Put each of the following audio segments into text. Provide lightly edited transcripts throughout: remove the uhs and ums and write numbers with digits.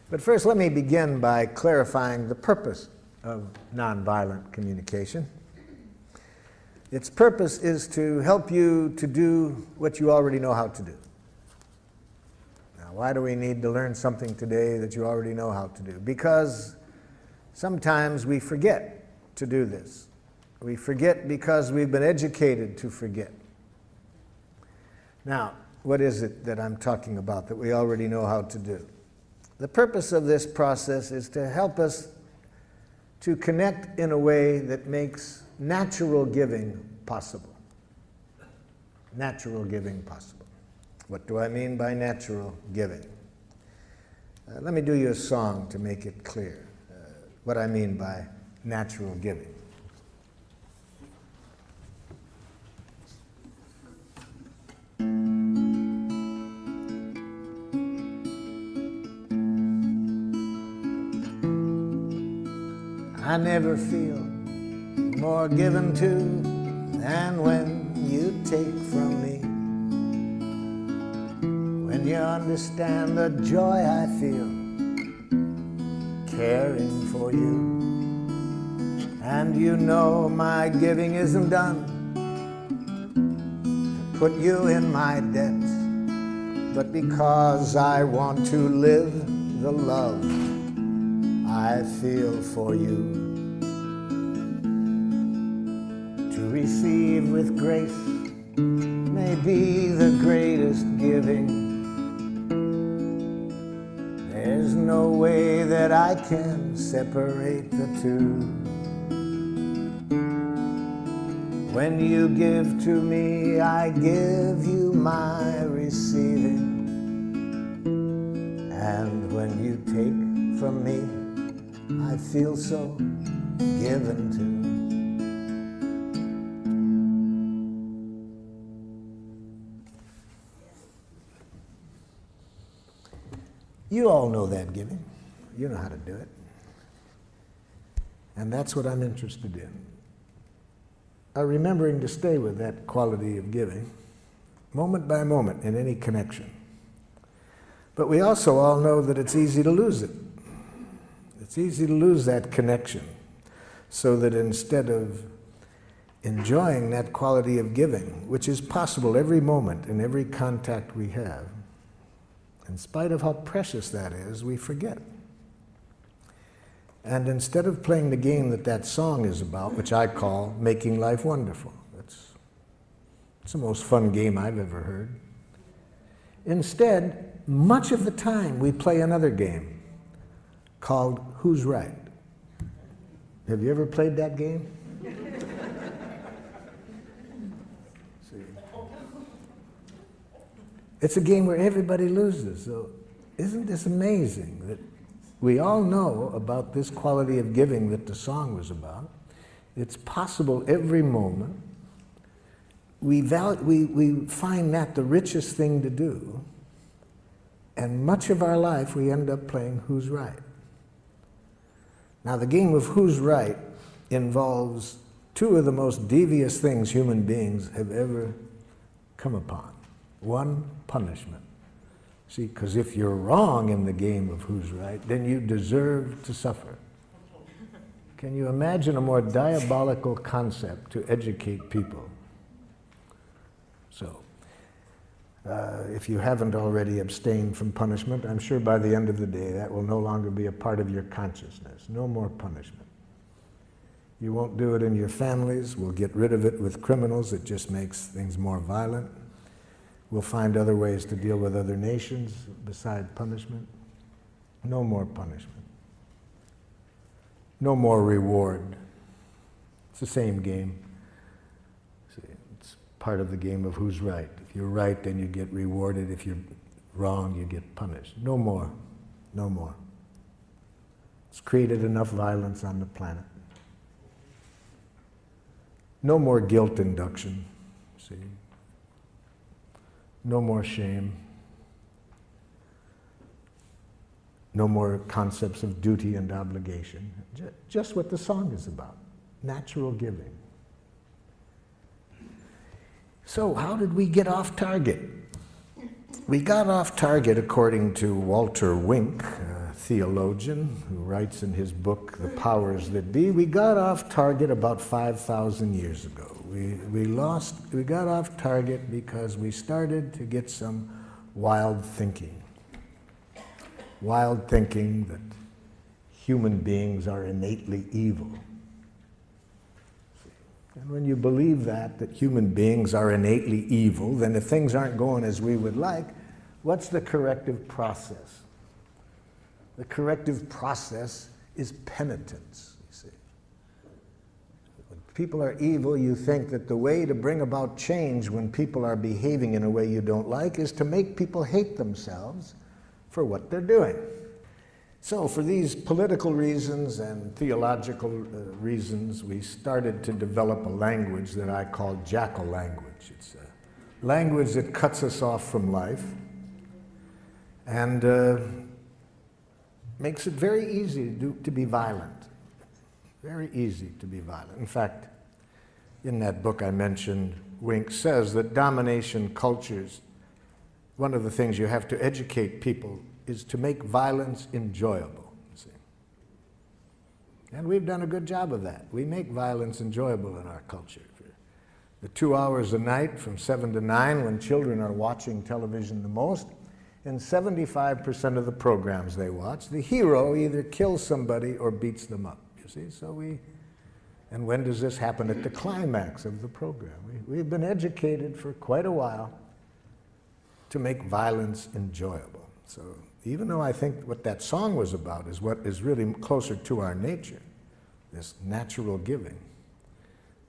But first, let me begin by clarifying the purpose of nonviolent communication. Its purpose is to help you to do what you already know how to do. Now, why do we need to learn something today that you already know how to do? Because sometimes we forget to do this. We forget because we've been educated to forget. Now, what is it that I'm talking about that we already know how to do? The purpose of this process is to help us to connect in a way that makes natural giving possible. Natural giving possible. What do I mean by natural giving? Let me do you a song to make it clear what I mean by natural giving. I never feel more given to than when you take from me. When you understand the joy I feel caring for you, and you know my giving isn't done to put you in my debt, but because I want to live the love I feel for you. To receive with grace may be the greatest giving. There's no way that I can separate the two. When you give to me, I give you my receiving. And when you take from me, I feel so given to. You all know that giving. You know how to do it. And that's what I'm interested in. Remembering to stay with that quality of giving, moment by moment in any connection. But we also all know that it's easy to lose it. It's easy to lose that connection, so that instead of enjoying that quality of giving, which is possible every moment in every contact we have, in spite of how precious that is, we forget. And instead of playing the game that that song is about, which I call Making Life Wonderful, it's the most fun game I've ever heard. Instead, much of the time we play another game called Who's Right? Have you ever played that game? It's a game where everybody loses. So isn't this amazing that we all know about this quality of giving that the song was about? It's possible every moment. We find that the richest thing to do, and much of our life we end up playing Who's Right? Now, the game of Who's Right involves two of the most devious things human beings have ever come upon. One, punishment. See, because if you're wrong in the game of Who's Right, then you deserve to suffer. Can you imagine a more diabolical concept to educate people? So, if you haven't already abstained from punishment, I'm sure by the end of the day that will no longer be a part of your consciousness. No more punishment. You won't do it in your families. We'll get rid of it with criminals. It just makes things more violent. We'll find other ways to deal with other nations besides punishment. No more punishment. No more reward. It's the same game. It's part of the game of Who's Right. If you're right, then you get rewarded. If you're wrong, you get punished. No more. No more. It's created enough violence on the planet. No more guilt induction. See? No more shame. No more concepts of duty and obligation. Just what the song is about. Natural giving. So how did we get off target? We got off target, according to Walter Wink, a theologian who writes in his book, The Powers That Be. We got off target about 5,000 years ago. We got off target because we started to get some wild thinking. Wild thinking that human beings are innately evil. And when you believe that human beings are innately evil, then if things aren't going as we would like, what's the corrective process? The corrective process is penitence, you see. When people are evil, you think that the way to bring about change when people are behaving in a way you don't like is to make people hate themselves for what they're doing. So for these political reasons and theological reasons, we started to develop a language that I call jackal language. It's a language that cuts us off from life and makes it very easy to be violent. Very easy to be violent. In fact, in that book I mentioned, Wink says that domination cultures, one of the things you have to educate people is to make violence enjoyable, you see. And we've done a good job of that. We make violence enjoyable in our culture. The 2 hours a night from 7 to 9 when children are watching television the most, in 75% of the programs they watch, the hero either kills somebody or beats them up, you see. And when does this happen? At the climax of the program. We've been educated for quite a while to make violence enjoyable. So even though I think what that song was about is what is really closer to our nature, this natural giving,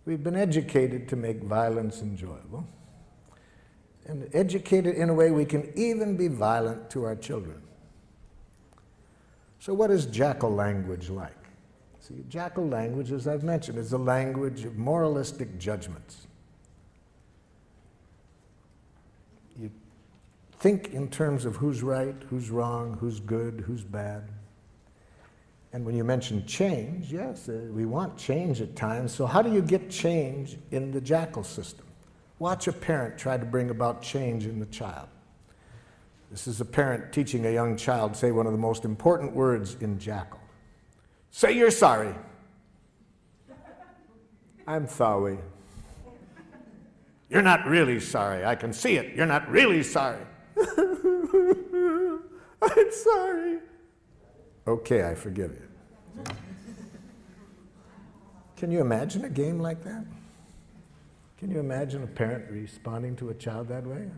we've been educated to make violence enjoyable, and educated in a way we can even be violent to our children. So what is jackal language like? See, jackal language, as I've mentioned, is a language of moralistic judgments. You think in terms of who's right, who's wrong, who's good, who's bad. And when you mention change, yes, we want change at times. So how do you get change in the jackal system? Watch a parent try to bring about change in the child. This is a parent teaching a young child say one of the most important words in jackal. Say you're sorry. I'm sorry. You're not really sorry. I can see it. You're not really sorry. I'm sorry. Okay, I forgive you. Can you imagine a game like that? Can you imagine a parent responding to a child that way?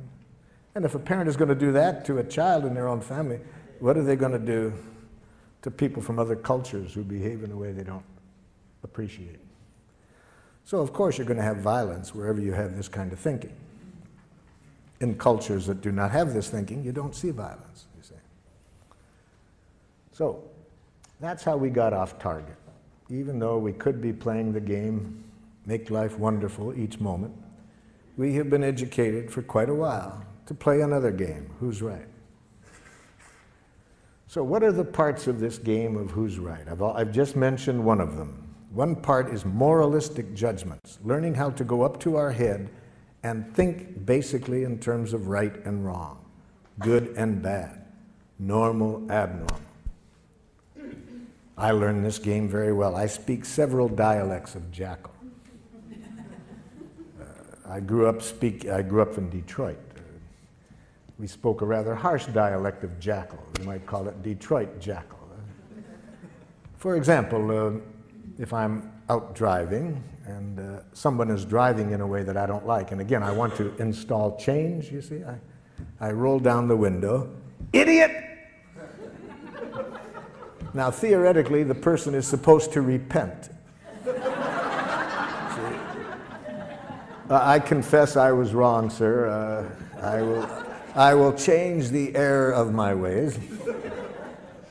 And if a parent is going to do that to a child in their own family, what are they going to do to people from other cultures who behave in a way they don't appreciate? So of course you're going to have violence wherever you have this kind of thinking. In cultures that do not have this thinking, you don't see violence, you see. So that's how we got off target. Even though we could be playing the game, make life wonderful each moment, we have been educated for quite a while to play another game, who's right. So what are the parts of this game of who's right? I've just mentioned one of them. One part is moralistic judgments, learning how to go up to our head and think basically in terms of right and wrong, good and bad, normal, abnormal. I learned this game very well. I speak several dialects of jackal. I grew up in Detroit. We spoke a rather harsh dialect of jackal. You might call it Detroit jackal. For example, if I'm out driving and someone is driving in a way that I don't like, and again, I want to install change, you see, I roll down the window, idiot! Now, theoretically, the person is supposed to repent. I confess I was wrong, sir. I will change the error of my ways.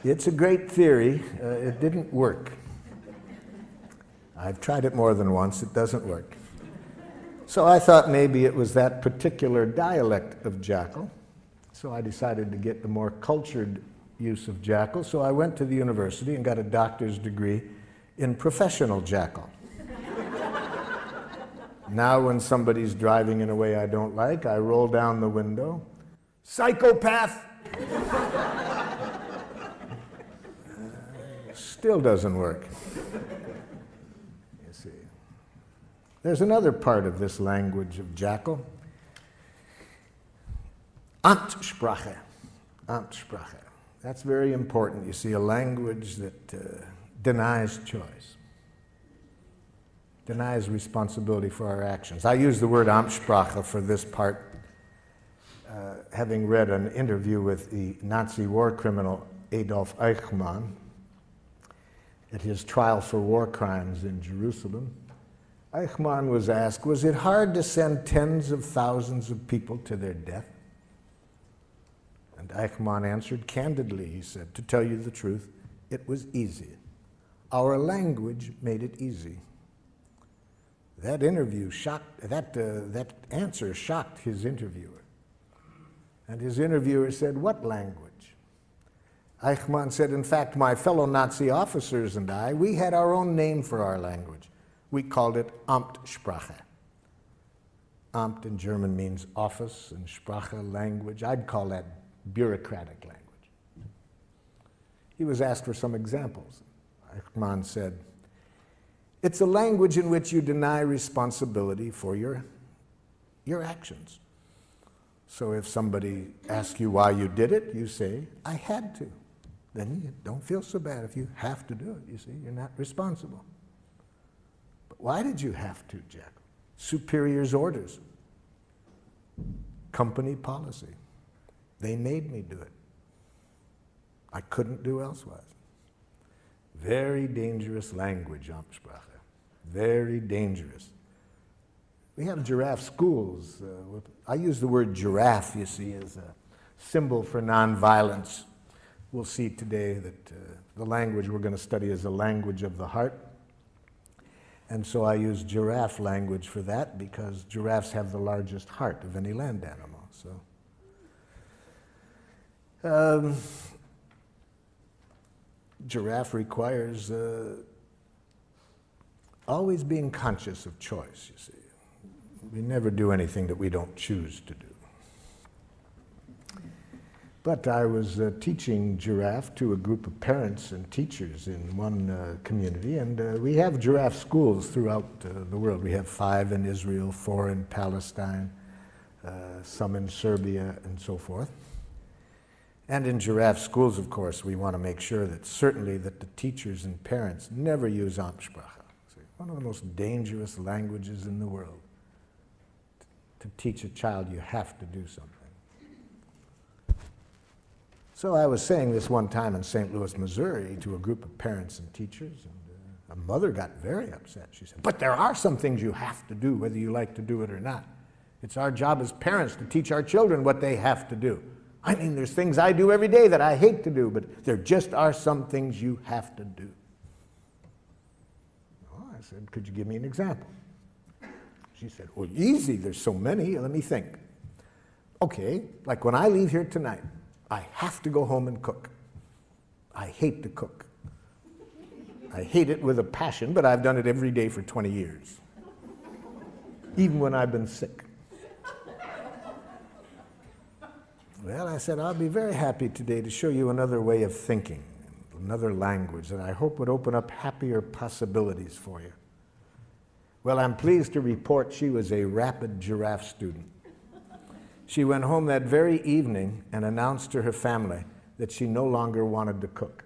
It's a great theory. It didn't work. I've tried it more than once. It doesn't work. So I thought maybe it was that particular dialect of jackal. So I decided to get the more cultured use of jackal. So I went to the university and got a doctor's degree in professional jackal. Now when somebody's driving in a way I don't like, I roll down the window. Psychopath! still doesn't work. You see. There's another part of this language of jackal. Amtssprache. Amtssprache. That's very important. You see, a language that denies choice, denies responsibility for our actions. I use the word Amtssprache for this part, having read an interview with the Nazi war criminal Adolf Eichmann at his trial for war crimes in Jerusalem. Eichmann was asked, was it hard to send tens of thousands of people to their death? And Eichmann answered candidly, he said, to tell you the truth, it was easy. Our language made it easy. That interview shocked, that answer shocked his interviewer. And his interviewer said, what language? Eichmann said, in fact, my fellow Nazi officers and I, we had our own name for our language. We called it Amtssprache. Amt in German means office, and Sprache, language. I'd call that bureaucratic language. He was asked for some examples. Eichmann said, it's a language in which you deny responsibility for your actions. So if somebody asks you why you did it, you say, I had to. Then you don't feel so bad if you have to do it. You see, you're not responsible. But why did you have to, Jack? Superior's orders. Company policy. They made me do it. I couldn't do elsewise. Very dangerous language, Amtssprache. Very dangerous. We have giraffe schools. I use the word giraffe, you see, as a symbol for nonviolence. We'll see today that the language we're going to study is a language of the heart. And so I use giraffe language for that because giraffes have the largest heart of any land animal. So, giraffe requires always being conscious of choice, you see. We never do anything that we don't choose to do. But I was teaching giraffe to a group of parents and teachers in one community, and we have giraffe schools throughout the world. We have 5 in Israel, 4 in Palestine, some in Serbia, and so forth. And in giraffe schools, of course, we want to make sure that certainly that the teachers and parents never use Amtssprache. One of the most dangerous languages in the world. To teach a child, you have to do something. So I was saying this one time in St. Louis, Missouri, to a group of parents and teachers, and a mother got very upset. She said, but there are some things you have to do, whether you like to do it or not. It's our job as parents to teach our children what they have to do. I mean, there's things I do every day that I hate to do, but there just are some things you have to do. Well, I said, could you give me an example? She said, well, easy, there's so many, let me think. Okay, like when I leave here tonight, I have to go home and cook. I hate to cook. I hate it with a passion, but I've done it every day for 20 years. Even when I've been sick. Well, I said, I'll be very happy today to show you another way of thinking, another language that I hope would open up happier possibilities for you. Well, I'm pleased to report she was a rapid giraffe student. She went home that very evening and announced to her family that she no longer wanted to cook.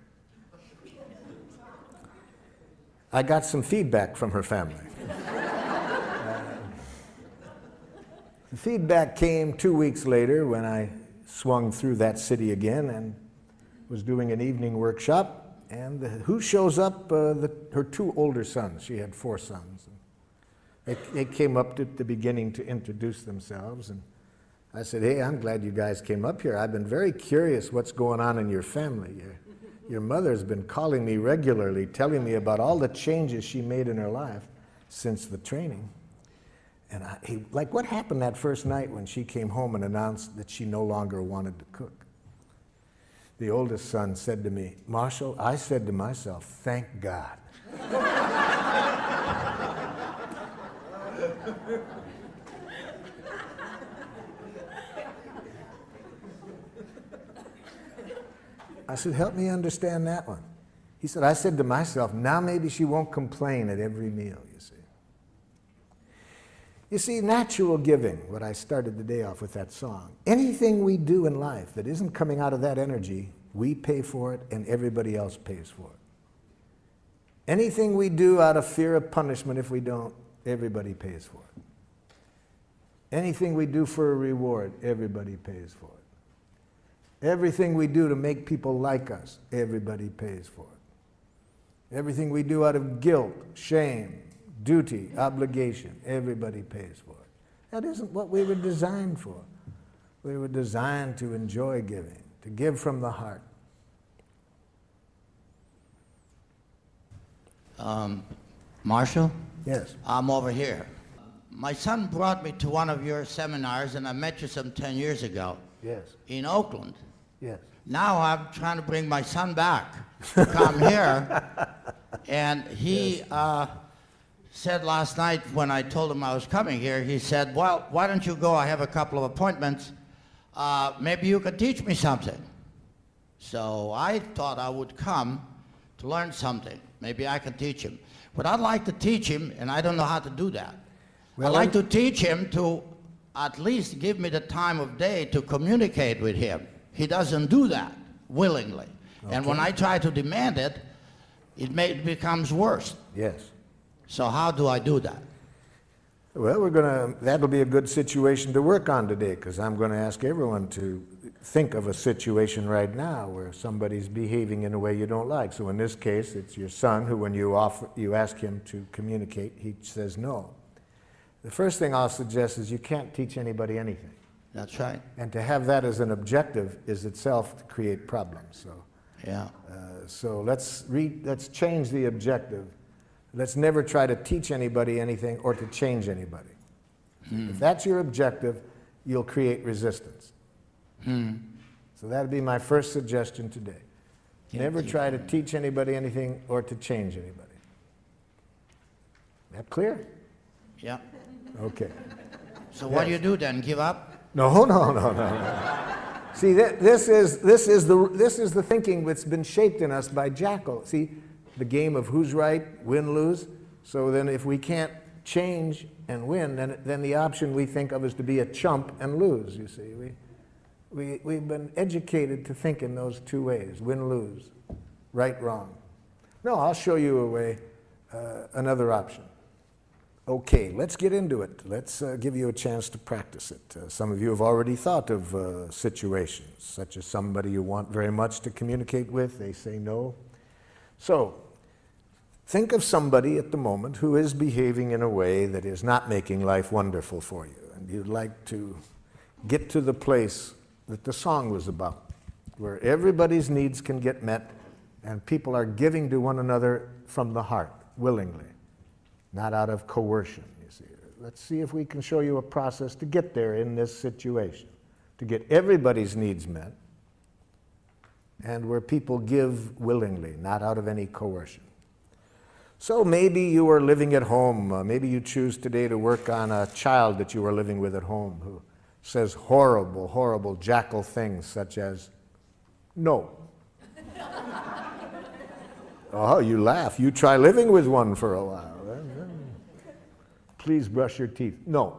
I got some feedback from her family. The feedback came 2 weeks later when I swung through that city again and was doing an evening workshop. And who shows up? Her 2 older sons. She had 4 sons. They came up at the beginning to introduce themselves. And I said, hey, I'm glad you guys came up here. I've been very curious what's going on in your family. Your mother's been calling me regularly, telling me about all the changes she made in her life since the training. And like, what happened that first night when she came home and announced that she no longer wanted to cook? The oldest son said to me, Marshall, I said to myself, thank God. I said, help me understand that one. He said, I said to myself, now maybe she won't complain at every meal, you see. You see, natural giving, what I started the day off with that song, anything we do in life that isn't coming out of that energy, we pay for it and everybody else pays for it. Anything we do out of fear of punishment, if we don't, everybody pays for it. Anything we do for a reward, everybody pays for it. Everything we do to make people like us, everybody pays for it. Everything we do out of guilt, shame, duty, obligation, everybody pays for it. That isn't what we were designed for. We were designed to enjoy giving, to give from the heart. Marshall? Yes. I'm over here. My son brought me to one of your seminars, and I met you some 10 years ago. Yes. In Oakland. Yes. Now I'm trying to bring my son back to come here. And he said last night when I told him I was coming here, he said, well, why don't you go? I have a couple of appointments. Maybe you could teach me something. So I thought I would come to learn something. Maybe I can teach him. But I'd like to teach him, and I don't know how to do that. Well, I'd like to teach him to at least give me the time of day to communicate with him. He doesn't do that willingly. Okay. And when I try to demand it, it becomes worse. Yes. So how do I do that? Well, that'll be a good situation to work on today, because I'm going to ask everyone to think of a situation right now where somebody's behaving in a way you don't like. So in this case, it's your son who, when you ask him to communicate, he says no. The first thing I'll suggest is you can't teach anybody anything. That's right. And to have that as an objective is itself to create problems. So, yeah. So let's change the objective. Let's never try to teach anybody anything or to change anybody. If that's your objective, you'll create resistance. So that'd be my first suggestion today. Never try to teach anybody anything or to change anybody. That clear? Yeah. Okay. So what do you do then? Give up? No. See, this is the thinking that's been shaped in us by Jackal. See, the game of who's right, win, lose. So then if we can't change and win, then the option we think of is to be a chump and lose, you see. We've been educated to think in those two ways, win, lose, right, wrong. No, I'll show you a way, another option. Okay, let's get into it. Let's give you a chance to practice it. Some of you have already thought of situations, such as somebody you want very much to communicate with, they say no. So, think of somebody at the moment who is behaving in a way that is not making life wonderful for you, and you'd like to get to the place that the song was about, where everybody's needs can get met and people are giving to one another from the heart, willingly, not out of coercion, you see. Let's see if we can show you a process to get there in this situation, to get everybody's needs met, and where people give willingly, not out of any coercion. So maybe you are living at home. Maybe you choose today to work on a child that you are living with at home who says horrible, horrible jackal things such as, no. Oh, you laugh. You try living with one for a while. Please brush your teeth. No.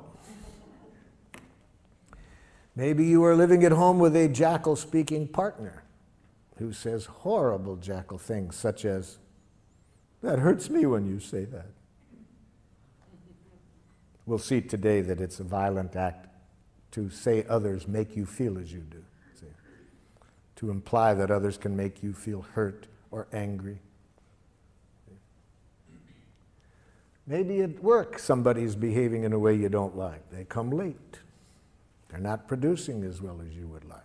Maybe you are living at home with a jackal-speaking partner who says horrible jackal things such as, that hurts me when you say that. We'll see today that it's a violent act to say others make you feel as you do. See? To imply that others can make you feel hurt or angry. Maybe at work somebody's behaving in a way you don't like. They come late. They're not producing as well as you would like.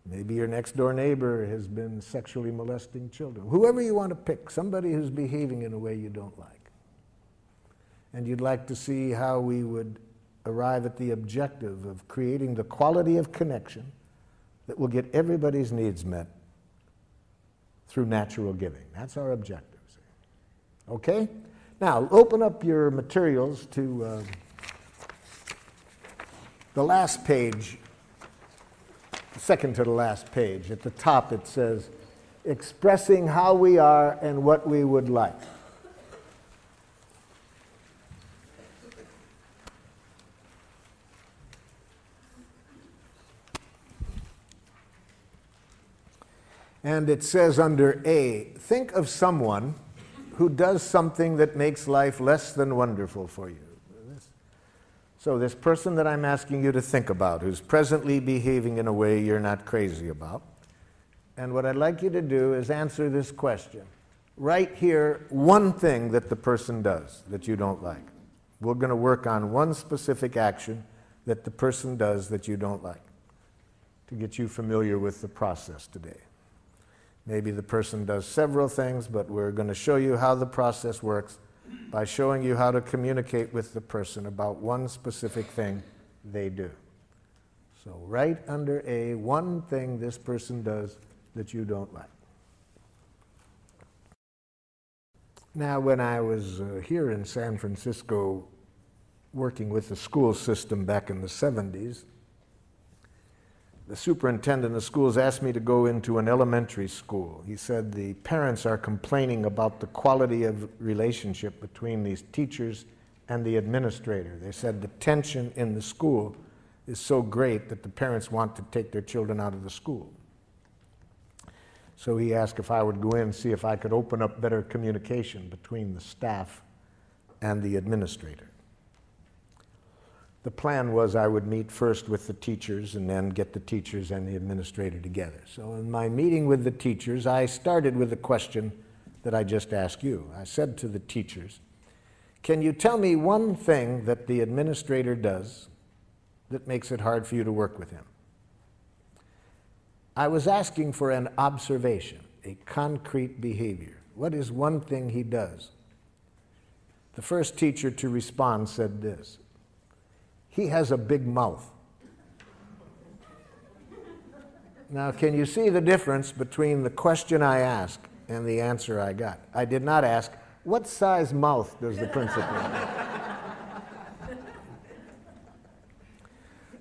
Maybe your next door neighbor has been sexually molesting children. Whoever you want to pick, somebody who's behaving in a way you don't like. And you'd like to see how we would arrive at the objective of creating the quality of connection that will get everybody's needs met through natural giving. That's our objective. Okay? Now, open up your materials to the last page, second to the last page. At the top it says, expressing how we are and what we would like. And it says under A, think of someone who does something that makes life less than wonderful for you. So this person that I'm asking you to think about, who's presently behaving in a way you're not crazy about, and what I'd like you to do is answer this question. Write here one thing that the person does that you don't like. We're going to work on one specific action that the person does that you don't like to get you familiar with the process today. Maybe the person does several things, but we're going to show you how the process works by showing you how to communicate with the person about one specific thing they do. So write under A one thing this person does that you don't like. Now, when I was here in San Francisco working with the school system back in the 70s, the superintendent of schools asked me to go into an elementary school. He said the parents are complaining about the quality of relationship between these teachers and the administrator. They said the tension in the school is so great that the parents want to take their children out of the school. So he asked if I would go in and see if I could open up better communication between the staff and the administrator. The plan was I would meet first with the teachers and then get the teachers and the administrator together. So in my meeting with the teachers, I started with the question that I just asked you. I said to the teachers, can you tell me one thing that the administrator does that makes it hard for you to work with him? I was asking for an observation, a concrete behavior. What is one thing he does? The first teacher to respond said this: he has a big mouth. Now, can you see the difference between the question I asked and the answer I got? I did not ask, what size mouth does the principal have?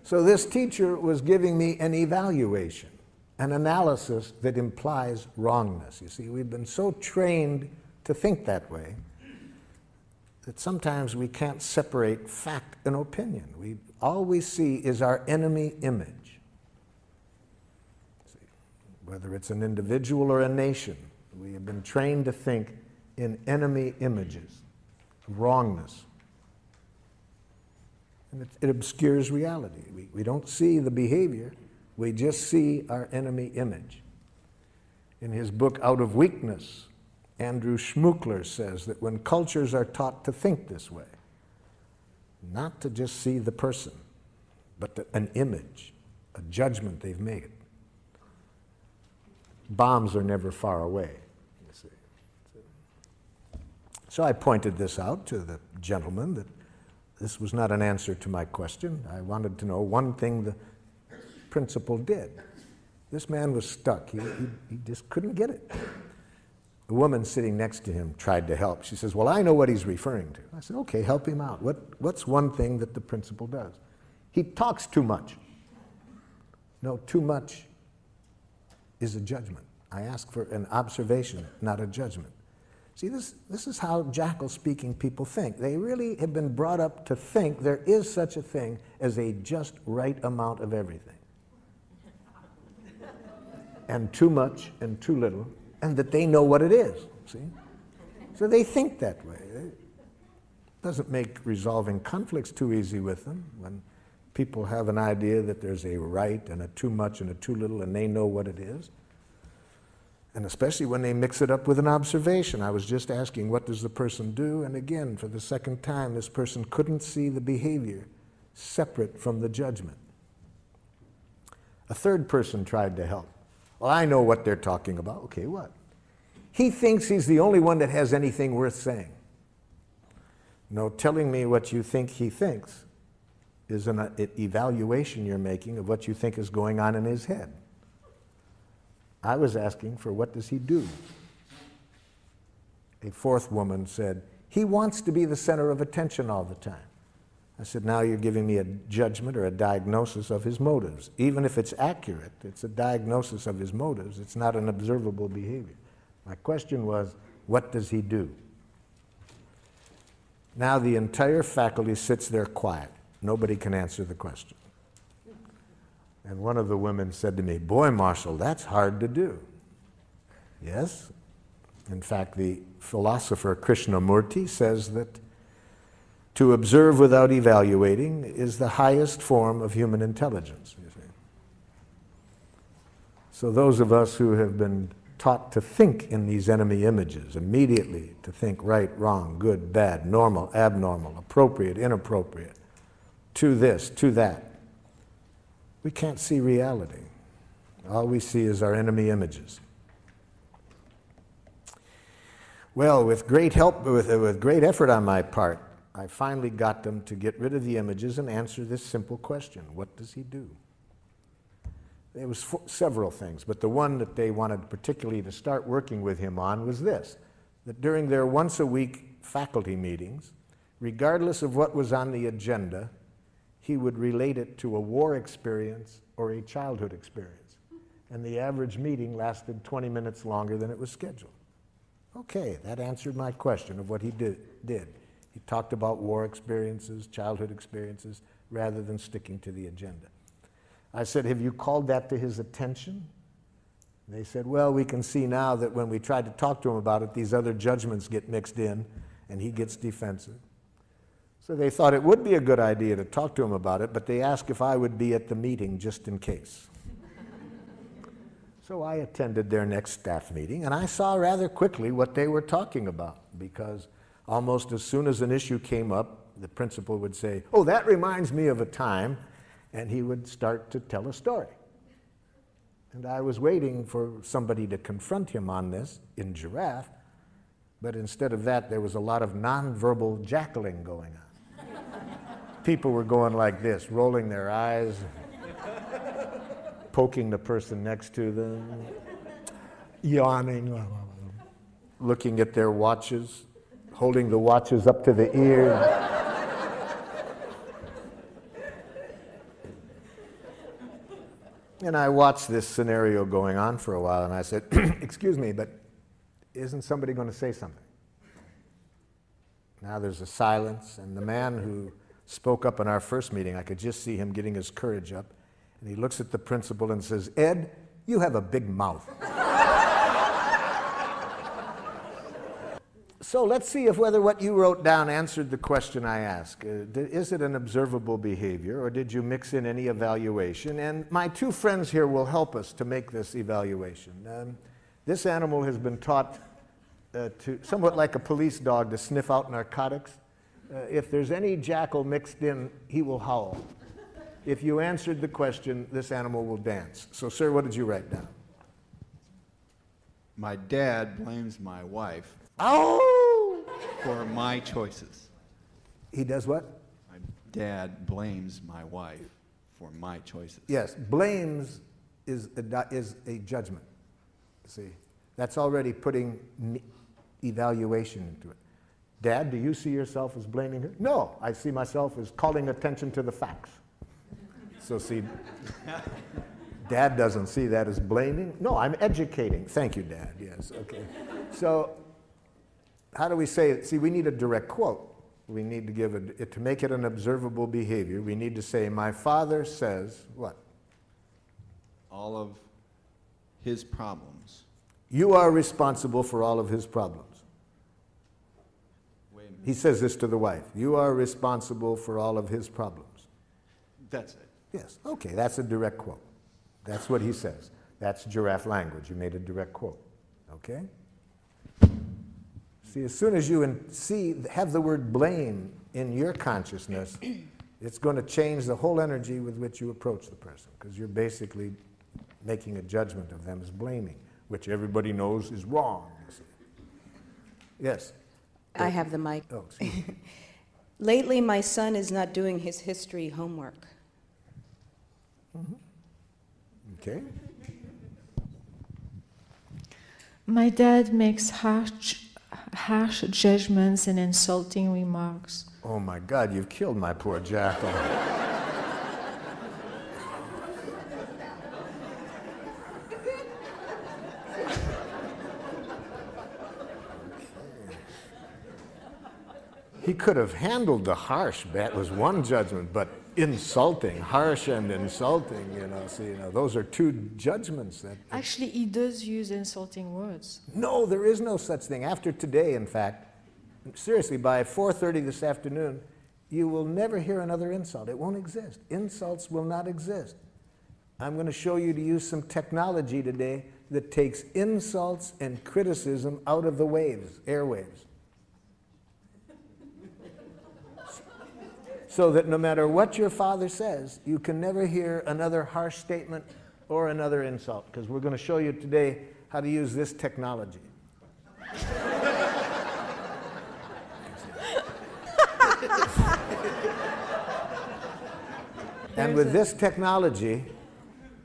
So this teacher was giving me an evaluation, an analysis that implies wrongness. You see, we've been so trained to think that way that sometimes we can't separate fact and opinion. All we see is our enemy image. See, whether it's an individual or a nation, we have been trained to think in enemy images of wrongness. And it obscures reality. We don't see the behavior, we just see our enemy image. In his book, Out of Weakness, Andrew Schmuckler says that when cultures are taught to think this way, not to just see the person, but an image, a judgment they've made, bombs are never far away, you see. So I pointed this out to the gentleman, that this was not an answer to my question. I wanted to know one thing the principal did. This man was stuck. He just couldn't get it. The woman sitting next to him tried to help. She says, well, I know what he's referring to. I said, okay, help him out. What's one thing that the principal does? He talks too much. No, too much is a judgment. I ask for an observation, not a judgment. See, this is how jackal-speaking people think. They really have been brought up to think there is such a thing as a just right amount of everything. And too much and too little, and that they know what it is, see? So they think that way. It doesn't make resolving conflicts too easy with them when people have an idea that there's a right and a too much and a too little, and they know what it is. And especially when they mix it up with an observation. I was just asking, what does the person do? And again, for the second time, this person couldn't see the behavior separate from the judgment. A third person tried to help. Well, I know what they're talking about. Okay, what? He thinks he's the only one that has anything worth saying. No, telling me what you think he thinks is an evaluation you're making of what you think is going on in his head. I was asking for what does he do? A fourth woman said, he wants to be the center of attention all the time. I said, now you're giving me a judgment or a diagnosis of his motives. Even if it's accurate, it's a diagnosis of his motives. It's not an observable behavior. My question was, what does he do? Now the entire faculty sits there quiet. Nobody can answer the question. And one of the women said to me, boy, Marshal, that's hard to do. Yes. In fact, the philosopher Krishnamurti says that to observe without evaluating is the highest form of human intelligence, you see. So those of us who have been taught to think in these enemy images, immediately to think right, wrong, good, bad, normal, abnormal, appropriate, inappropriate, to this, to that, we can't see reality. All we see is our enemy images. Well, with great help, with great effort on my part, I finally got them to get rid of the images and answer this simple question: what does he do? There was several things, but the one that they wanted particularly to start working with him on was this: that during their once-a-week faculty meetings, regardless of what was on the agenda, he would relate it to a war experience or a childhood experience. And the average meeting lasted 20 minutes longer than it was scheduled. Okay, that answered my question of what he did. He talked about war experiences, childhood experiences, rather than sticking to the agenda. I said, have you called that to his attention? They said, well, we can see now that when we tried to talk to him about it, these other judgments get mixed in, and he gets defensive. So they thought it would be a good idea to talk to him about it, but they asked if I would be at the meeting just in case. So I attended their next staff meeting, and I saw rather quickly what they were talking about, because almost as soon as an issue came up, the principal would say, oh, that reminds me of a time, and he would start to tell a story. And I was waiting for somebody to confront him on this in Giraffe, but instead of that, there was a lot of nonverbal jackling going on. People were going like this, rolling their eyes, poking the person next to them, yawning, looking at their watches, holding the watches up to the ears. And I watched this scenario going on for a while, and I said, excuse me, but isn't somebody going to say something? Now there's a silence, and the man who spoke up in our first meeting, I could just see him getting his courage up, and he looks at the principal and says, Ed, you have a big mouth. So let's see if whether what you wrote down answered the question I asked. Is it an observable behavior, or did you mix in any evaluation? And my two friends here will help us to make this evaluation. This animal has been taught to, somewhat like a police dog, to sniff out narcotics. If there's any jackal mixed in, he will howl. If you answered the question, this animal will dance. So, sir, what did you write down? My dad blames my wife for my choices. He does what? My dad blames my wife for my choices. Yes, blames is a judgment. See, that's already putting evaluation into it. Dad, do you see yourself as blaming her? No, I see myself as calling attention to the facts. So see, Dad doesn't see that as blaming. No, I'm educating. Thank you, Dad. Yes, okay. So how do we say it? See, we need a direct quote. We need to give it, to make it an observable behavior, we need to say, my father says, what? All of his problems. You are responsible for all of his problems. Wait a minute. He says this to the wife. You are responsible for all of his problems. That's it. Yes, okay, that's a direct quote. That's what he says. That's giraffe language. You made a direct quote, okay? See, as soon as you have the word blame in your consciousness, it's going to change the whole energy with which you approach the person, because you're basically making a judgment of them as blaming, which everybody knows is wrong. You see. Yes? I have the mic. Oh, excuse me. Lately, my son is not doing his history homework. Mm-hmm. Okay. My dad makes harsh judgments and insulting remarks. Oh my God, you've killed my poor jackal. He could have handled the harsh, that was one judgment, but insulting, harsh and insulting, those are two judgments. Actually, he does use insulting words. No, there is no such thing. After today, in fact, seriously, by 4:30 this afternoon, you will never hear another insult. It won't exist. Insults will not exist. I'm going to show you to use some technology today that takes insults and criticism out of the waves, airwaves. So that no matter what your father says, you can never hear another harsh statement or another insult, because we're going to show you today how to use this technology. And with this technology,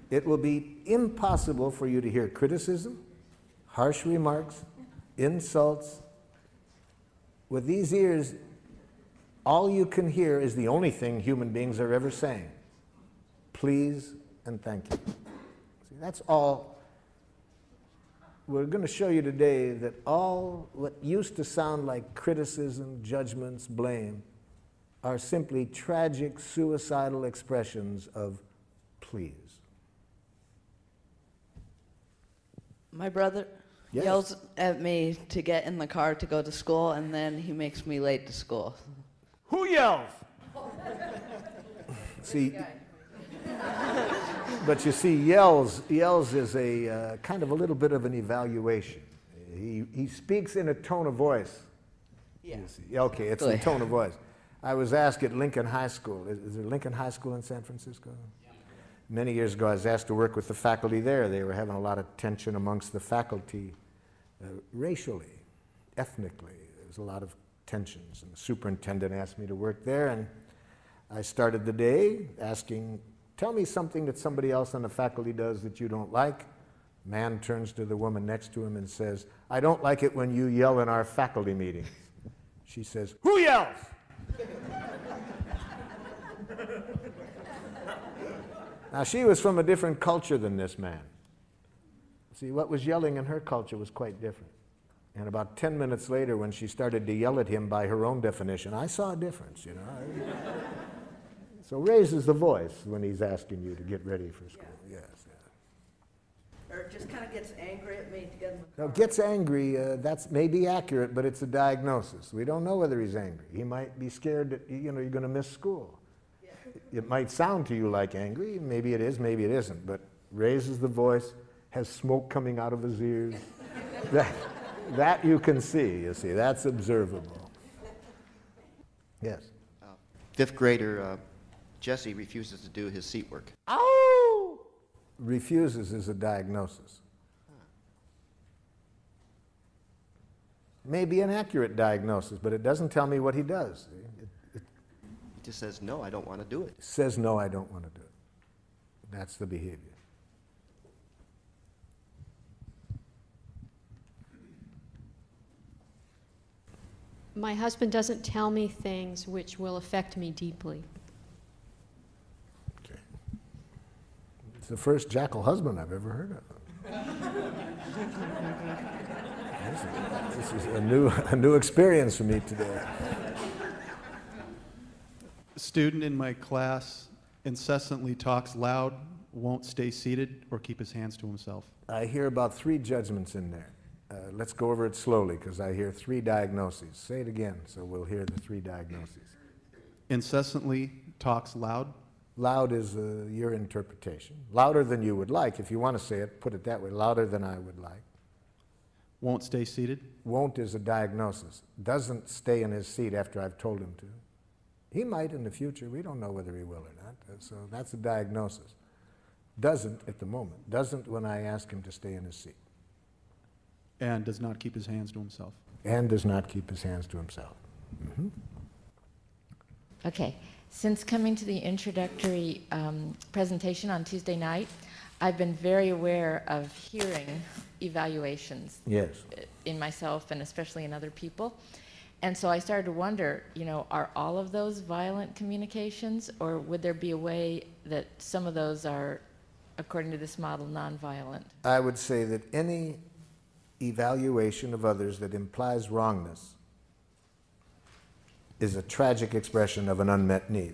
it will be impossible for you to hear criticism, harsh remarks, insults. With these ears, all you can hear is the only thing human beings are ever saying. Please and thank you. See, that's all. We're going to show you today that all what used to sound like criticism, judgments, blame, are simply tragic, suicidal expressions of please. My brother yells at me to get in the car to go to school, and then he makes me late to school. Who yells? See, but you see, yells is a kind of a little bit of an evaluation. He speaks in a tone of voice. Yeah. Okay, it's a tone of voice. I was asked at Lincoln High School. Is there Lincoln High School in San Francisco? Yeah. Many years ago, I was asked to work with the faculty there. They were having a lot of tension amongst the faculty, racially, ethnically. There was a lot of tensions, and the superintendent asked me to work there, and I started the day asking, tell me something that somebody else on the faculty does that you don't like. Man turns to the woman next to him and says, I don't like it when you yell in our faculty meetings. She says, who yells? Now, she was from a different culture than this man. See, what was yelling in her culture was quite different. And about 10 minutes later, when she started to yell at him by her own definition, I saw a difference, So raises the voice when he's asking you to get ready for school. Yeah. Yes. Or just kind of gets angry at me to get in the car. Now, gets angry, that's maybe accurate, but it's a diagnosis. We don't know whether he's angry. He might be scared that, you're going to miss school. Yeah. It might sound to you like angry. Maybe it is, maybe it isn't. But raises the voice, has smoke coming out of his ears. That you can see, that's observable. Yes? Fifth grader Jesse refuses to do his seat work. Ow! Refuses is a diagnosis. Maybe an accurate diagnosis, but it doesn't tell me what he does. He just says, no, I don't want to do it. Says, no, I don't want to do it. That's the behavior. My husband doesn't tell me things which will affect me deeply. Okay. It's the first jackal husband I've ever heard of. This is a new experience for me today. A student in my class incessantly talks loud, won't stay seated, or keep his hands to himself. I hear about 3 judgments in there. Let's go over it slowly, because I hear 3 diagnoses. Say it again, so we'll hear the 3 diagnoses. Incessantly talks loud. Loud is your interpretation. Louder than you would like. If you want to say it, put it that way. Louder than I would like. Won't stay seated. Won't is a diagnosis. Doesn't stay in his seat after I've told him to. He might in the future. We don't know whether he will or not. So that's a diagnosis. Doesn't at the moment. Doesn't when I ask him to stay in his seat. And does not keep his hands to himself. And does not keep his hands to himself. Mm-hmm. Okay. Since coming to the introductory presentation on Tuesday night, I've been very aware of hearing evaluations. Yes. In myself and especially in other people. And so I started to wonder, are all of those violent communications, or would there be a way that some of those are, according to this model, nonviolent? I would say that any evaluation of others that implies wrongness is a tragic expression of an unmet need.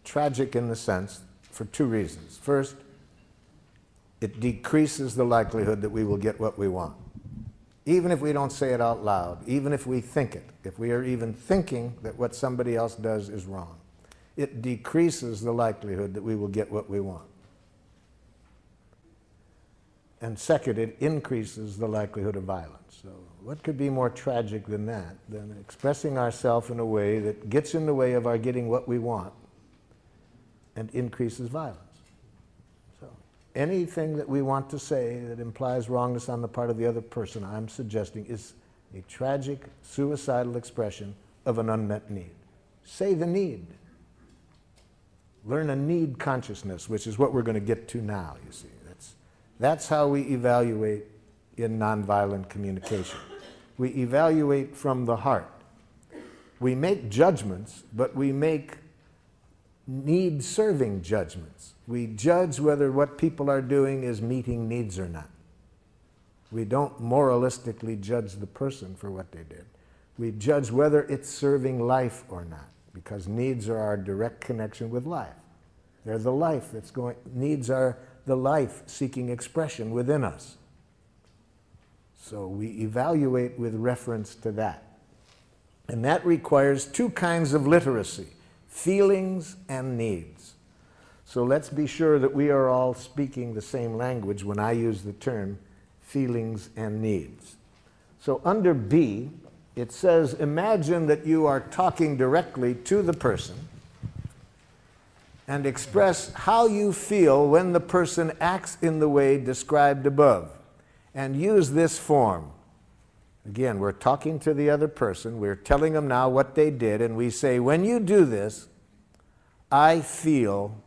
Tragic in the sense, for two reasons. First, it decreases the likelihood that we will get what we want. Even if we don't say it out loud, even if we think it, if we are even thinking that what somebody else does is wrong, it decreases the likelihood that we will get what we want. And second, it increases the likelihood of violence. So what could be more tragic than that, than expressing ourselves in a way that gets in the way of our getting what we want and increases violence? So anything that we want to say that implies wrongness on the part of the other person, I'm suggesting, is a tragic, suicidal expression of an unmet need. Say the need. Learn a need consciousness, which is what we're going to get to now, you see. That's how we evaluate in nonviolent communication. We evaluate from the heart. We make judgments, but we make need-serving judgments. We judge whether what people are doing is meeting needs or not. We don't moralistically judge the person for what they did. We judge whether it's serving life or not, because needs are our direct connection with life. They're the life that's going, needs are the life-seeking expression within us. So we evaluate with reference to that. And that requires two kinds of literacy, feelings and needs. So let's be sure that we are all speaking the same language when I use the term feelings and needs. So under B, it says, imagine that you are talking directly to the person and express how you feel when the person acts in the way described above. And use this form. Again, we're talking to the other person, we're telling them now what they did, and we say, when you do this, I feel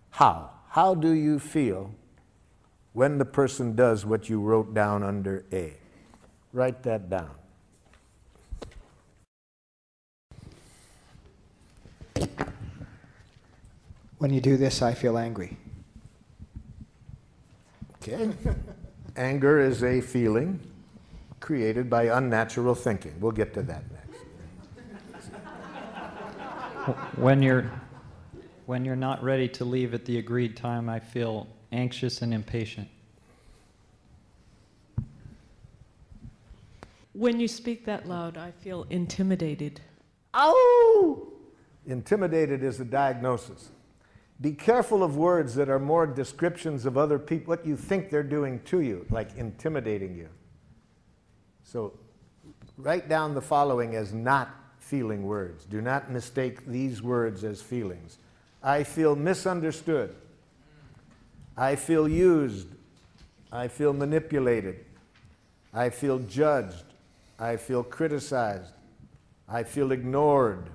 how? How do you feel when the person does what you wrote down under A? Write that down. When you do this, I feel angry. Okay. Anger is a feeling created by unnatural thinking. We'll get to that next. When you're not ready to leave at the agreed time, I feel anxious and impatient. When you speak that loud, I feel intimidated. Ow! Intimidated is a diagnosis. Be careful of words that are more descriptions of other people, what you think they're doing to you, like intimidating you. So write down the following as not feeling words. Do not mistake these words as feelings. I feel misunderstood. I feel used. I feel manipulated. I feel judged. I feel criticized. I feel ignored.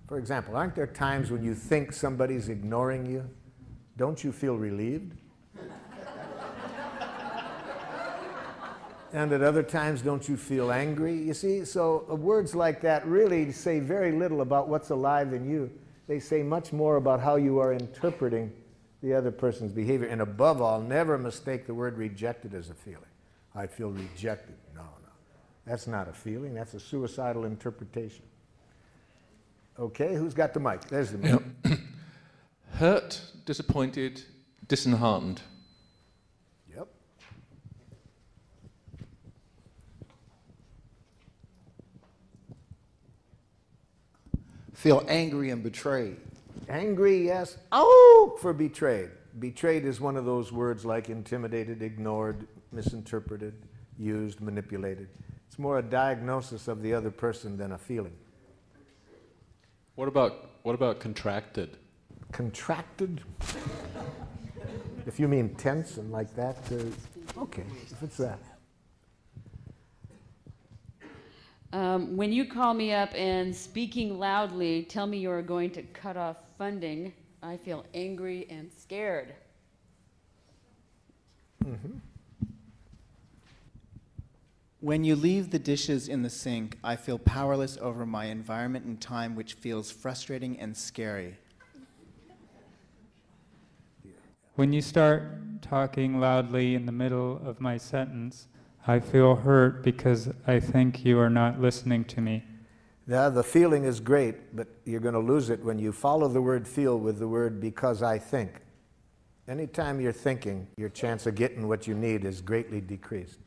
For example, aren't there times when you think somebody's ignoring you? Don't you feel relieved? And at other times, don't you feel angry? You see, so words like that really say very little about what's alive in you. They say much more about how you are interpreting the other person's behavior. And above all, never mistake the word rejected as a feeling. I feel rejected. No, no. That's not a feeling. That's a suicidal interpretation. Okay, who's got the mic? There's the mic. Yep. Hurt, disappointed, disheartened. Yep. Feel angry and betrayed. Angry, yes. Oh, for betrayed. Betrayed is one of those words like intimidated, ignored, misinterpreted, used, manipulated. It's more a diagnosis of the other person than a feeling. What about contracted? Contracted? If you mean tense and like that, okay, if it's that. When you call me up and speaking loudly tell me you're going to cut off funding, I feel angry and scared. Mm-hmm. When you leave the dishes in the sink, I feel powerless over my environment and time, which feels frustrating and scary. When you start talking loudly in the middle of my sentence, I feel hurt because I think you are not listening to me. Yeah, the feeling is great, but you're going to lose it when you follow the word feel with the word because I think. Anytime you're thinking, your chance of getting what you need is greatly decreased.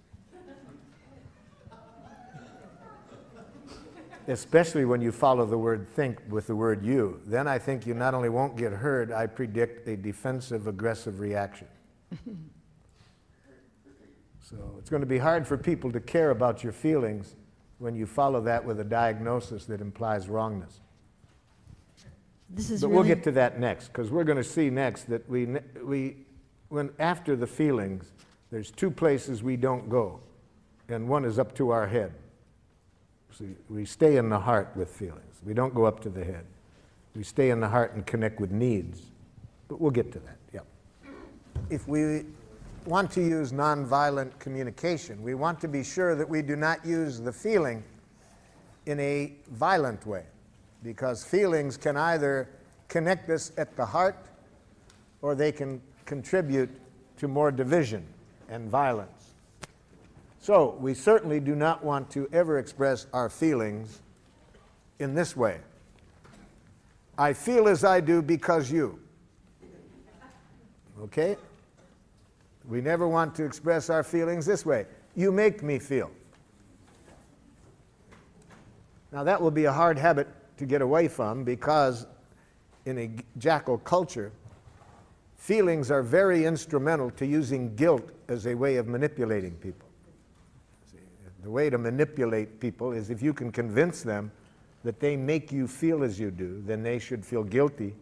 Especially when you follow the word think with the word you. Then I think you not only won't get heard, I predict a defensive, aggressive reaction. So it's going to be hard for people to care about your feelings when you follow that with a diagnosis that implies wrongness. But we'll get to that next, because we're going to see next that when after the feelings, there's two places we don't go, and one is up to our head. See, we stay in the heart with feelings. We don't go up to the head. We stay in the heart and connect with needs. But we'll get to that, yep. If we want to use nonviolent communication, we want to be sure that we do not use the feeling in a violent way, because feelings can either connect us at the heart or they can contribute to more division and violence. So we certainly do not want to ever express our feelings in this way. I feel as I do because you. Okay? We never want to express our feelings this way. You make me feel. Now that will be a hard habit to get away from, because in a jackal culture, feelings are very instrumental to using guilt as a way of manipulating people. The way to manipulate people is if you can convince them that they make you feel as you do, then they should feel guilty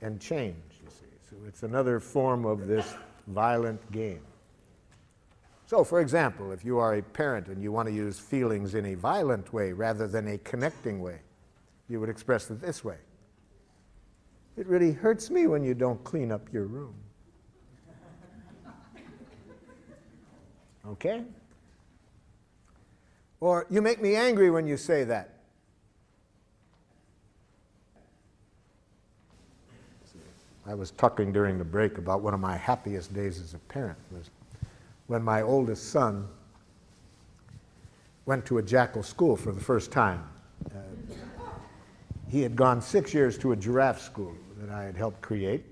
and change, you see. So it's another form of this violent game. So, for example, if you are a parent and you want to use feelings in a violent way rather than a connecting way, you would express it this way. It really hurts me when you don't clean up your room. Okay? Or, you make me angry when you say that. I was talking during the break about one of my happiest days as a parent was when my oldest son went to a jackal school for the first time. He had gone 6 years to a giraffe school that I had helped create,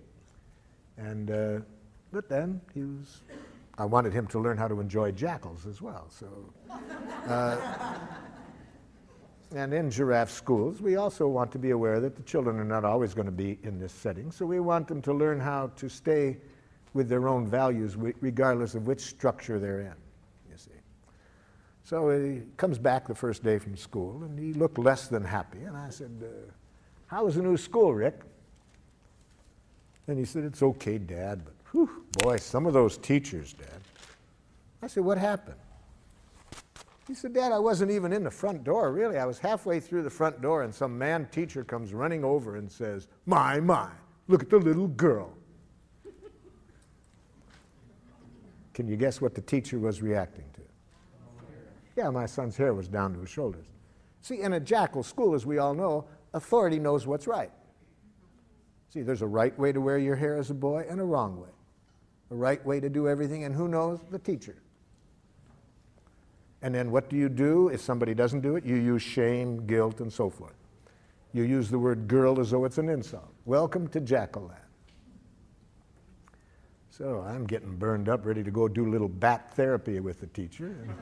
and but then I wanted him to learn how to enjoy jackals as well. So, and in giraffe schools, we also want to be aware that the children are not always going to be in this setting, so we want them to learn how to stay with their own values regardless of which structure they're in, you see. So he comes back the first day from school, and he looked less than happy, and I said, how was the new school, Rick? And he said, it's okay, Dad, but whew, boy, some of those teachers, Dad. I said, what happened? He said, Dad, I wasn't even in the front door, really. I was halfway through the front door, and some man teacher comes running over and says, my, look at the little girl. Can you guess what the teacher was reacting to? Yeah, my son's hair was down to his shoulders. See, in a jackal school, as we all know, authority knows what's right. See, there's a right way to wear your hair as a boy and a wrong way. A right way to do everything, and who knows? The teacher. And then what do you do if somebody doesn't do it? You use shame, guilt, and so forth. You use the word girl as though it's an insult. Welcome to jackal land. So I'm getting burned up, ready to go do a little bat therapy with the teacher. And,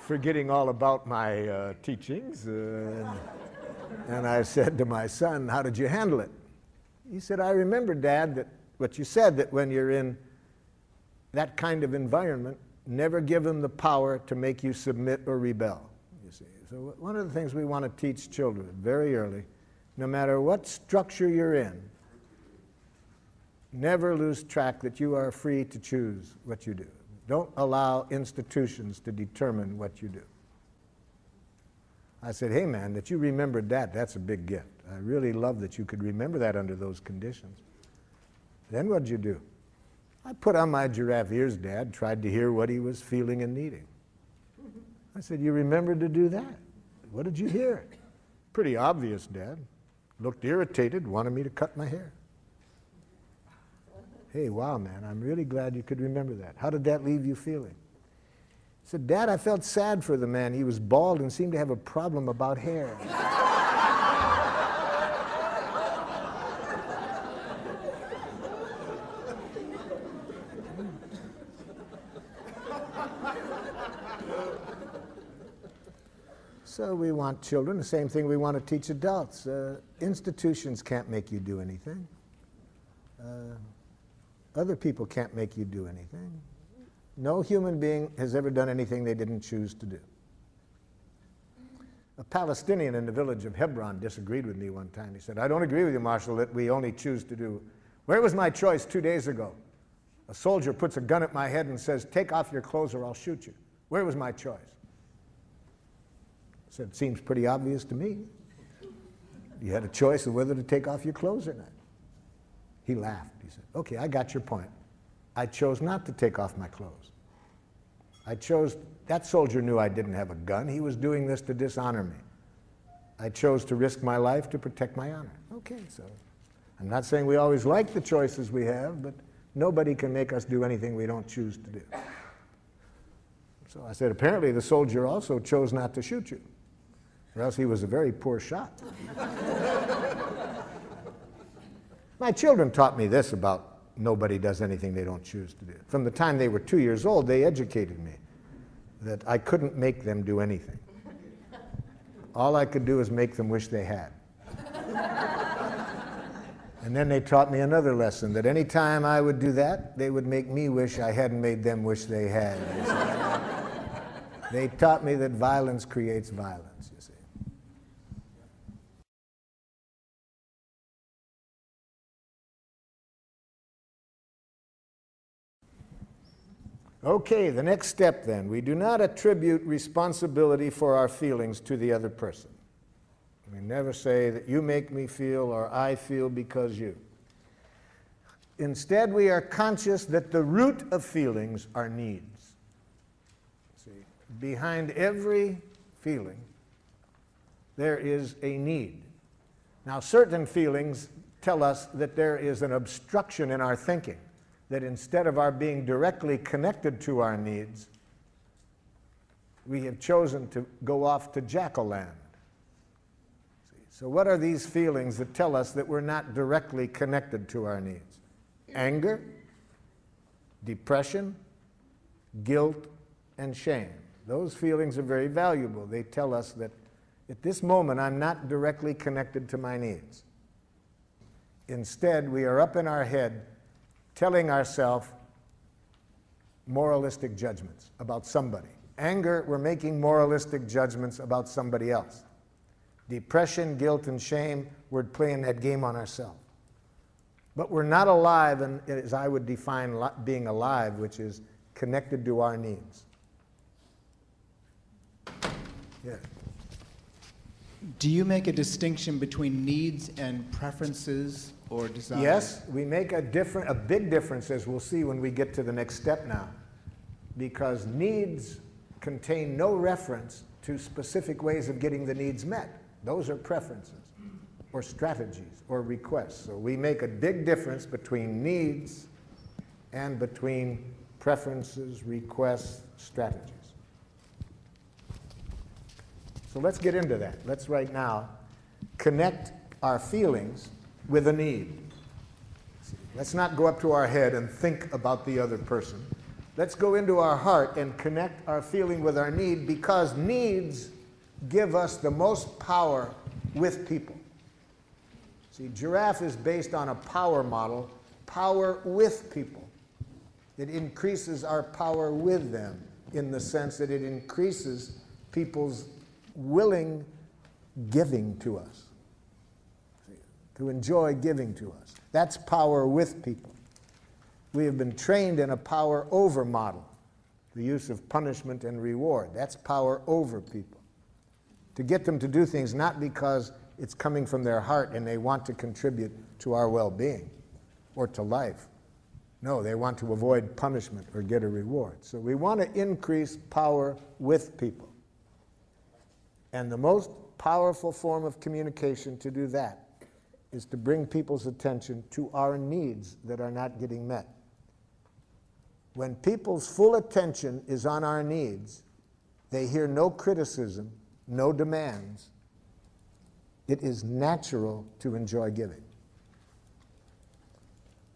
forgetting all about my teachings. And I said to my son, how did you handle it? He said, I remember, Dad, that what you said, that when you're in that kind of environment, never give them the power to make you submit or rebel, you see. So one of the things we want to teach children very early, no matter what structure you're in, never lose track that you are free to choose what you do. Don't allow institutions to determine what you do. I said, hey man, that you remembered that, that's a big gift. I really love that you could remember that under those conditions. Then what'd you do? I put on my giraffe ears, Dad, tried to hear what he was feeling and needing. I said, you remembered to do that? What did you hear? Pretty obvious, Dad. Looked irritated, wanted me to cut my hair. Hey, wow, man, I'm really glad you could remember that. How did that leave you feeling? I said, Dad, I felt sad for the man. He was bald and seemed to have a problem about hair. So we want children, the same thing we want to teach adults. Institutions can't make you do anything. Other people can't make you do anything. No human being has ever done anything they didn't choose to do. A Palestinian in the village of Hebron disagreed with me one time. He said, I don't agree with you, Marshal, that we only choose to do. Where was my choice 2 days ago? A soldier puts a gun at my head and says, take off your clothes or I'll shoot you. Where was my choice? I said, seems pretty obvious to me. You had a choice of whether to take off your clothes or not. He laughed. He said, okay, I got your point. I chose not to take off my clothes. That soldier knew I didn't have a gun. He was doing this to dishonor me. I chose to risk my life to protect my honor. Okay, so I'm not saying we always like the choices we have, but nobody can make us do anything we don't choose to do. So I said, apparently the soldier also chose not to shoot you, or else he was a very poor shot. My children taught me this about nobody does anything they don't choose to do. From the time they were 2 years old, they educated me that I couldn't make them do anything. All I could do is make them wish they had. And then they taught me another lesson, that any time I would do that, they would make me wish I hadn't made them wish they had. You see? They taught me that violence creates violence, you see. Okay, the next step then. We do not attribute responsibility for our feelings to the other person. We never say that you make me feel or I feel because you. Instead, we are conscious that the root of feelings are needs. See, behind every feeling, there is a need. Now, certain feelings tell us that there is an obstruction in our thinking, that instead of our being directly connected to our needs, we have chosen to go off to jackal-land. So what are these feelings that tell us that we're not directly connected to our needs? Anger, depression, guilt, and shame. Those feelings are very valuable. They tell us that at this moment I'm not directly connected to my needs. Instead, we are up in our head telling ourselves moralistic judgments about somebody. Anger, we're making moralistic judgments about somebody else. Depression, guilt, and shame, we're playing that game on ourselves. But we're not alive, and as I would define being alive, which is connected to our needs. Yeah. Do you make a distinction between needs and preferences or desires? Yes, we make a big difference, as we'll see when we get to the next step now, because needs contain no reference to specific ways of getting the needs met. Those are preferences or strategies or requests. So we make a big difference between needs and between preferences, requests, strategies. So let's get into that. Let's right now connect our feelings with a need. Let's not go up to our head and think about the other person. Let's go into our heart and connect our feeling with our need, because needs give us the most power with people. See, giraffe is based on a power model, power with people. It increases our power with them in the sense that it increases people's willing giving to us, to enjoy giving to us. That's power with people. We have been trained in a power over model, the use of punishment and reward. That's power over people. To get them to do things not because it's coming from their heart and they want to contribute to our well-being or to life. No, they want to avoid punishment or get a reward. So we want to increase power with people. And the most powerful form of communication to do that is to bring people's attention to our needs that are not getting met. When people's full attention is on our needs, they hear no criticism, no demands. It is natural to enjoy giving.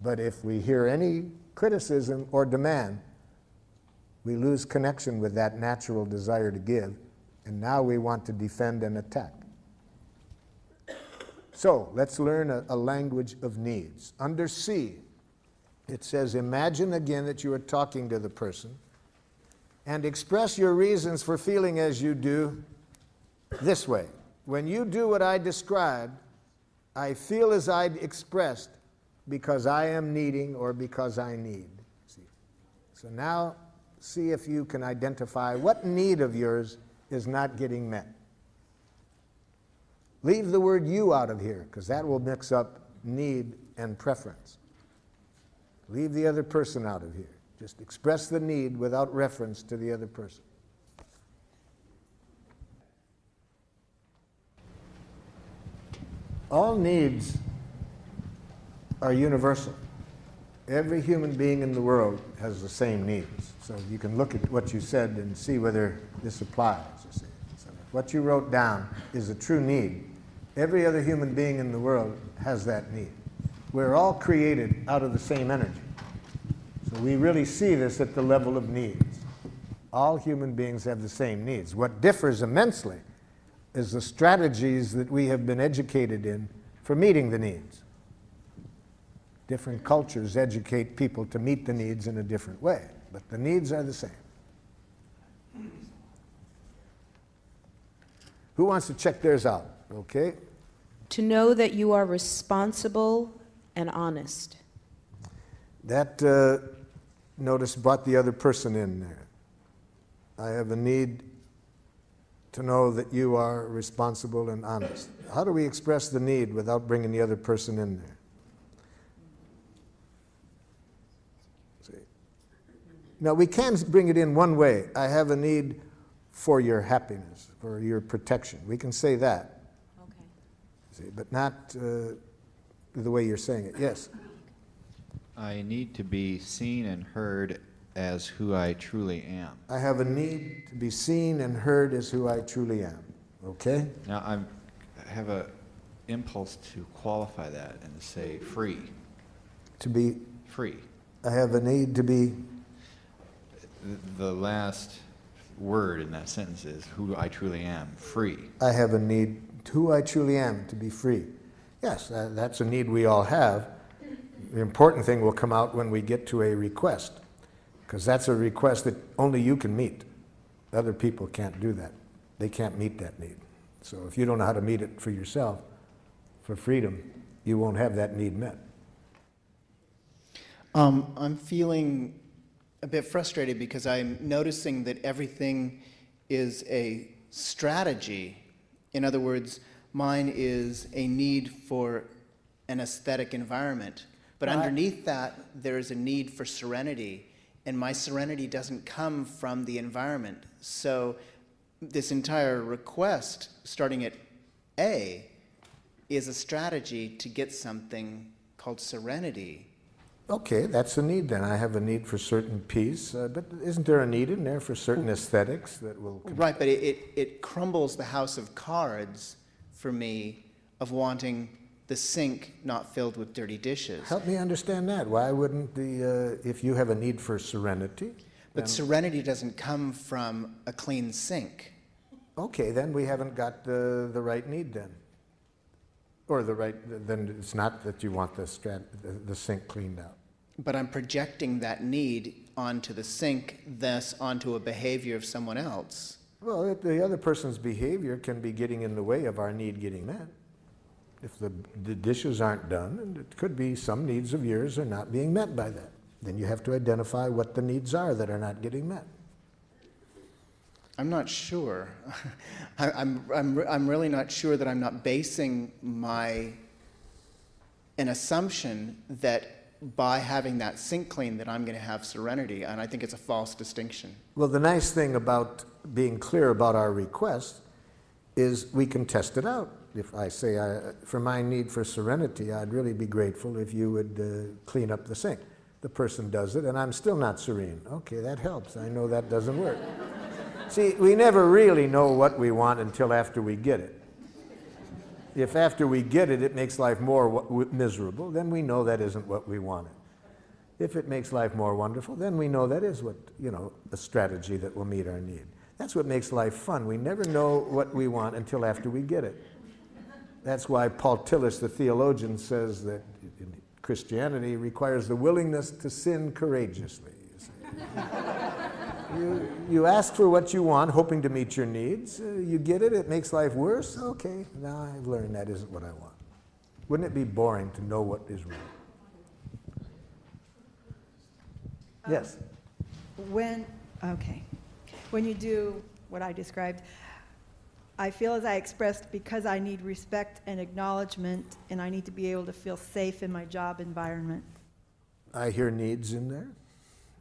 But if we hear any criticism or demand, we lose connection with that natural desire to give, and now we want to defend and attack. So let's learn a language of needs. Under C, it says, imagine again that you are talking to the person and express your reasons for feeling as you do this way. When you do what I described, I feel as I expressed because I am needing or because I need. See? So now see if you can identify what need of yours is not getting met. Leave the word you out of here, because that will mix up need and preference. Leave the other person out of here. Just express the need without reference to the other person. All needs are universal. Every human being in the world has the same needs. So you can look at what you said and see whether this applies. You see. So what you wrote down is a true need. Every other human being in the world has that need. We're all created out of the same energy. So we really see this at the level of needs. All human beings have the same needs. What differs immensely is the strategies that we have been educated in for meeting the needs. Different cultures educate people to meet the needs in a different way, but the needs are the same. Who wants to check theirs out? Okay. To know that you are responsible and honest. That, notice, brought the other person in there. I have a need to know that you are responsible and honest. How do we express the need without bringing the other person in there? See? Now, we can bring it in one way. I have a need for your happiness, for your protection. We can say that. See, but not the way you're saying it. Yes? I need to be seen and heard as who I truly am. I have a need to be seen and heard as who I truly am. Okay? Now, I have an impulse to qualify that and to say free. To be free. I have a need to be. The last word in that sentence is who I truly am, free. I have a need to who I truly am, to be free. Yes, that's a need we all have. The important thing will come out when we get to a request, because that's a request that only you can meet. Other people can't do that. They can't meet that need. So if you don't know how to meet it for yourself, for freedom, you won't have that need met. I'm feeling a bit frustrated because I'm noticing that everything is a strategy. In other words, mine is a need for an aesthetic environment. But underneath that, there is a need for serenity. And my serenity doesn't come from the environment. So this entire request, starting at A, is a strategy to get something called serenity. Okay, that's a need then. I have a need for certain peace, but isn't there a need in there for certain aesthetics that will... Right, but it crumbles the house of cards for me of wanting the sink not filled with dirty dishes. Help me understand that. Why wouldn't if you have a need for serenity... But serenity doesn't come from a clean sink. Okay, then we haven't got the right need then. Or then it's not that you want the sink cleaned out. But I'm projecting that need onto the sink, thus onto a behavior of someone else. Well, the other person's behavior can be getting in the way of our need getting met. If the dishes aren't done, and it could be some needs of yours are not being met by that. Then you have to identify what the needs are that are not getting met. I'm not sure. I'm really not sure that I'm not basing an assumption that by having that sink clean that I'm going to have serenity, and I think it's a false distinction. Well, the nice thing about being clear about our request is we can test it out. If I say, for my need for serenity, I'd really be grateful if you would clean up the sink. The person does it, and I'm still not serene. Okay, that helps. I know that doesn't work. See, we never really know what we want until after we get it. If after we get it, it makes life more miserable, then we know that isn't what we wanted. If it makes life more wonderful, then we know that is what, a strategy that will meet our need. That's what makes life fun. We never know what we want until after we get it. That's why Paul Tillich, the theologian, says that Christianity requires the willingness to sin courageously. You ask for what you want, hoping to meet your needs. You get it, it makes life worse. Okay, now I've learned that isn't what I want. Wouldn't it be boring to know what is wrong? Yes? When you do what I described, I feel as I expressed because I need respect and acknowledgement, and I need to be able to feel safe in my job environment. I hear needs in there,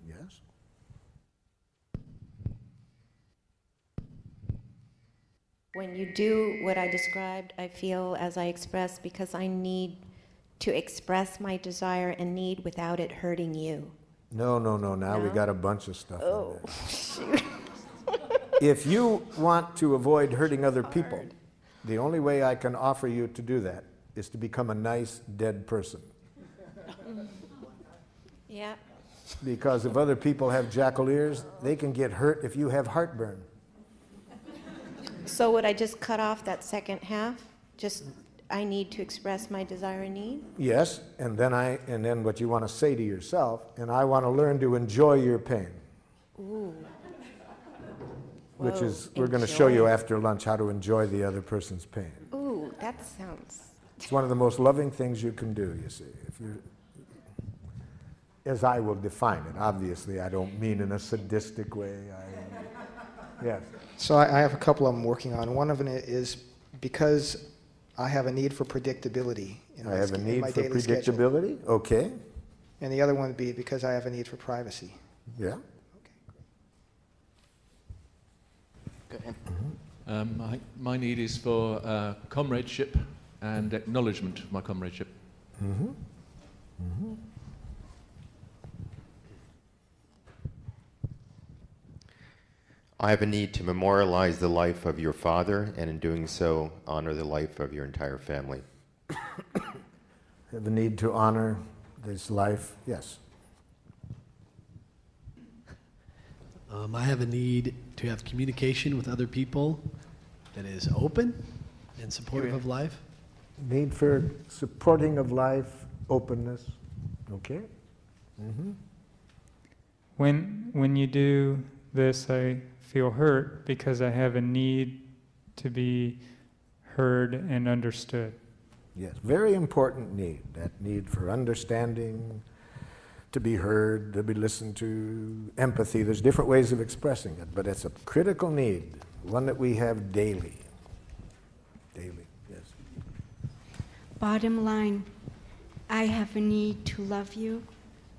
yes. When you do what I described, I feel as I express because I need to express my desire and need without it hurting you. No. Now we got a bunch of stuff in there. Shoot. If you want to avoid hurting other people, the only way I can offer you to do that is to become a nice, dead person. Yeah. Because if other people have jackal ears, they can get hurt if you have heartburn. So would I just cut off that second half? Just, I need to express my desire and need? Yes, and then what you want to say to yourself, and I want to learn to enjoy your pain. Ooh. Which is, we're going to show you after lunch how to enjoy the other person's pain. Ooh, that sounds... It's one of the most loving things you can do, you see. If you're, as I will define it, obviously I don't mean in a sadistic way. Yes. So I have a couple I'm working on. One of them is because I have a need for predictability. I have a need for predictability, okay. And the other one would be because I have a need for privacy. Yeah. Go ahead. My need is for comradeship and acknowledgement of my comradeship. Mm-hmm. Mm-hmm. I have a need to memorialize the life of your father, and in doing so, honor the life of your entire family. Have a need to honor this life, yes. I have a need to have communication with other people that is open and supportive of life. Need for supporting of life, openness, okay? Mm-hmm. When you do this, I feel hurt because I have a need to be heard and understood. Yes, very important need, that need for understanding, to be heard, to be listened to, empathy. There's different ways of expressing it, but it's a critical need, one that we have daily. Daily, yes. Bottom line, I have a need to love you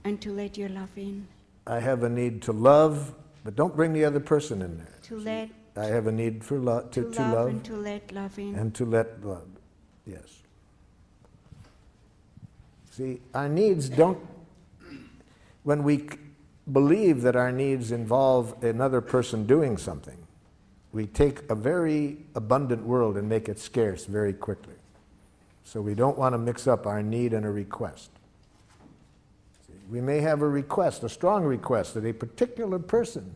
and to let your love in. I have a need to love, but don't bring the other person in there. To let. I have a need for love, to love and to let love in. And to let love, yes. See, our needs don't, when we believe that our needs involve another person doing something, we take a very abundant world and make it scarce very quickly. So we don't want to mix up our need and a request. See, we may have a request, a strong request, that a particular person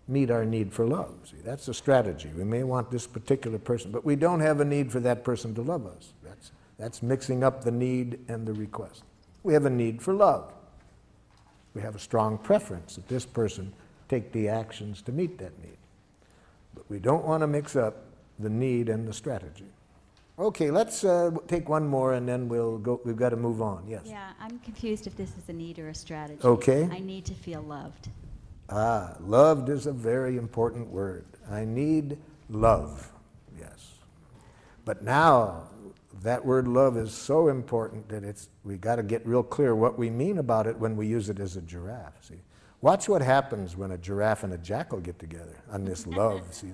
meet our need for love. See, that's a strategy. We may want this particular person, but we don't have a need for that person to love us. That's mixing up the need and the request. We have a need for love. We have a strong preference that this person take the actions to meet that need. But we don't want to mix up the need and the strategy. Okay, let's take one more and then we'll go. We've got to move on. Yes. Yeah, I'm confused if this is a need or a strategy. Okay. I need to feel loved. Ah, loved is a very important word. I need love, yes. But now, That word love is so important that we got to get real clear what we mean about it when we use it as a giraffe. See, watch what happens when a giraffe and a jackal get together on this love. See,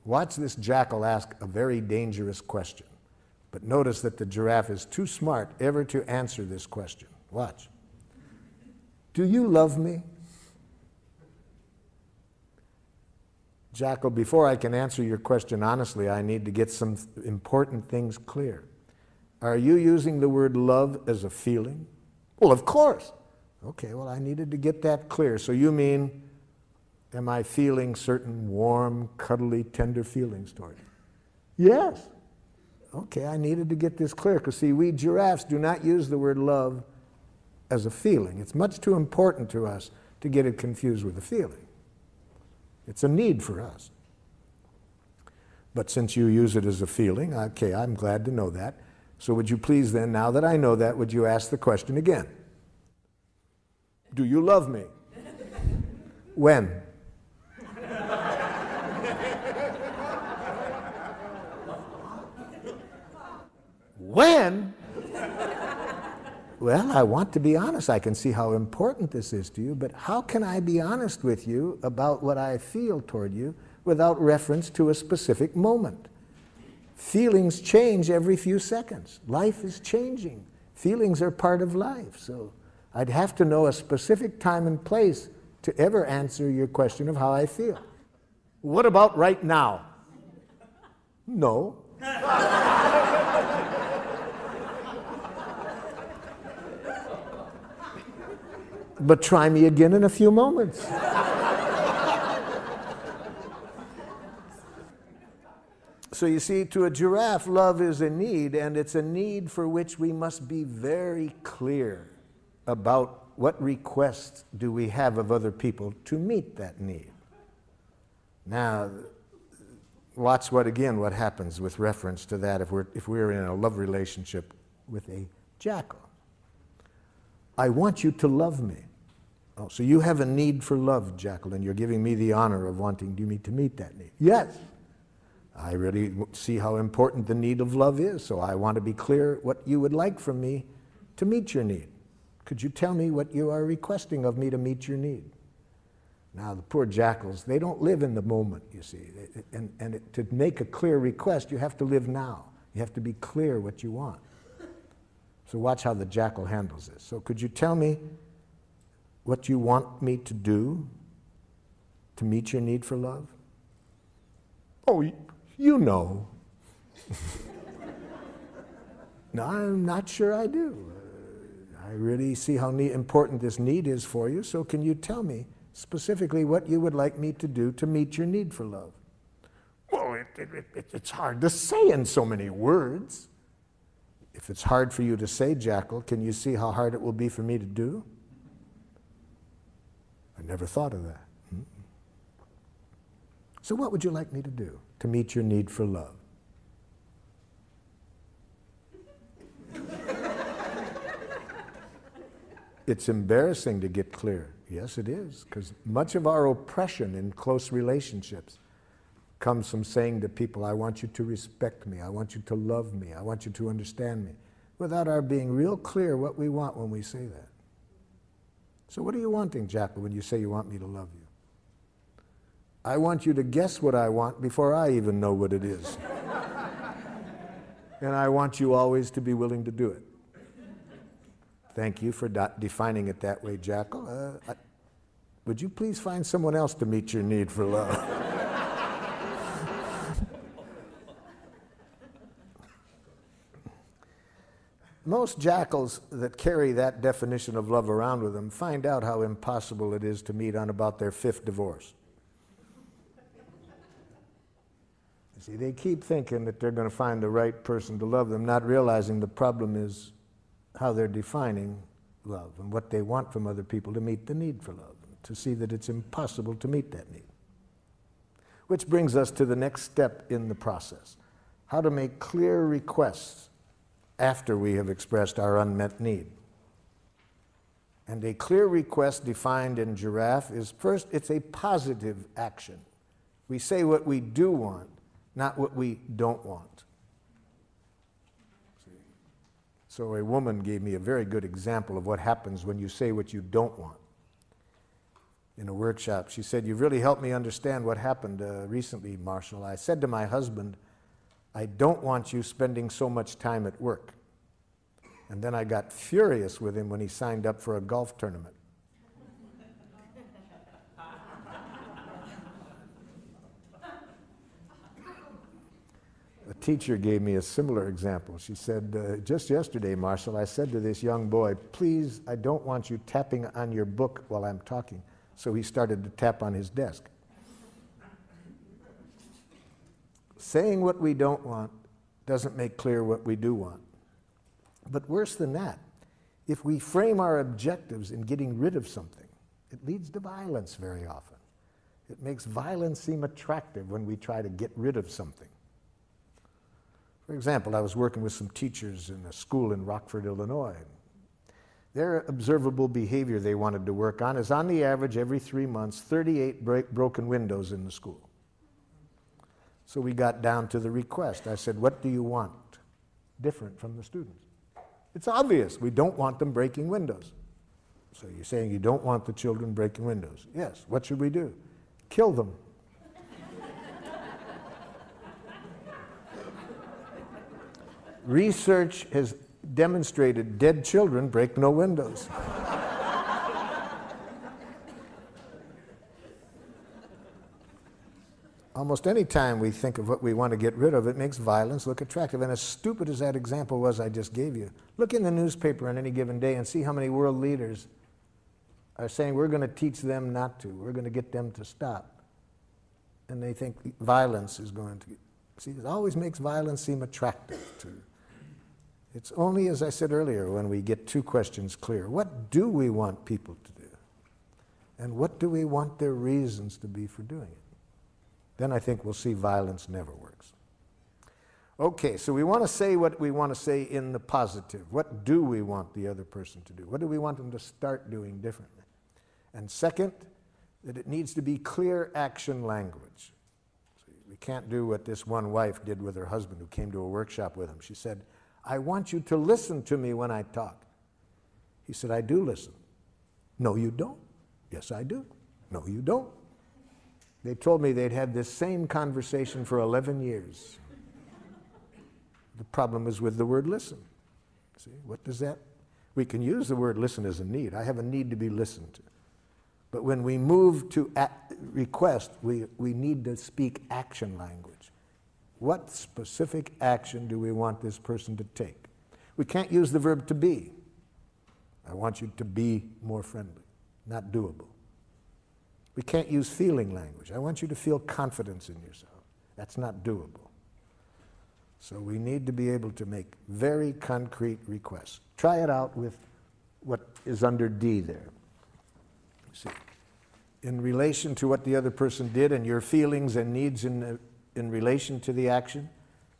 watch this jackal ask a very dangerous question. But notice that the giraffe is too smart ever to answer this question. Watch. Do you love me? Jackal, before I can answer your question honestly, I need to get some important things clear. Are you using the word love as a feeling? Well, of course. Okay, well, I needed to get that clear. So you mean, am I feeling certain warm, cuddly, tender feelings toward you? Yes. Okay, I needed to get this clear, because see, we giraffes do not use the word love as a feeling. It's much too important to us to get it confused with a feeling. It's a need for us. But since you use it as a feeling, okay, I'm glad to know that. So would you please then, now that I know that, would you ask the question again? Do you love me? When? When? Well, I want to be honest. I can see how important this is to you, but how can I be honest with you about what I feel toward you without reference to a specific moment? Feelings change every few seconds. Life is changing. Feelings are part of life. So I'd have to know a specific time and place to ever answer your question of how I feel. What about right now? No. But try me again in a few moments. So you see, to a giraffe, love is a need, and it's a need for which we must be very clear about what requests do we have of other people to meet that need. Now, watch what happens with reference to that if we're in a love relationship with a jackal. I want you to love me. Oh, so you have a need for love, jackal, and you're giving me the honor of wanting me to meet that need. Yes. I really see how important the need of love is, so I want to be clear what you would like from me to meet your need. Could you tell me what you are requesting of me to meet your need? Now, the poor jackals, they don't live in the moment, you see. To make a clear request, you have to live now. You have to be clear what you want. So watch how the jackal handles this. So could you tell me what you want me to do to meet your need for love? Oh, you know. No, I'm not sure I do. I really see how important this need is for you, so can you tell me specifically what you would like me to do to meet your need for love? Well, it's hard to say in so many words. If it's hard for you to say, jackal, can you see how hard it will be for me to do? I never thought of that. So what would you like me to do to meet your need for love? It's embarrassing to get clear. Yes, it is, because much of our oppression in close relationships comes from saying to people, I want you to respect me, I want you to love me, I want you to understand me, without our being real clear what we want when we say that. So what are you wanting, jackal, when you say you want me to love you? I want you to guess what I want before I even know what it is. And I want you always to be willing to do it. Thank you for defining it that way, jackal. Would you please find someone else to meet your need for love? Most jackals that carry that definition of love around with them find out how impossible it is to meet on about their 5th divorce. You see, they keep thinking that they're going to find the right person to love them, not realizing the problem is how they're defining love and what they want from other people to meet the need for love, to see that it's impossible to meet that need. Which brings us to the next step in the process, how to make clear requests after we have expressed our unmet need. And a clear request defined in giraffe is, first, it's a positive action. We say what we do want, not what we don't want. So a woman gave me a very good example of what happens when you say what you don't want. In a workshop, she said, "You've really helped me understand what happened recently, Marshall. I said to my husband, I don't want you spending so much time at work. And then I got furious with him when he signed up for a golf tournament." A teacher gave me a similar example. She said, "Just yesterday, Marshall, I said to this young boy, please, I don't want you tapping on your book while I'm talking." So he started to tap on his desk. Saying what we don't want doesn't make clear what we do want. But worse than that, if we frame our objectives in getting rid of something, it leads to violence very often. It makes violence seem attractive when we try to get rid of something. For example, I was working with some teachers in a school in Rockford, Illinois. Their observable behavior they wanted to work on is, on the average, every 3 months, 38 broken windows in the school. So we got down to the request. I said, "What do you want different from the students?" It's obvious. We don't want them breaking windows. So you're saying you don't want the children breaking windows. Yes. What should we do? Kill them. Research has demonstrated dead children break no windows. Almost any time we think of what we want to get rid of, it makes violence look attractive. And as stupid as that example was I just gave you, look in the newspaper on any given day and see how many world leaders are saying we're going to teach them not to, we're going to get them to stop. And they think violence is going to... See, it always makes violence seem attractive to... It's only, as I said earlier, when we get two questions clear. What do we want people to do? And what do we want their reasons to be for doing it? Then I think we'll see violence never works. Okay, so we want to say what we want to say in the positive. What do we want the other person to do? What do we want them to start doing differently? And second, that it needs to be clear action language. So we can't do what this one wife did with her husband who came to a workshop with him. She said, "I want you to listen to me when I talk." He said, "I do listen." "No, you don't." "Yes, I do." "No, you don't." They told me they'd had this same conversation for 11 years. The problem is with the word listen. See, what does that? We can use the word listen as a need. I have a need to be listened to. But when we move to request, we need to speak action language. What specific action do we want this person to take? We can't use the verb to be. I want you to be more friendly. Not doable. We can't use feeling language. I want you to feel confidence in yourself. That's not doable. So we need to be able to make very concrete requests. Try it out with what is under D there. See, in relation to what the other person did and your feelings and needs in relation to the action,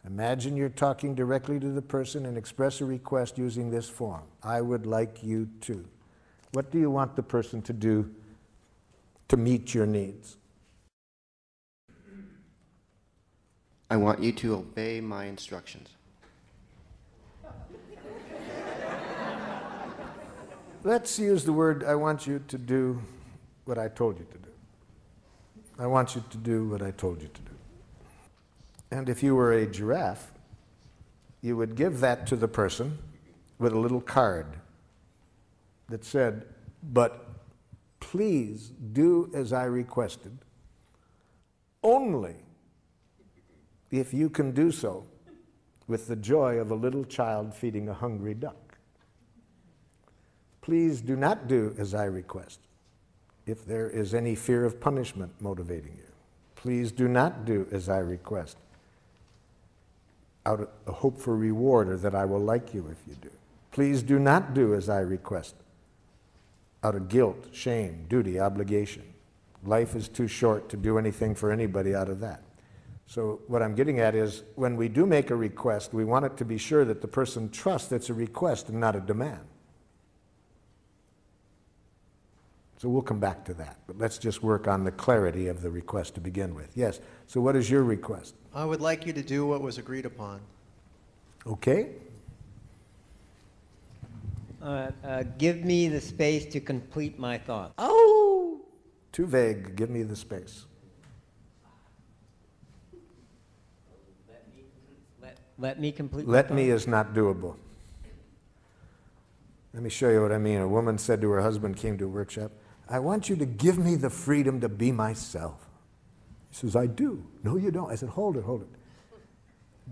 imagine you're talking directly to the person and express a request using this form. I would like you to. What do you want the person to do to meet your needs? I want you to obey my instructions. Let's use the word, I want you to do what I told you to do. I want you to do what I told you to do. And if you were a giraffe, you would give that to the person with a little card that said, "But please do as I requested, only if you can do so with the joy of a little child feeding a hungry duck. Please do not do as I request if there is any fear of punishment motivating you. Please do not do as I request out of a hope for reward or that I will like you if you do. Please do not do as I request out of guilt, shame, duty, obligation. Life is too short to do anything for anybody out of that." So what I'm getting at is when we do make a request, we want it to be sure that the person trusts it's a request and not a demand. So we'll come back to that, but let's just work on the clarity of the request to begin with. Yes, so what is your request? I would like you to do what was agreed upon. Okay. Give me the space to complete my thoughts. Oh! Too vague. Give me the space. Let me complete my Let thoughts. me is not doable. Let me show you what I mean. A woman said to her husband, came to a workshop, I want you to give me the freedom to be myself. He says, I do. No, you don't. I said, hold it, hold it.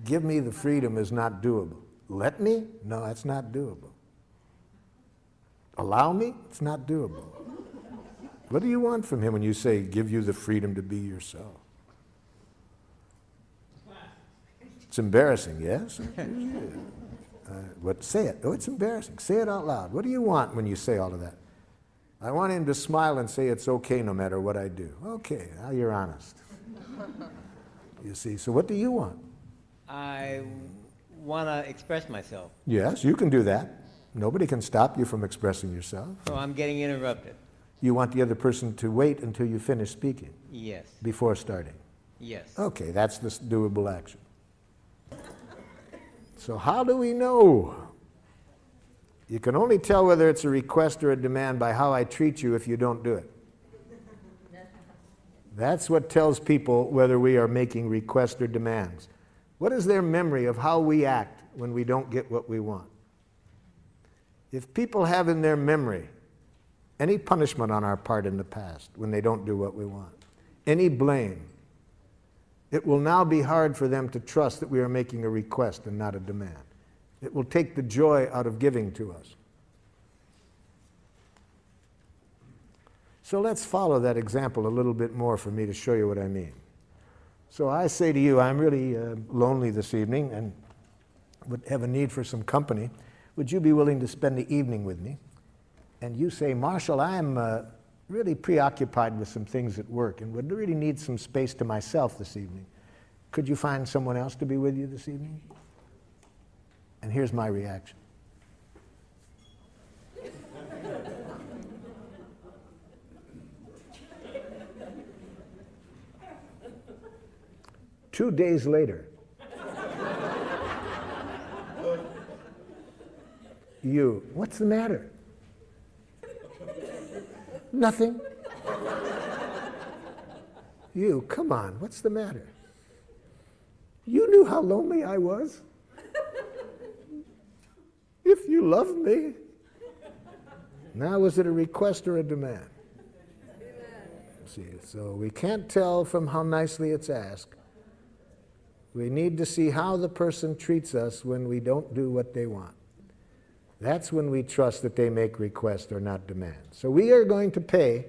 Give me the freedom is not doable. Let me? No, that's not doable. Allow me? It's not doable. What do you want from him when you say, give you the freedom to be yourself? It's embarrassing, yes? What? Say it. Oh, it's embarrassing. Say it out loud. What do you want when you say all of that? I want him to smile and say it's okay no matter what I do. Okay, now you're honest. You see, so what do you want? I want to express myself. Yes, you can do that. Nobody can stop you from expressing yourself. So I'm getting interrupted. You want the other person to wait until you finish speaking? Yes. Before starting? Yes. Okay, that's the doable action. So how do we know? You can only tell whether it's a request or a demand by how I treat you if you don't do it. That's what tells people whether we are making requests or demands. What is their memory of how we act when we don't get what we want? If people have in their memory any punishment on our part in the past when they don't do what we want, any blame, it will now be hard for them to trust that we are making a request and not a demand. It will take the joy out of giving to us. So let's follow that example a little bit more for me to show you what I mean. So I say to you, I'm really lonely this evening and would have a need for some company. Would you be willing to spend the evening with me? And you say, Marshall, I'm really preoccupied with some things at work and would really need some space to myself this evening. Could you find someone else to be with you this evening? And here's my reaction. Two days later, what's the matter? Nothing. Come on, what's the matter? You knew how lonely I was. If you loved me. Now, was it a request or a demand? See, so we can't tell from how nicely it's asked. We need to see how the person treats us when we don't do what they want. That's when we trust that they make requests or not demands. So we are going to pay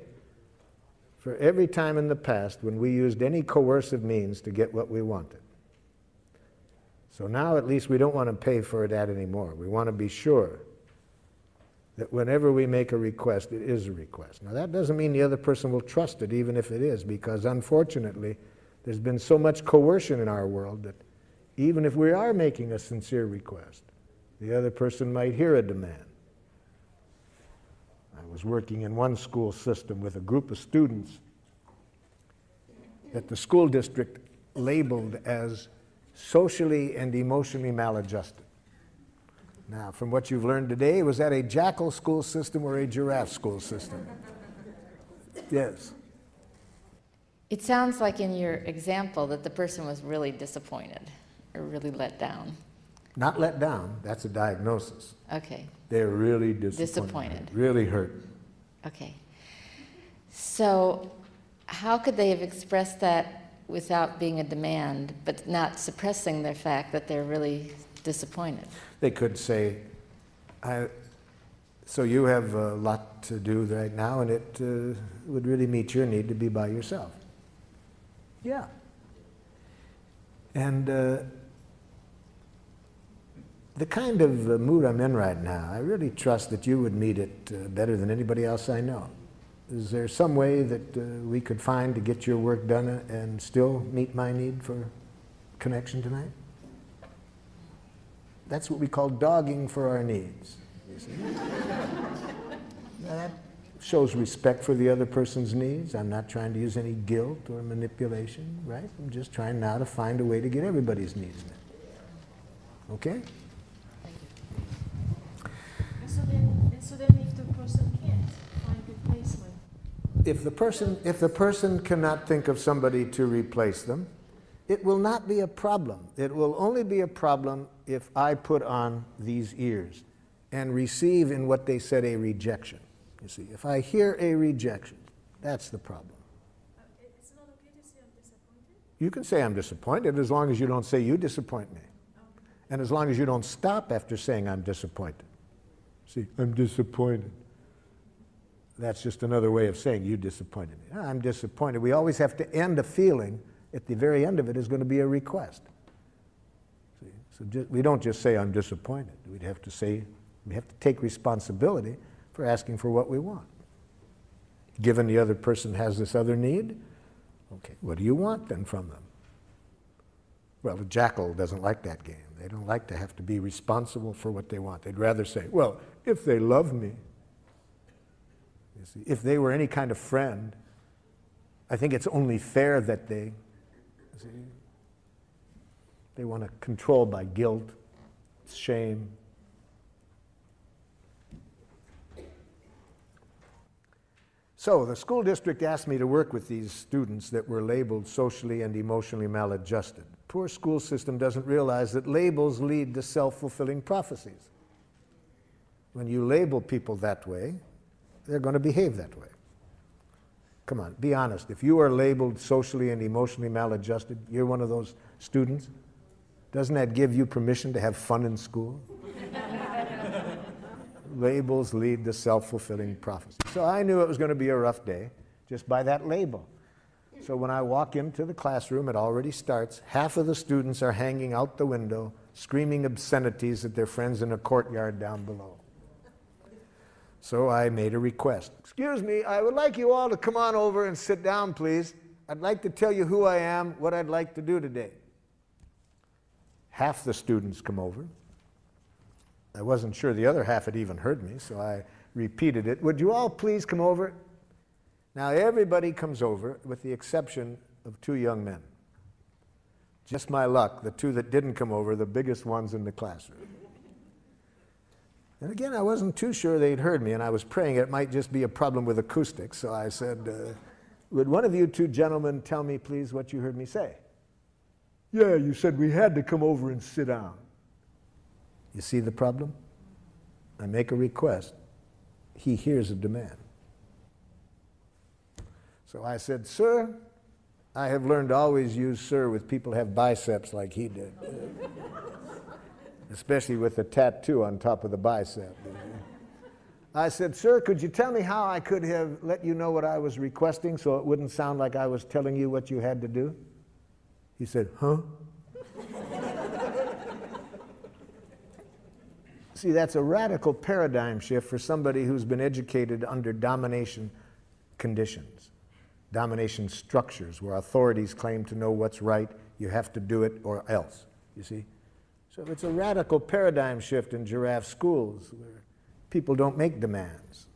for every time in the past when we used any coercive means to get what we wanted. So now at least we don't want to pay for that anymore. We want to be sure that whenever we make a request, it is a request. Now that doesn't mean the other person will trust it, even if it is, because unfortunately, there's been so much coercion in our world that even if we are making a sincere request, the other person might hear a demand. I was working in one school system with a group of students that the school district labeled as socially and emotionally maladjusted. Now, from what you've learned today, was that a jackal school system or a giraffe school system? Yes. It sounds like in your example that the person was really disappointed or really let down. Not let down, that's a diagnosis. Okay. They're really disappointed. Really hurt. Okay. So how could they have expressed that without being a demand, but not suppressing their fact that they're really disappointed? They could say, so you have a lot to do right now and it would really meet your need to be by yourself. Yeah. And the kind of mood I'm in right now, I really trust that you would meet it better than anybody else I know. Is there some way that we could find to get your work done and still meet my need for connection tonight? That's what we call dogging for our needs. You see? Now that shows respect for the other person's needs. I'm not trying to use any guilt or manipulation, right? I'm just trying now to find a way to get everybody's needs met. Okay? So then So then if the person can't find replacement? If the person cannot think of somebody to replace them, it will not be a problem. It will only be a problem if I put on these ears and receive in what they said a rejection. You see, if I hear a rejection, that's the problem. It's not okay to say I'm disappointed? You can say I'm disappointed as long as you don't say you disappoint me. And as long as you don't stop after saying I'm disappointed. See, I'm disappointed. That's just another way of saying you disappointed me. I'm disappointed. We always have to end a feeling. At the very end of it is going to be a request. See? So we don't just say I'm disappointed. We have to take responsibility for asking for what we want. Given the other person has this other need, okay, what do you want then from them? Well, the jackal doesn't like that game. They don't like to have to be responsible for what they want. They'd rather say, well, if they love me, you see, if they were any kind of friend, I think it's only fair that they want to control by guilt, shame. So the school district asked me to work with these students that were labeled socially and emotionally maladjusted. Poor school system doesn't realize that labels lead to self-fulfilling prophecies. When you label people that way, they're going to behave that way. Come on, be honest. If you are labeled socially and emotionally maladjusted, you're one of those students, doesn't that give you permission to have fun in school? Labels lead to self-fulfilling prophecy. So I knew it was going to be a rough day just by that label. So when I walk into the classroom, it already starts. Half of the students are hanging out the window, screaming obscenities at their friends in a courtyard down below. So I made a request. Excuse me, I would like you all to come on over and sit down, please. I'd like to tell you who I am, what I'd like to do today. Half the students come over. I wasn't sure the other half had even heard me, so I repeated it. Would you all please come over? Now everybody comes over with the exception of two young men. Just my luck, the two that didn't come over, the biggest ones in the classroom. And again, I wasn't too sure they'd heard me, and I was praying it might just be a problem with acoustics, so I said, would one of you two gentlemen tell me, please, what you heard me say? Yeah, you said we had to come over and sit down. You see the problem? I make a request. He hears a demand. So I said, sir, I have learned to always use sir with people who have biceps like he did. Especially with the tattoo on top of the bicep. I said, sir, could you tell me how I could have let you know what I was requesting so it wouldn't sound like I was telling you what you had to do? He said, huh? See, that's a radical paradigm shift for somebody who's been educated under domination conditions, domination structures where authorities claim to know what's right, you have to do it or else, you see? So it's a radical paradigm shift in giraffe schools where people don't make demands.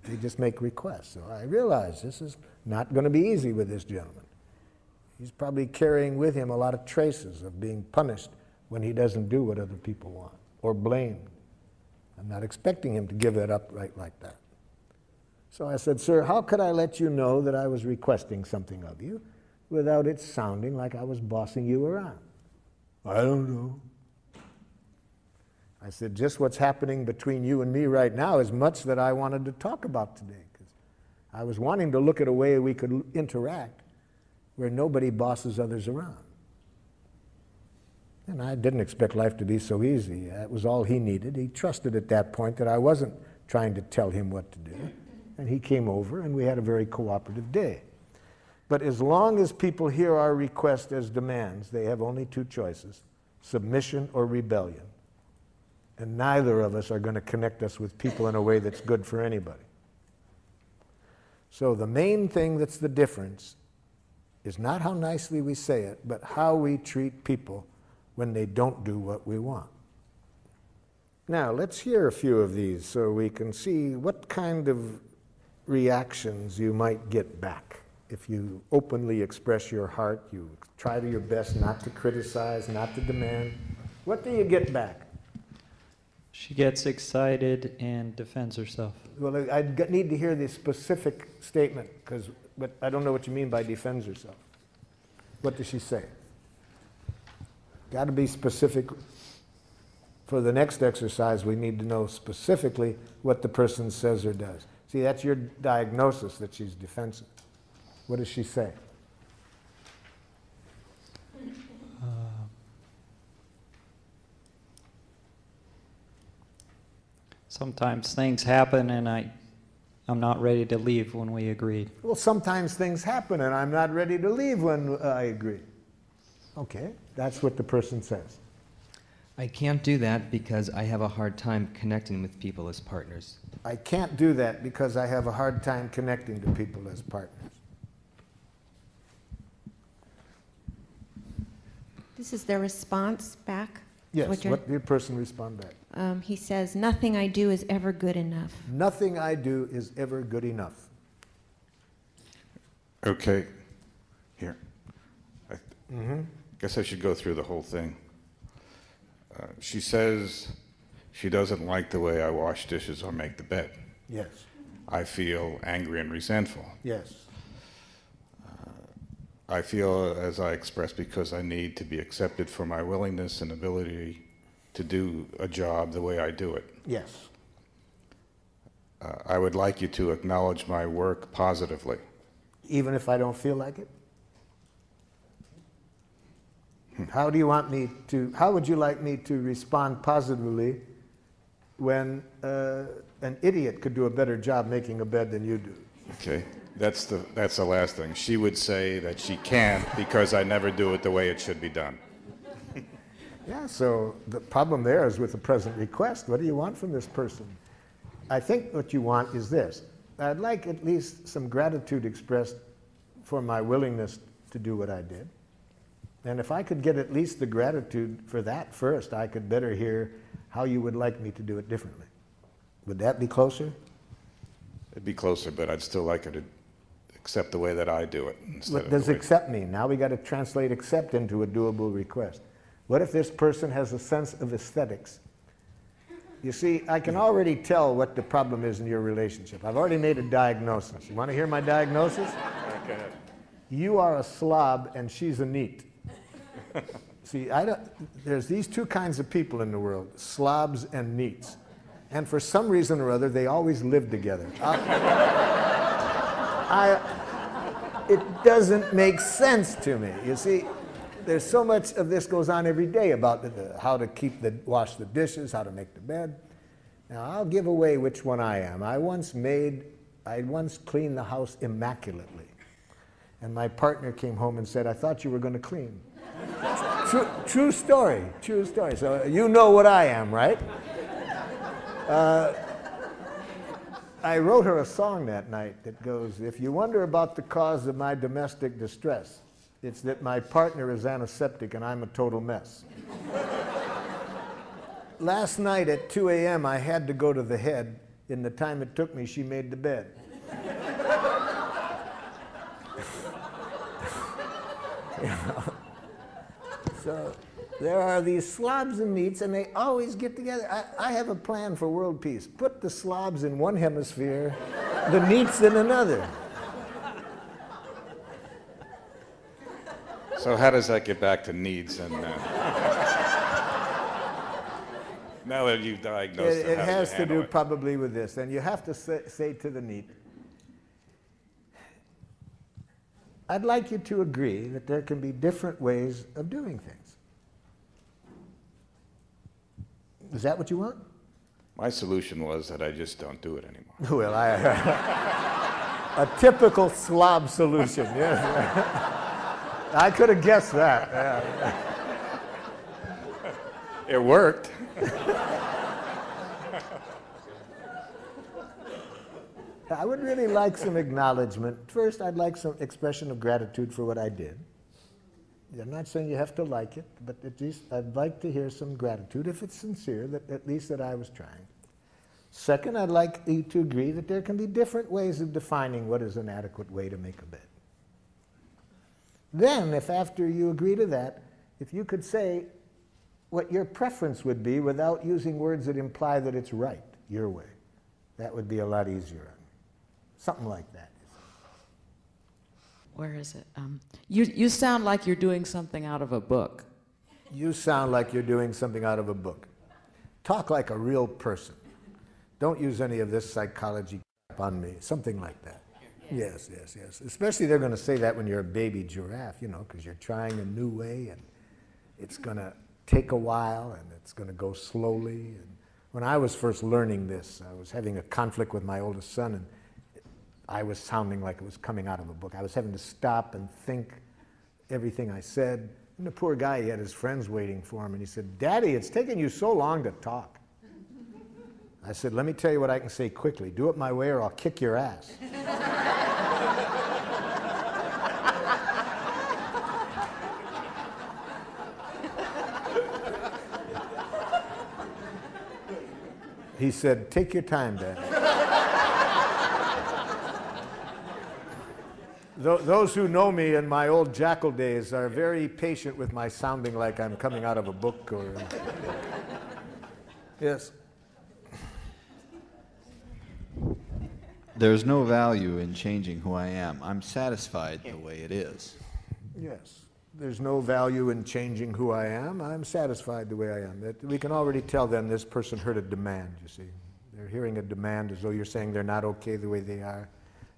They just make requests. So I realize this is not going to be easy with this gentleman. He's probably carrying with him a lot of traces of being punished when he doesn't do what other people want, or blamed. I'm not expecting him to give that up right like that. So I said, sir, how could I let you know that I was requesting something of you without it sounding like I was bossing you around? I don't know. I said, just what's happening between you and me right now is much that I wanted to talk about today, because I was wanting to look at a way we could interact where nobody bosses others around. And I didn't expect life to be so easy. That was all he needed. He trusted at that point that I wasn't trying to tell him what to do. And he came over, and we had a very cooperative day. But as long as people hear our request as demands, they have only two choices, submission or rebellion. And neither of us are going to connect us with people in a way that's good for anybody. So the main thing that's the difference is not how nicely we say it, but how we treat people when they don't do what we want. Now, let's hear a few of these so we can see what kind of reactions you might get back. If you openly express your heart, you try to your best not to criticize, not to demand, what do you get back? She gets excited and defends herself. Well, I need to hear the specific statement, but I don't know what you mean by defends herself. What does she say? Got to be specific. For the next exercise, we need to know specifically what the person says or does. See, that's your diagnosis that she's defensive. What does she say? Sometimes things happen and I'm not ready to leave when we agreed. Well, sometimes things happen and I'm not ready to leave when I agree. Okay, that's what the person says. I can't do that because I have a hard time connecting with people as partners. I can't do that because I have a hard time connecting to people as partners. This is their response back? Yes, what did the person respond back? He says, nothing I do is ever good enough. Nothing I do is ever good enough. Okay, here. Guess I should go through the whole thing. She says she doesn't like the way I wash dishes or make the bed. Yes. I feel angry and resentful. Yes. I feel as I express because I need to be accepted for my willingness and ability to do a job the way I do it. Yes. I would like you to acknowledge my work positively. Even if I don't feel like it? How do you want me to, how would you like me to respond positively when an idiot could do a better job making a bed than you do? Okay, that's the last thing. She would say that she can't because I never do it the way it should be done. Yeah, so the problem there is with the present request. What do you want from this person? I think what you want is this. I'd like at least some gratitude expressed for my willingness to do what I did. And if I could get at least the gratitude for that first, I could better hear how you would like me to do it differently. Would that be closer? It'd be closer, but I'd still like her to accept the way that I do it. What does accept mean? Now we got to translate accept into a doable request. What if this person has a sense of aesthetics? You see, I can already tell what the problem is in your relationship. I've already made a diagnosis. You want to hear my diagnosis? Okay. You are a slob and she's a neat. See, there's these two kinds of people in the world, slobs and neats. And for some reason or other, they always live together. It doesn't make sense to me. You see, there's so much of this goes on every day about how to wash the dishes, how to make the bed. Now, I'll give away which one I am. I once cleaned the house immaculately. And my partner came home and said, I thought you were going to clean. True story, true story. So you know what I am, right? I wrote her a song that night that goes, if you wonder about the cause of my domestic distress, it's that my partner is antiseptic and I'm a total mess. Last night at 2 a.m. I had to go to the head. In the time it took me, she made the bed. You know? So there are these slobs and neats, and they always get together. I have a plan for world peace. Put the slobs in one hemisphere, the neats in another. So how does that get back to needs? And now that you've diagnosed it has to do probably with this. And you have to say to the neat, I'd like you to agree that there can be different ways of doing things. Is that what you want? My solution was that I just don't do it anymore. Well, a typical slob solution, yes. I could have guessed that. Yeah. It worked. I would really like some acknowledgement. First, I'd like some expression of gratitude for what I did. I'm not saying you have to like it, but at least I'd like to hear some gratitude, if it's sincere, that at least that I was trying. Second, I'd like you to agree that there can be different ways of defining what is an adequate way to make a bed. Then, if after you agree to that, if you could say, what your preference would be without using words that imply that it's right, your way. That would be a lot easier. Something like that. Where is it? You sound like you're doing something out of a book. You sound like you're doing something out of a book. Talk like a real person. Don't use any of this psychology crap on me. Something like that. Yes, yes, yes. Especially they're going to say that when you're a baby giraffe, you know, because you're trying a new way and it's going to take a while and it's going to go slowly. And when I was first learning this, I was having a conflict with my oldest son, and I was sounding like it was coming out of a book. I was having to stop and think everything I said. And the poor guy, he had his friends waiting for him, and he said, "Daddy, it's taking you so long to talk." I said, "Let me tell you what I can say quickly. Do it my way or I'll kick your ass." He said, "Take your time, Dad." Those who know me in my old jackal days are very patient with my sounding like I'm coming out of a book or... Yes. There's no value in changing who I am. I'm satisfied the way it is. Yes. There's no value in changing who I am. I'm satisfied the way I am. We can already tell then this person heard a demand, you see. They're hearing a demand as though you're saying they're not okay the way they are.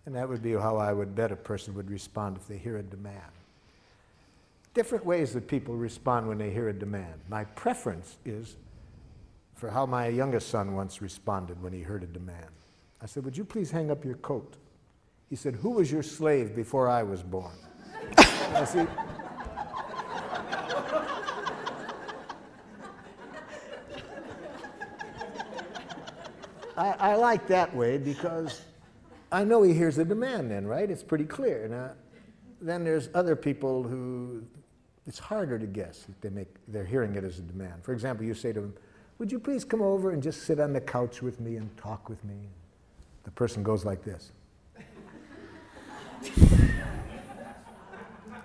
And that would be how I would bet a person would respond if they hear a demand. Different ways that people respond when they hear a demand. My preference is for how my youngest son once responded when he heard a demand. I said, "Would you please hang up your coat?" He said, "Who was your slave before I was born?" I see. I like that way because I know he hears a demand then, right? It's pretty clear. Now, then there's other people who it's harder to guess if they're hearing it as a demand. For example, you say to them, "Would you please come over and just sit on the couch with me and talk with me?" The person goes like this.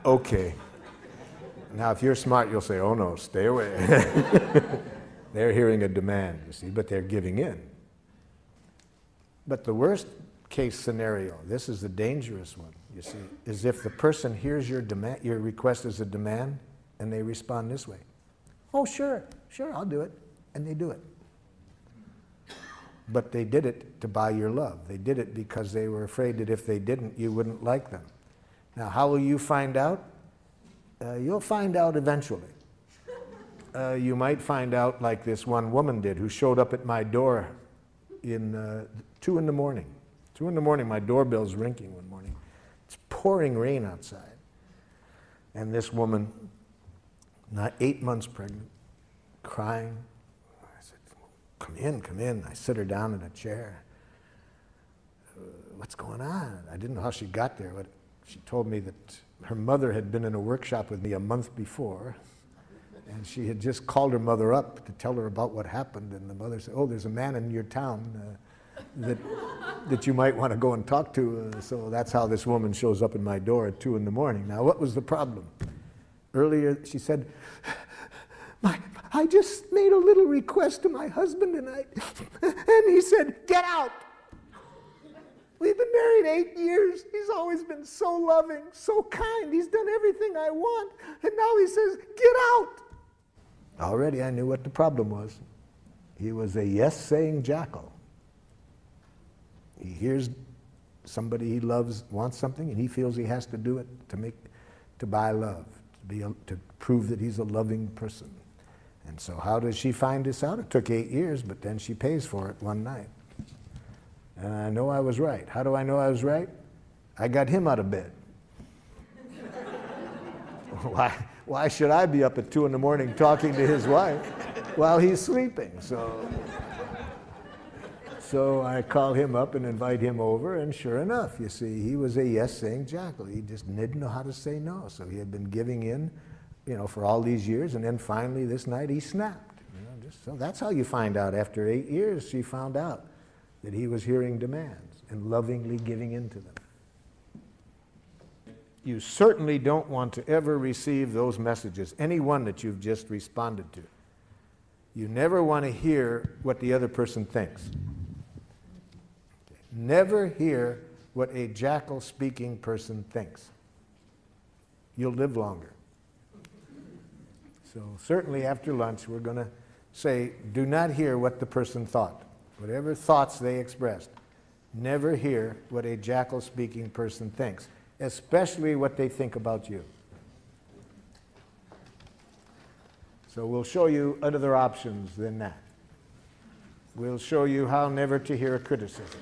Okay. Now, if you're smart, you'll say, "Oh no, stay away." They're hearing a demand, you see, but they're giving in. But the worst case scenario, this is the dangerous one, you see, is if the person hears your demand, your request as a demand, and they respond this way. "Oh, sure, I'll do it." And they do it. But they did it to buy your love. They did it because they were afraid that if they didn't, you wouldn't like them. Now, how will you find out? You'll find out eventually. You might find out like this one woman did who showed up at my door in 2 in the morning. 2 in the morning, my doorbell's ringing one morning. It's pouring rain outside. And this woman, not 8 months pregnant, crying. I said, come in. I sit her down in a chair. What's going on? I didn't know how she got there, but she told me that her mother had been in a workshop with me a month before, and she had just called her mother up to tell her about what happened, and the mother said, "Oh, there's a man in your town that you might want to go and talk to." So that's how this woman shows up in my door at 2 in the morning. Now, what was the problem? Earlier, she said, I just made a little request to my husband, and he said, "Get out." We've been married 8 years. He's always been so loving, so kind. He's done everything I want. And now he says, "Get out." Already I knew what the problem was. He was a yes-saying jackal. He hears somebody he loves wants something, and he feels he has to do it to buy love, to prove that he's a loving person. And so how does she find this out? It took 8 years, but then she pays for it one night. And I know I was right. How do I know I was right? I got him out of bed. Why should I be up at 2 in the morning talking to his wife while he's sleeping? So I call him up and invite him over, and sure enough, you see, he was a yes-saying jackal. He just didn't know how to say no. So he had been giving in, for all these years, and then finally this night he snapped. So that's how you find out. After 8 years, she found out that he was hearing demands and lovingly giving in to them. You certainly don't want to ever receive those messages, any one that you've just responded to. You never want to hear what the other person thinks. Never hear what a jackal-speaking person thinks. You'll live longer. So certainly after lunch, we're going to say, do not hear what the person thought. Whatever thoughts they expressed, never hear what a jackal-speaking person thinks, especially what they think about you. So we'll show you other options than that. We'll show you how never to hear a criticism.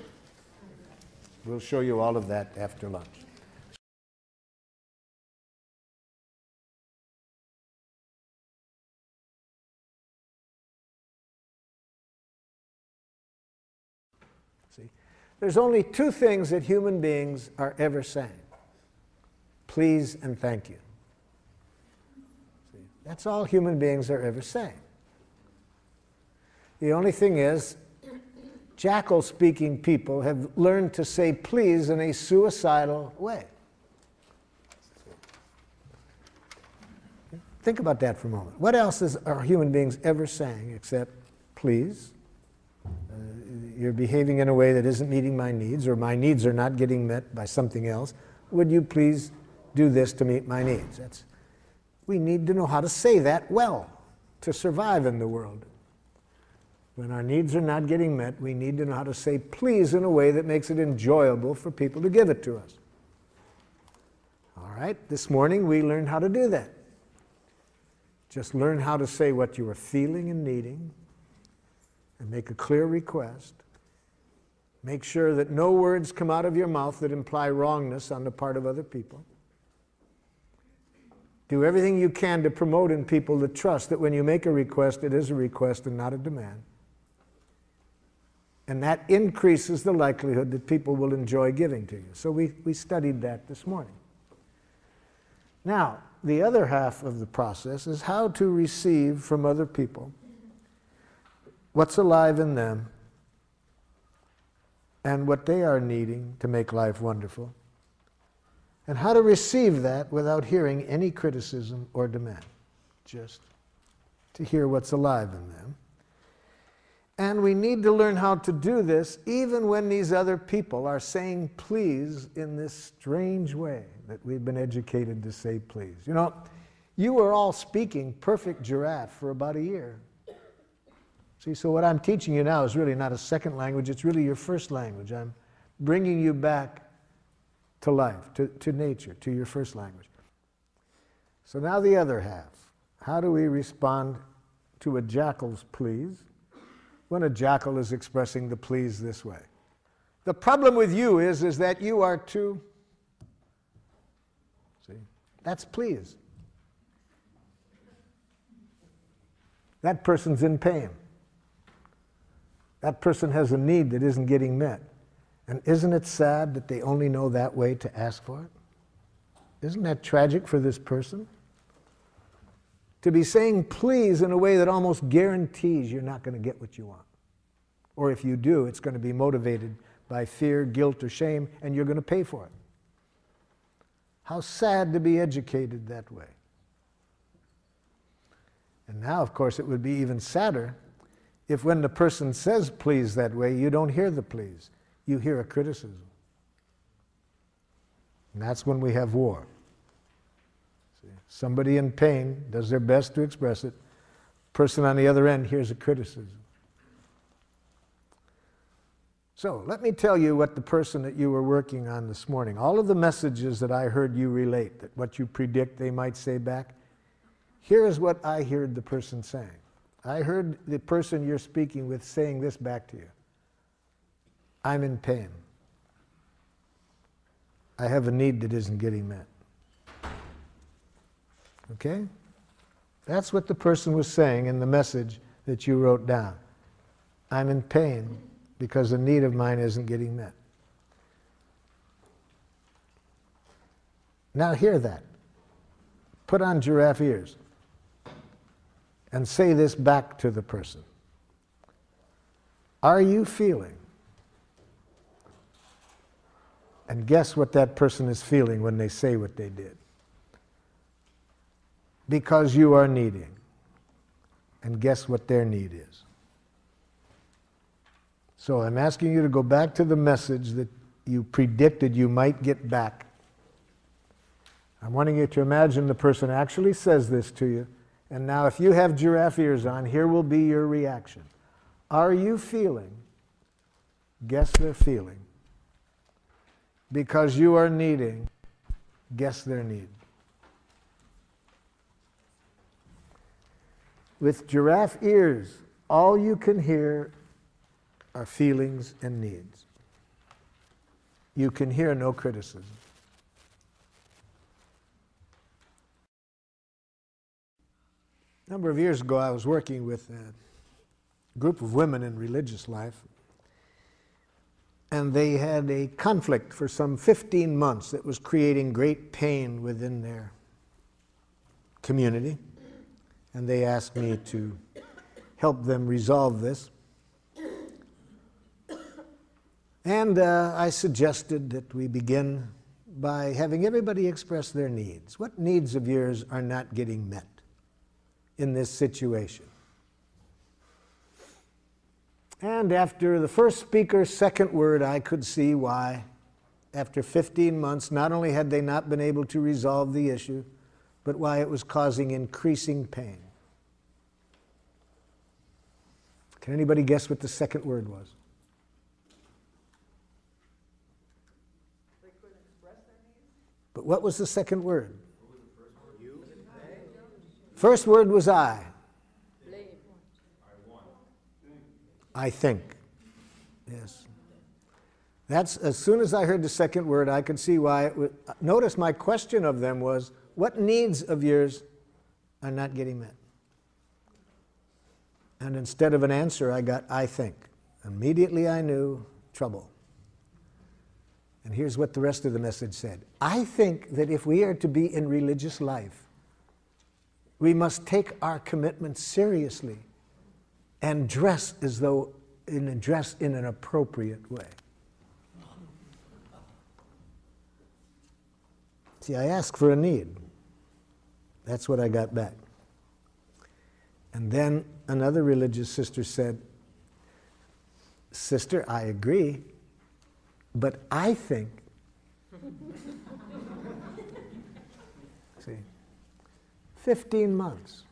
We'll show you all of that after lunch. See, there's only two things that human beings are ever saying: please and thank you. See, that's all human beings are ever saying. The only thing is, jackal-speaking people have learned to say please in a suicidal way. Think about that for a moment. What else are human beings ever saying except please? You're behaving in a way that isn't meeting my needs, or my needs are not getting met by something else. Would you please do this to meet my needs? We need to know how to say that well to survive in the world. When our needs are not getting met, we need to know how to say please in a way that makes it enjoyable for people to give it to us. All right, this morning we learned how to do that. Just learn how to say what you are feeling and needing, and make a clear request. Make sure that no words come out of your mouth that imply wrongness on the part of other people. Do everything you can to promote in people the trust that when you make a request, it is a request and not a demand. And that increases the likelihood that people will enjoy giving to you. So we studied that this morning. Now, the other half of the process is how to receive from other people what's alive in them and what they are needing to make life wonderful, and how to receive that without hearing any criticism or demand, just to hear what's alive in them. And we need to learn how to do this even when these other people are saying please in this strange way that we've been educated to say please. You know, you were all speaking perfect giraffe for about a year. See, so what I'm teaching you now is really not a second language, it's really your first language. I'm bringing you back to life, to nature, to your first language. So now the other half. How do we respond to a jackal's please when a jackal is expressing the please this way? The problem with you is that you are too, see, that's please. That person's in pain. That person has a need that isn't getting met. And isn't it sad that they only know that way to ask for it? Isn't that tragic for this person? To be saying please in a way that almost guarantees you're not going to get what you want. Or if you do, it's going to be motivated by fear, guilt, or shame, and you're going to pay for it. How sad to be educated that way. And now, of course, it would be even sadder if when the person says please that way, you don't hear the please. You hear a criticism. And that's when we have war. See, somebody in pain does their best to express it. Person on the other end hears a criticism. So let me tell you what the person that you were working on this morning, all of the messages that I heard you relate, that what you predict they might say back, here is what I heard the person saying. I heard the person you're speaking with saying this back to you. I'm in pain. I have a need that isn't getting met. Okay? That's what the person was saying in the message that you wrote down. I'm in pain because a need of mine isn't getting met. Now hear that. Put on giraffe ears and say this back to the person. Are you feeling? And guess what that person is feeling when they say what they did. Because you are needing. and guess what their need is. So I'm asking you to go back to the message that you predicted you might get back. I'm wanting you to imagine the person actually says this to you. And now if you have giraffe ears on, here will be your reaction. Are you feeling? Guess they're feeling. Because you are needing, guess their need. With giraffe ears, all you can hear are feelings and needs. You can hear no criticism. A number of years ago, I was working with a group of women in religious life, and they had a conflict for some 15 months that was creating great pain within their community, and they asked me to help them resolve this. And I suggested that we begin by having everybody express their needs. What needs of yours are not getting met in this situation? And after the first speaker's second word, I could see why, after 15 months, not only had they not been able to resolve the issue, but why it was causing increasing pain. Can anybody guess what the second word was? But what was the second word? First word was I. I think. Yes. That's, as soon as I heard the second word, I could see why it would. Notice my question of them was, what needs of yours are not getting met? And instead of an answer, I got, I think. Immediately I knew trouble. And here's what the rest of the message said. I think that if we are to be in religious life, we must take our commitment seriously and dress as though, dress in an appropriate way. See, I asked for a need. That's what I got back. And then another religious sister said, Sister, I agree, but I think. See, 15 months.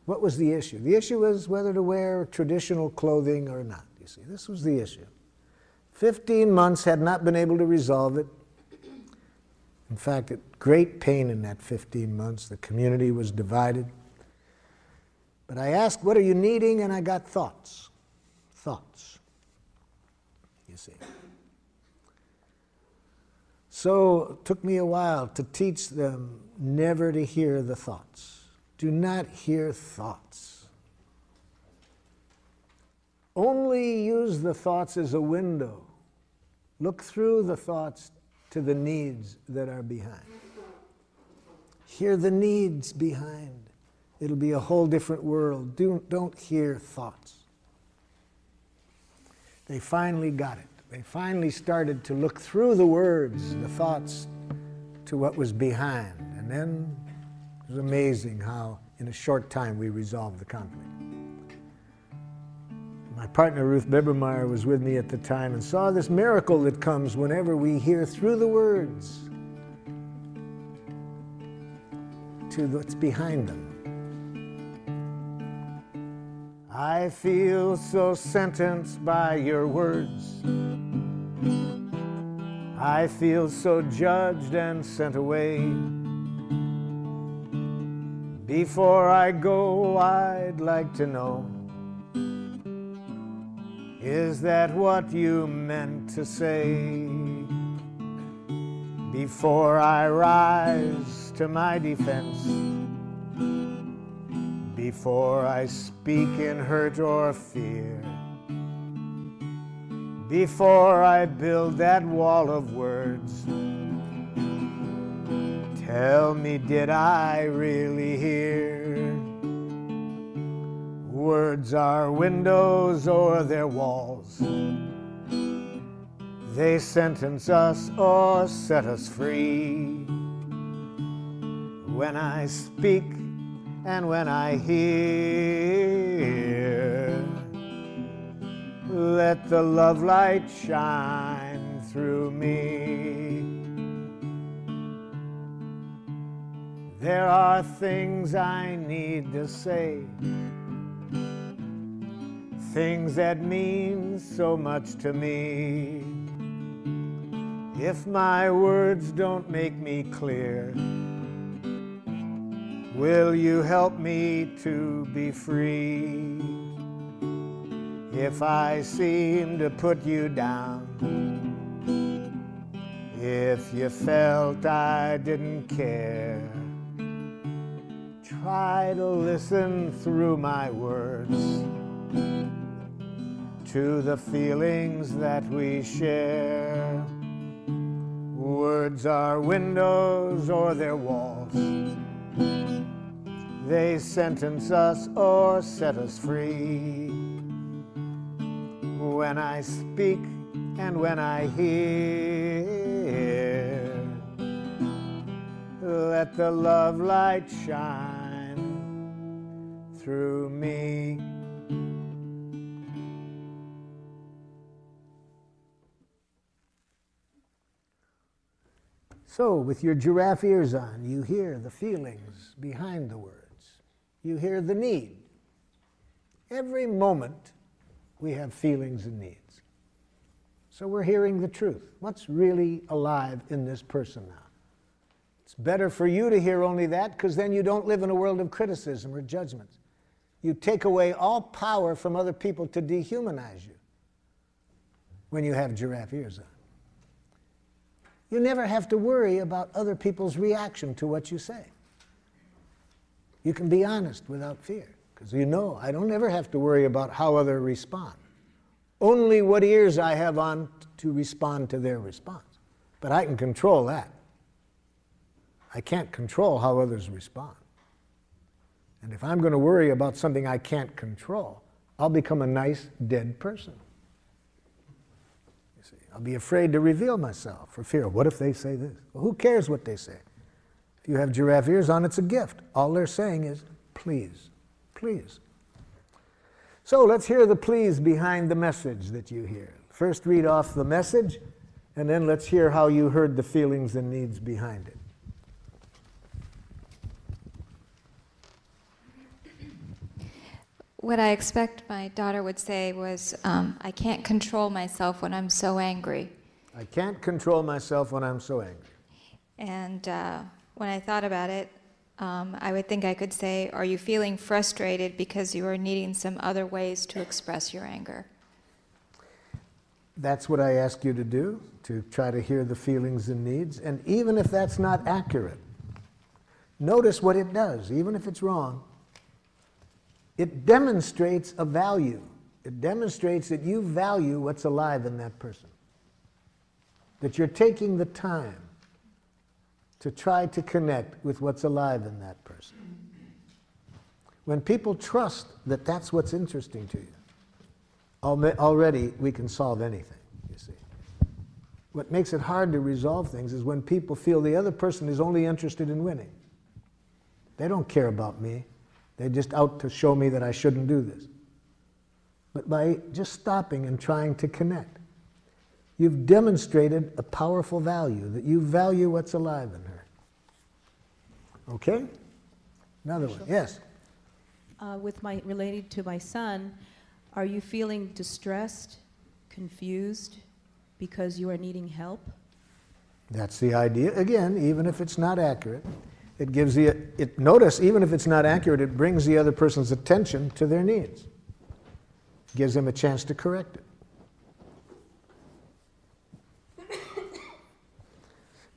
What was the issue? The issue was whether to wear traditional clothing or not, you see. This was the issue. 15 months, had not been able to resolve it. In fact, great pain in that 15 months. The community was divided. But I asked, what are you needing? And I got thoughts. Thoughts. You see. So it took me a while to teach them never to hear the thoughts. Do not hear thoughts. Only use the thoughts as a window. Look through the thoughts to the needs that are behind. Hear the needs behind. It'll be a whole different world. Don't hear thoughts. They finally got it. They finally started to look through the words, the thoughts, to what was behind. And then it was amazing how in a short time we resolved the conflict. My partner Ruth Bebermeyer was with me at the time and saw this miracle that comes whenever we hear through the words to what's behind them. I feel so sentenced by your words. I feel so judged and sent away. Before I go, I'd like to know, is that what you meant to say? Before I rise to my defense, before I speak in hurt or fear, before I build that wall of words, tell me, did I really hear? Words are windows or they're walls. They sentence us or set us free. When I speak, and when I hear, let the love light shine through me. There are things I need to say, things that mean so much to me. If my words don't make me clear, will you help me to be free? If I seem to put you down, if you felt I didn't care, try to listen through my words to the feelings that we share. Words are windows or they're walls. They sentence us or set us free. When I speak and when I hear, let the love light shine through me. So, with your giraffe ears on, you hear the feelings behind the words. You hear the need. Every moment, we have feelings and needs. So we're hearing the truth. What's really alive in this person now? It's better for you to hear only that, because then you don't live in a world of criticism or judgments. You take away all power from other people to dehumanize you when you have giraffe ears on. You never have to worry about other people's reaction to what you say. You can be honest without fear, because you know I don't ever have to worry about how others respond. Only what ears I have on to respond to their response. But I can control that. I can't control how others respond. And if I'm going to worry about something I can't control, I'll become a nice, dead person. You see, I'll be afraid to reveal myself for fear. What if they say this? Well, who cares what they say? If you have giraffe ears on, it's a gift. All they're saying is, please, please. So let's hear the please behind the message that you hear. First read off the message, and then let's hear how you heard the feelings and needs behind it. What I expect my daughter would say was, I can't control myself when I'm so angry. I can't control myself when I'm so angry. And when I thought about it, I would think I could say, are you feeling frustrated because you are needing some other ways to express your anger? That's what I ask you to do, to try to hear the feelings and needs. And even if that's not accurate, notice what it does, even if it's wrong. It demonstrates a value. It demonstrates that you value what's alive in that person. That you're taking the time to try to connect with what's alive in that person. When people trust that that's what's interesting to you, already we can solve anything, you see. What makes it hard to resolve things is when people feel the other person is only interested in winning. They don't care about me. They're just out to show me that I shouldn't do this. But by just stopping and trying to connect, you've demonstrated a powerful value, that you value what's alive in her. Okay? Another one. Yes? Related to my son, are you feeling distressed, confused, because you are needing help? That's the idea. Again, even if it's not accurate, it gives notice, even if it's not accurate, it brings the other person's attention to their needs. Gives them a chance to correct it.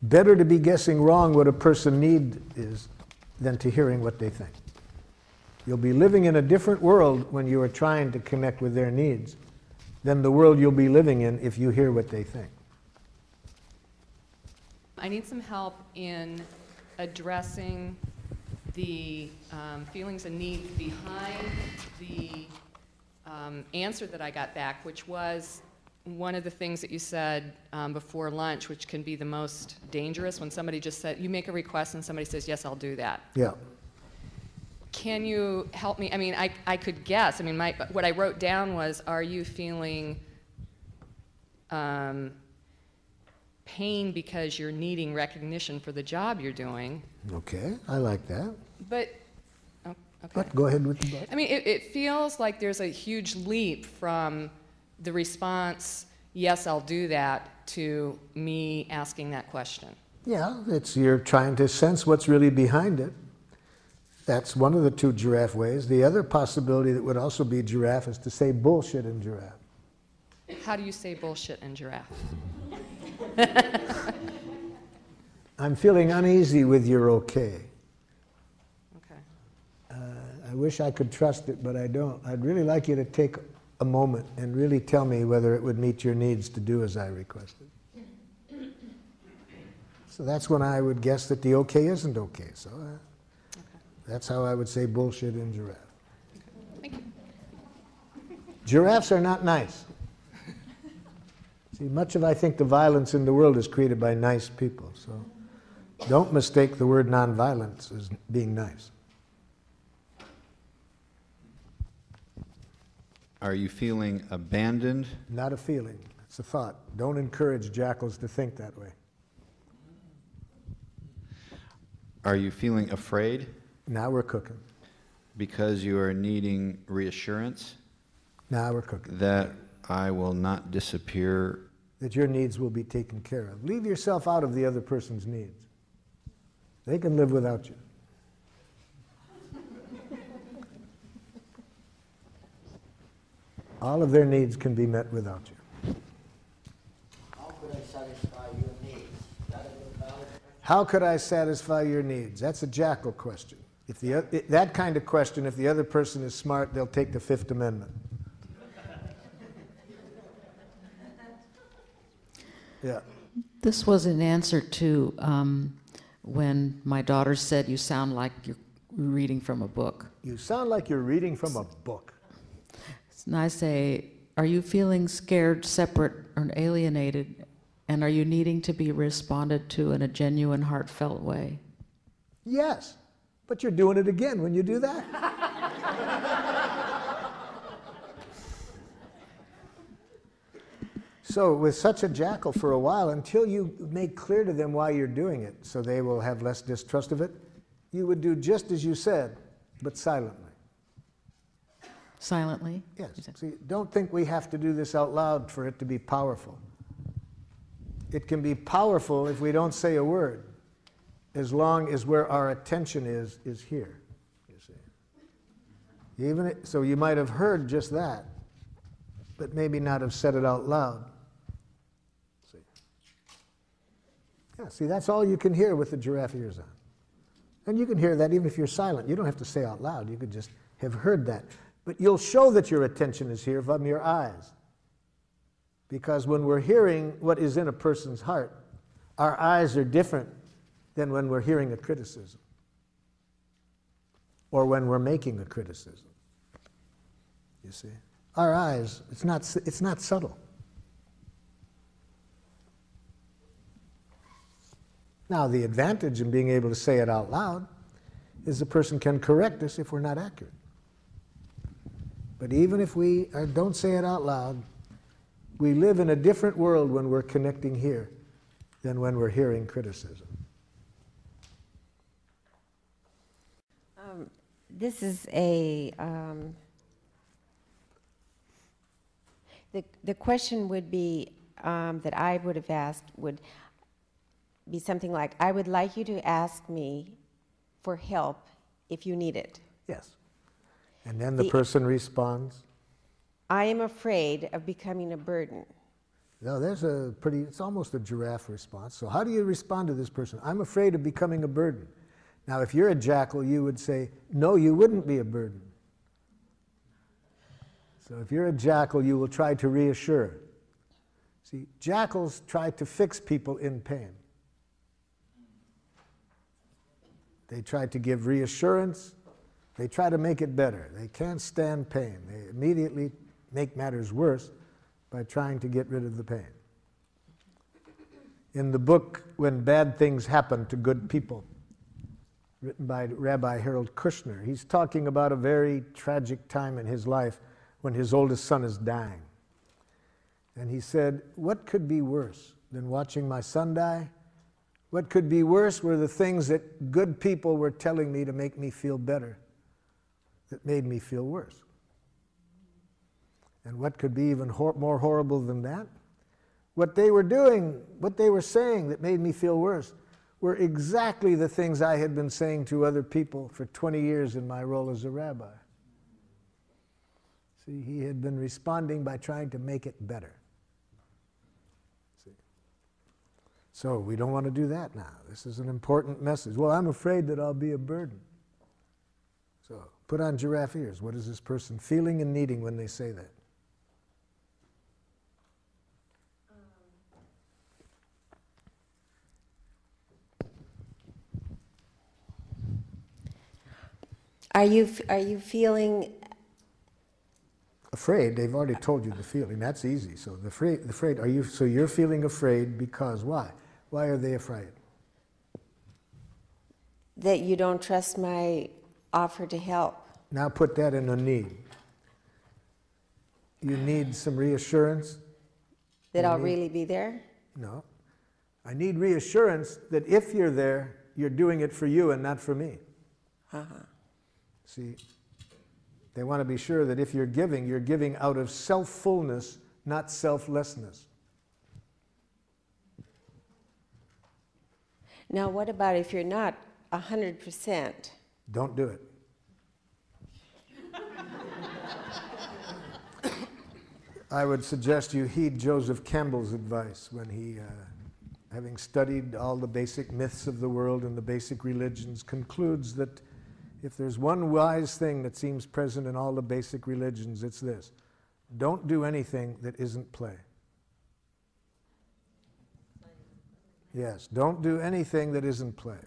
Better to be guessing wrong what a person needs is than to hearing what they think. You'll be living in a different world when you are trying to connect with their needs than the world you'll be living in if you hear what they think. I need some help in addressing the feelings and needs behind the answer that I got back, which was one of the things that you said before lunch, which can be the most dangerous, when somebody just said, you make a request and somebody says, yes, I'll do that. Yeah. Can you help me? I mean, I could guess. I mean, what I wrote down was, are you feeling pain because you're needing recognition for the job you're doing? Okay, I like that. But, okay. But go ahead with the but. I mean, it feels like there's a huge leap from the response, yes, I'll do that, to me asking that question. Yeah, you're trying to sense what's really behind it. That's one of the two giraffe ways. The other possibility that would also be giraffe is to say bullshit in giraffe. How do you say bullshit in giraffe? I'm feeling uneasy with your okay. Okay. I wish I could trust it, but I don't. I'd really like you to take a moment and really tell me whether it would meet your needs to do as I requested. So that's when I would guess that the okay isn't okay. So that's how I would say bullshit in giraffe. Thank you. Giraffes are not nice. See, much of, I think, the violence in the world is created by nice people. So don't mistake the word nonviolence as being nice. Are you feeling abandoned? Not a feeling. It's a thought. Don't encourage jackals to think that way. Are you feeling afraid? Now we're cooking. Because you are needing reassurance? Now we're cooking. That I will not disappear. That your needs will be taken care of. Leave yourself out of the other person's needs. They can live without you. All of their needs can be met without you. How could I satisfy your needs? That is a valid question. How could I satisfy your needs? That's a jackal question. That kind of question, if the other person is smart, they'll take the Fifth Amendment. Yeah. This was an answer to when my daughter said, "You sound like you're reading from a book." You sound like you're reading from a book. And I say, are you feeling scared, separate, or alienated? And are you needing to be responded to in a genuine, heartfelt way? Yes, but you're doing it again when you do that. So with such a jackal for a while, until you make clear to them why you're doing it, so they will have less distrust of it, you would do just as you said, but silently. Silently? Yes. See, don't think we have to do this out loud for it to be powerful. It can be powerful if we don't say a word, as long as where our attention is here, you see. So you might have heard just that, but maybe not have said it out loud. See? Yeah, see, that's all you can hear with the giraffe ears on. And you can hear that even if you're silent. You don't have to say out loud. You could just have heard that. But you'll show that your attention is here from your eyes. Because when we're hearing what is in a person's heart, our eyes are different than when we're hearing a criticism or when we're making a criticism. You see? Our eyes, it's not subtle. Now, the advantage in being able to say it out loud is the person can correct us if we're not accurate. But even if we don't say it out loud, we live in a different world when we're connecting here than when we're hearing criticism. This is a... The question would be, that I would have asked, would be something like, I would like you to ask me for help if you need it. Yes. And then the person responds? I am afraid of becoming a burden. No, it's almost a giraffe response. So how do you respond to this person? I'm afraid of becoming a burden. Now, if you're a jackal, you would say, no, you wouldn't be a burden. So if you're a jackal, you will try to reassure. See, jackals try to fix people in pain. They try to give reassurance. They try to make it better. They can't stand pain. They immediately make matters worse by trying to get rid of the pain. In the book, When Bad Things Happen to Good People, written by Rabbi Harold Kushner. He's talking about a very tragic time in his life when his oldest son is dying. And he said, what could be worse than watching my son die? What could be worse were the things that good people were telling me to make me feel better that made me feel worse. And what could be even more horrible than that? What they were doing, what they were saying that made me feel worse were exactly the things I had been saying to other people for 20 years in my role as a rabbi. See, he had been responding by trying to make it better. See? So we don't want to do that now. This is an important message. Well, I'm afraid that I'll be a burden. So put on giraffe ears. What is this person feeling and needing when they say that? Are you feeling afraid? They've already told you the feeling. That's easy. So the afraid. Are you? So you're feeling afraid because why? Why are they afraid? that you don't trust my offer to help? Now put that in a need. You need some reassurance. That I'll really be there? No. I need reassurance that if you're there, you're doing it for you and not for me. See, they want to be sure that if you're giving out of self-fullness, not selflessness. Now, what about if you're not 100%? Don't do it. I would suggest you heed Joseph Campbell's advice when he, having studied all the basic myths of the world and the basic religions, concludes that if there's one wise thing that seems present in all the basic religions, it's this: don't do anything that isn't play. Yes, don't do anything that isn't play.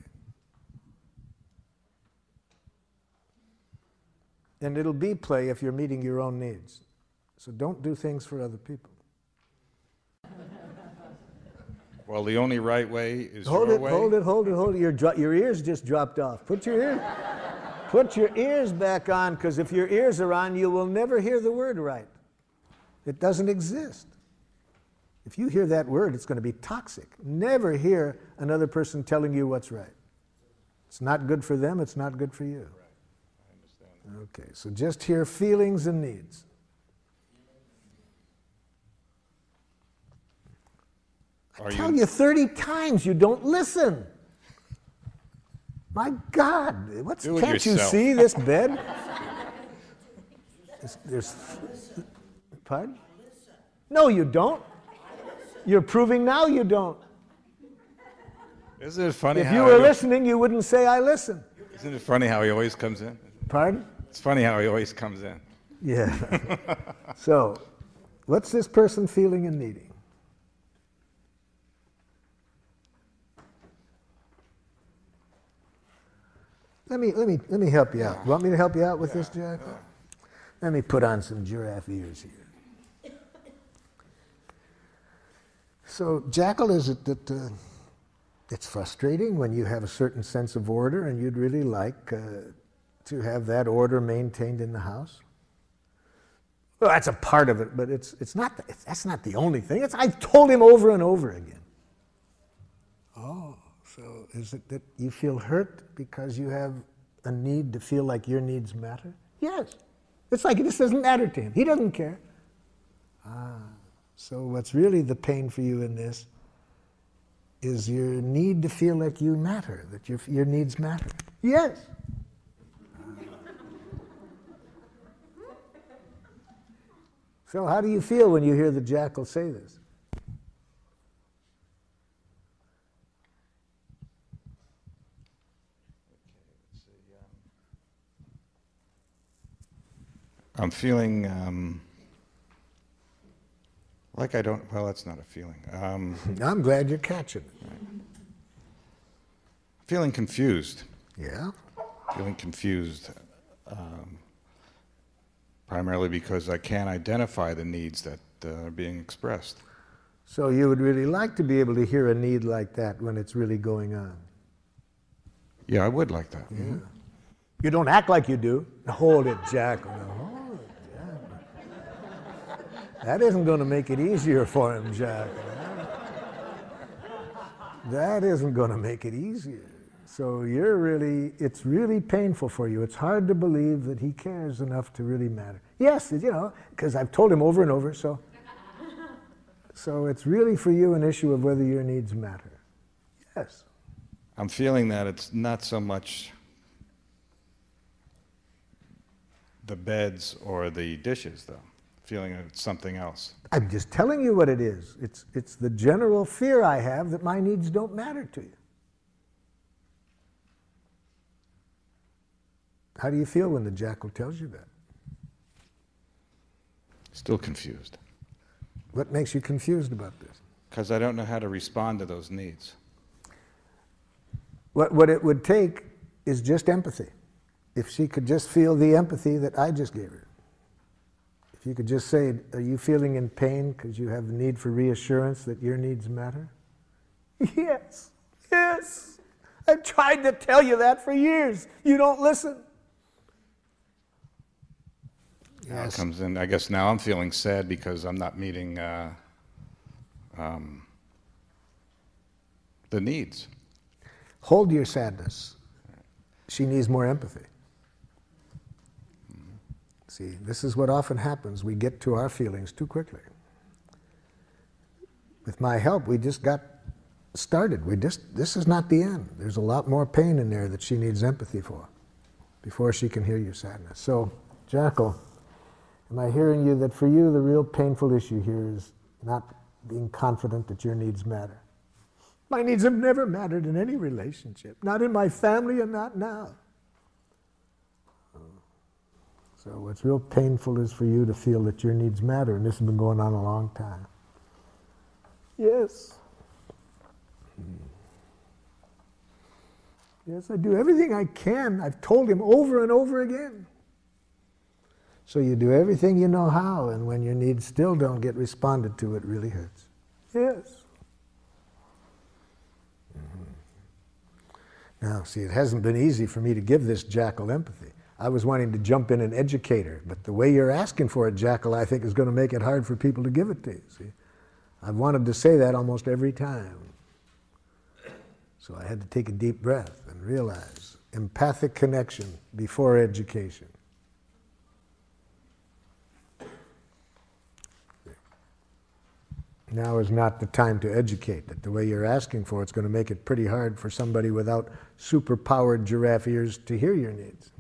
And it'll be play if you're meeting your own needs. So don't do things for other people. Well, the only right way is Hold your it, way. hold it, hold it, hold it. Your ears just dropped off. Put your ears back on, because if your ears are on, you will never hear the word right. It doesn't exist. If you hear that word, it's going to be toxic. Never hear another person telling you what's right. It's not good for them, it's not good for you. Right. I understand. Okay, so just hear feelings and needs. I tell you 30 times you don't listen. My God, can't you see this bed? Pardon? No, you don't. You're proving now you don't. Isn't it funny if you were listening, you wouldn't say, I listen. Isn't it funny how he always comes in? Pardon? It's funny how he always comes in. Yeah. So, what's this person feeling and needing? Let me help you out. Want me to help you out with this, Jack? Let me put on some giraffe ears here. So, Jackal, is it that it's frustrating when you have a certain sense of order and you'd really like to have that order maintained in the house? Well, that's a part of it, but that's not the only thing. I've told him over and over again. Oh, so is it that you feel hurt because you have a need to feel like your needs matter? Yes. It's like this doesn't matter to him. He doesn't care. So what's really the pain for you in this is your need to feel like you matter, that your needs matter. Yes. So how do you feel when you hear the jackal say this? I'm feeling like I don't, well, that's not a feeling. I'm glad you're catching it. Right. Feeling confused. Yeah? Feeling confused, primarily because I can't identify the needs that are being expressed. So you would really like to be able to hear a need like that when it's really going on? Yeah, I would like that. Yeah. You don't act like you do. Hold it, Jackal. Hold it, Jackal. That isn't going to make it easier for him, Jackal. That isn't going to make it easier. So it's really painful for you. It's hard to believe that he cares enough to really matter. Yes, because I've told him over and over, so it's really for you an issue of whether your needs matter. Yes. I'm feeling that it's not so much the beds or the dishes, though. Feeling that it's something else. I'm just telling you what it is. It's the general fear I have that my needs don't matter to you. How do you feel when the jackal tells you that? Still confused. What makes you confused about this? Because I don't know how to respond to those needs. What it would take is just empathy. If she could just feel the empathy that I just gave her. If you could just say, are you feeling in pain because you have the need for reassurance that your needs matter? Yes, yes. I've tried to tell you that for years. You don't listen. Now it comes in. I guess now I'm feeling sad because I'm not meeting the needs. Hold your sadness. She needs more empathy. See, this is what often happens. We get to our feelings too quickly. With my help, we just got started. This is not the end. There's a lot more pain in there that she needs empathy for before she can hear your sadness. So, Jackal, am I hearing you that for you the real painful issue here is not being confident that your needs matter? My needs have never mattered in any relationship, not in my family and not now. So what's real painful is for you to feel that your needs matter, and this has been going on a long time. Yes. Yes, I do everything I can. I've told him over and over again. So you do everything you know how, and when your needs still don't get responded to, it really hurts. Yes. Now, see, it hasn't been easy for me to give this jackal empathy. I was wanting to jump in and educate her, but the way you're asking for it, Jackal, I think is going to make it hard for people to give it to you, see. I've wanted to say that almost every time. So I had to take a deep breath and realize empathic connection before education. Now is not the time to educate, that the way you're asking for it's going to make it pretty hard for somebody without super-powered giraffe ears to hear your needs.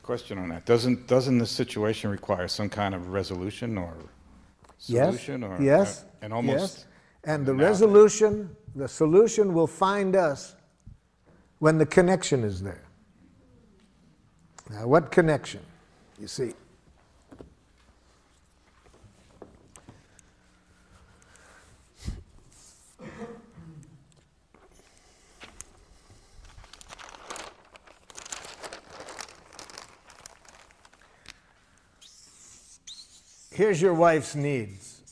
Question on that. Doesn't this situation require some kind of resolution or solution? Yes, or yes, and almost yes. And the resolution, the solution will find us when the connection is there. Now, what connection? You see, here's your wife's needs.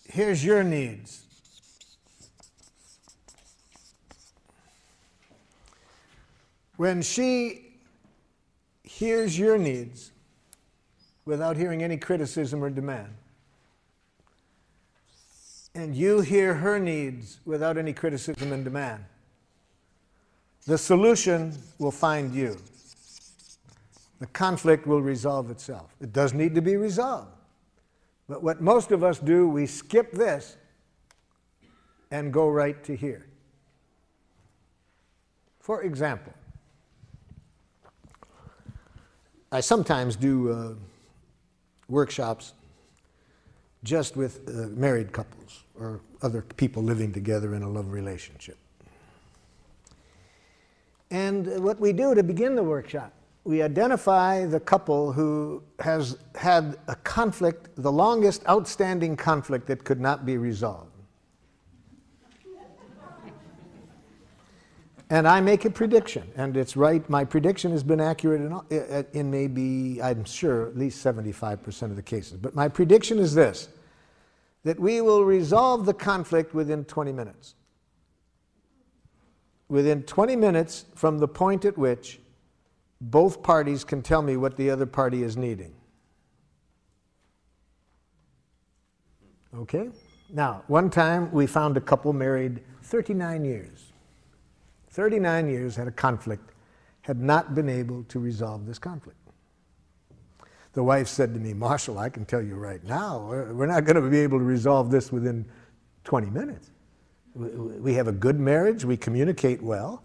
Here's your needs. When she hears your needs without hearing any criticism or demand, and you hear her needs without any criticism and demand, the solution will find you. The conflict will resolve itself. It does need to be resolved. But what most of us do, we skip this and go right to here. For example, I sometimes do workshops just with married couples or other people living together in a love relationship. And what we do to begin the workshop, we identify the couple who has had a conflict, the longest outstanding conflict that could not be resolved. And I make a prediction, and it's right. My prediction has been accurate in maybe, I'm sure, at least 75% of the cases. But my prediction is this, that we will resolve the conflict within 20 minutes. Within 20 minutes from the point at which both parties can tell me what the other party is needing. Okay? Now, one time we found a couple married 39 years. 39 years had a conflict, had not been able to resolve this conflict. The wife said to me, Marshall, I can tell you right now, we're not going to be able to resolve this within 20 minutes. We have a good marriage, we communicate well,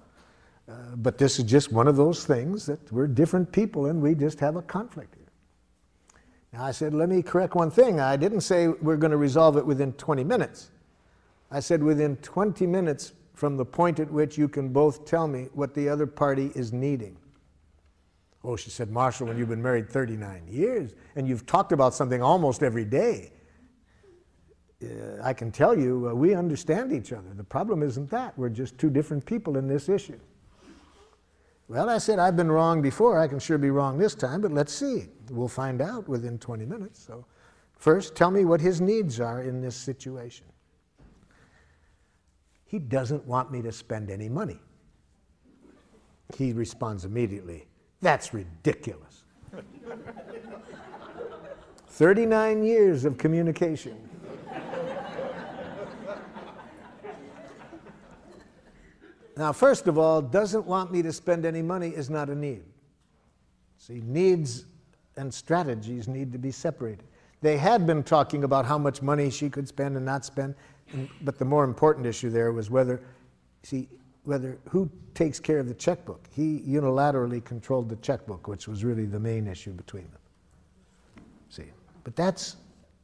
but this is just one of those things that we're different people and we just have a conflict here. Now I said, let me correct one thing. I didn't say we're going to resolve it within 20 minutes. I said within 20 minutes from the point at which you can both tell me what the other party is needing. Oh, she said, Marshall, when you've been married 39 years and you've talked about something almost every day, I can tell you we understand each other. The problem isn't that. We're just two different people in this issue. Well, I said, I've been wrong before. I can sure be wrong this time, but let's see. We'll find out within 20 minutes. So first, tell me what his needs are in this situation. He doesn't want me to spend any money. He responds immediately, that's ridiculous. 39 years of communication. Now, first of all, doesn't want me to spend any money is not a need. See, needs and strategies need to be separated. They had been talking about how much money she could spend and not spend, but the more important issue there was whether who takes care of the checkbook. He unilaterally controlled the checkbook, which was really the main issue between them. See, but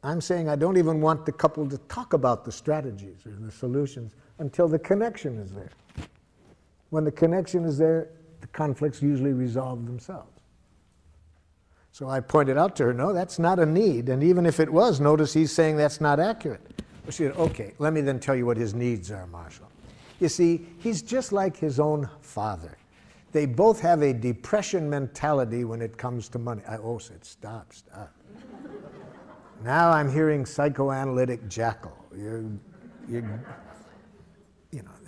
I'm saying I don't even want the couple to talk about the strategies or the solutions until the connection is there. When the connection is there, the conflicts usually resolve themselves. So I pointed out to her, no, that's not a need. And even if it was, notice he's saying that's not accurate. Well, she said, okay, let me then tell you what his needs are, Marshall. You see, he's just like his own father. They both have a depression mentality when it comes to money. I said, stop. Now I'm hearing psychoanalytic jackal. And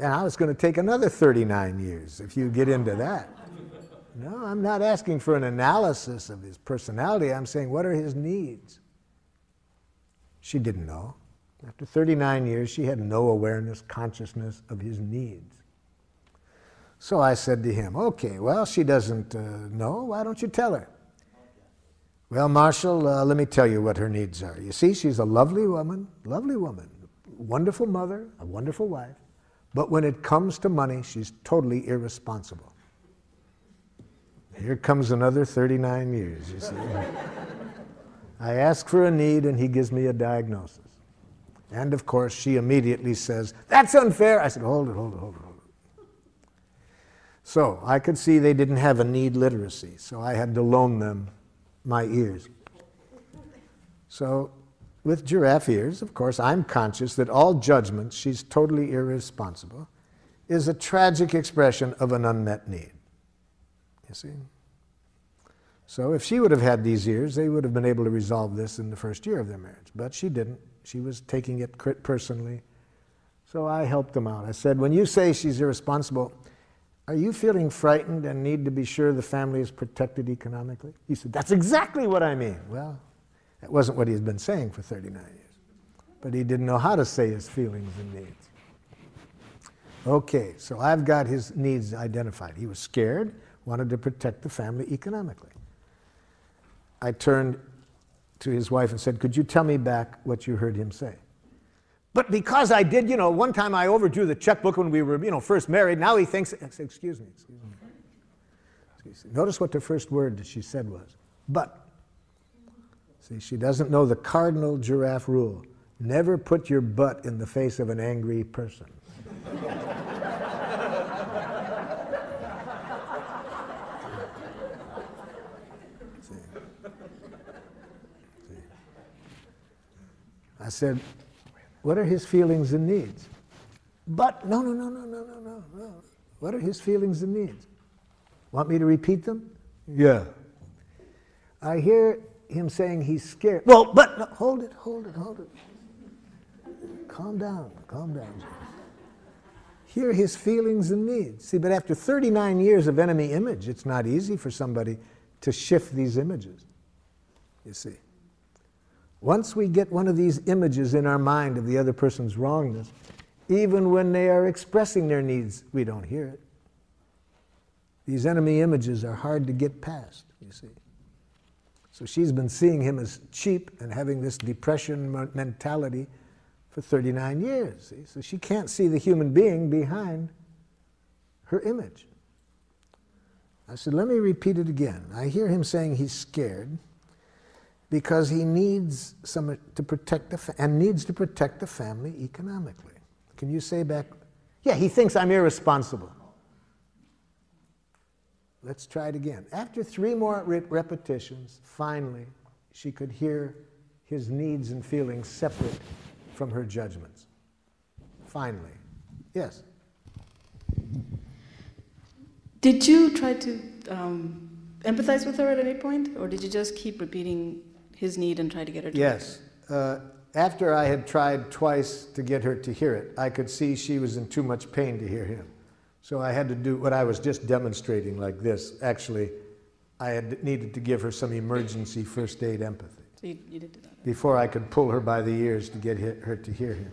I was going to take another 39 years if you get into that. No, I'm not asking for an analysis of his personality. I'm saying, what are his needs? She didn't know. After 39 years, she had no awareness, consciousness of his needs. So I said to him, okay, well, she doesn't know. Why don't you tell her? Well, Marshall, let me tell you what her needs are. You see, she's a lovely woman, wonderful mother, a wonderful wife. But when it comes to money, she's totally irresponsible. Here comes another 39 years, you see. I ask for a need, and he gives me a diagnosis. And, of course, she immediately says, that's unfair. I said, hold it. So I could see they didn't have a need literacy, so I had to loan them my ears. So with giraffe ears, of course, I'm conscious that all judgment, she's totally irresponsible, is a tragic expression of an unmet need. You see? So if she would have had these ears, they would have been able to resolve this in the first year of their marriage. But she didn't. She was taking it personally. So I helped them out. I said, when you say she's irresponsible, are you feeling frightened and need to be sure the family is protected economically? He said, that's exactly what I mean. Well, that wasn't what he had been saying for 39 years. But he didn't know how to say his feelings and needs. Okay, so I've got his needs identified. He was scared, wanted to protect the family economically. I turned to his wife and said, could you tell me back what you heard him say? But because I did, one time I overdrew the checkbook when we were, first married, now he thinks, I said, excuse me. Notice what the first word that she said was, but. See, she doesn't know the cardinal giraffe rule. Never put your butt in the face of an angry person. I said, what are his feelings and needs? But, no. What are his feelings and needs? Want me to repeat them? Yeah. I hear him saying he's scared. Well, but, no, hold it. Calm down, calm down. Hear his feelings and needs. See, but after 39 years of enemy image, it's not easy for somebody to shift these images, you see. Once we get one of these images in our mind of the other person's wrongness, even when they are expressing their needs, we don't hear it. These enemy images are hard to get past, you see. So she's been seeing him as cheap and having this depression mentality for 39 years. See? So she can't see the human being behind her image. I said, let me repeat it again. I hear him saying he's scared because he needs to protect needs to protect the family economically. Can you say back? Yeah, he thinks I'm irresponsible. Let's try it again. After 3 more repetitions, finally, she could hear his needs and feelings separate from her judgments. Finally. Yes? Did you try to empathize with her at any point? Or did you just keep repeating his need and try to get her to Yes. After I had tried twice to get her to hear it, I could see she was in too much pain to hear him. So I had to do what I was just demonstrating like this. Actually, I had needed to give her some emergency first aid empathy. So you did do that. Before I could pull her by the ears to get her to hear him.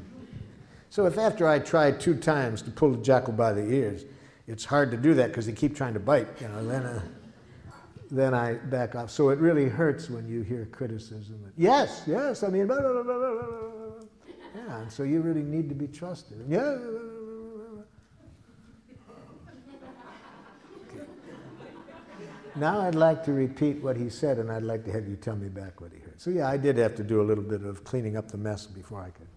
So if after I tried 2 times to pull the jackal by the ears, it's hard to do that because they keep trying to bite, you know, then I back off. So it really hurts when you hear criticism. Yes, yes, I mean, blah, blah, blah, blah, blah, blah. Yeah, and so you really need to be trusted. Yeah. Okay. Now I'd like to repeat what he said, and I'd like to have you tell me back what he heard. So yeah, I did have to do a little bit of cleaning up the mess before I could.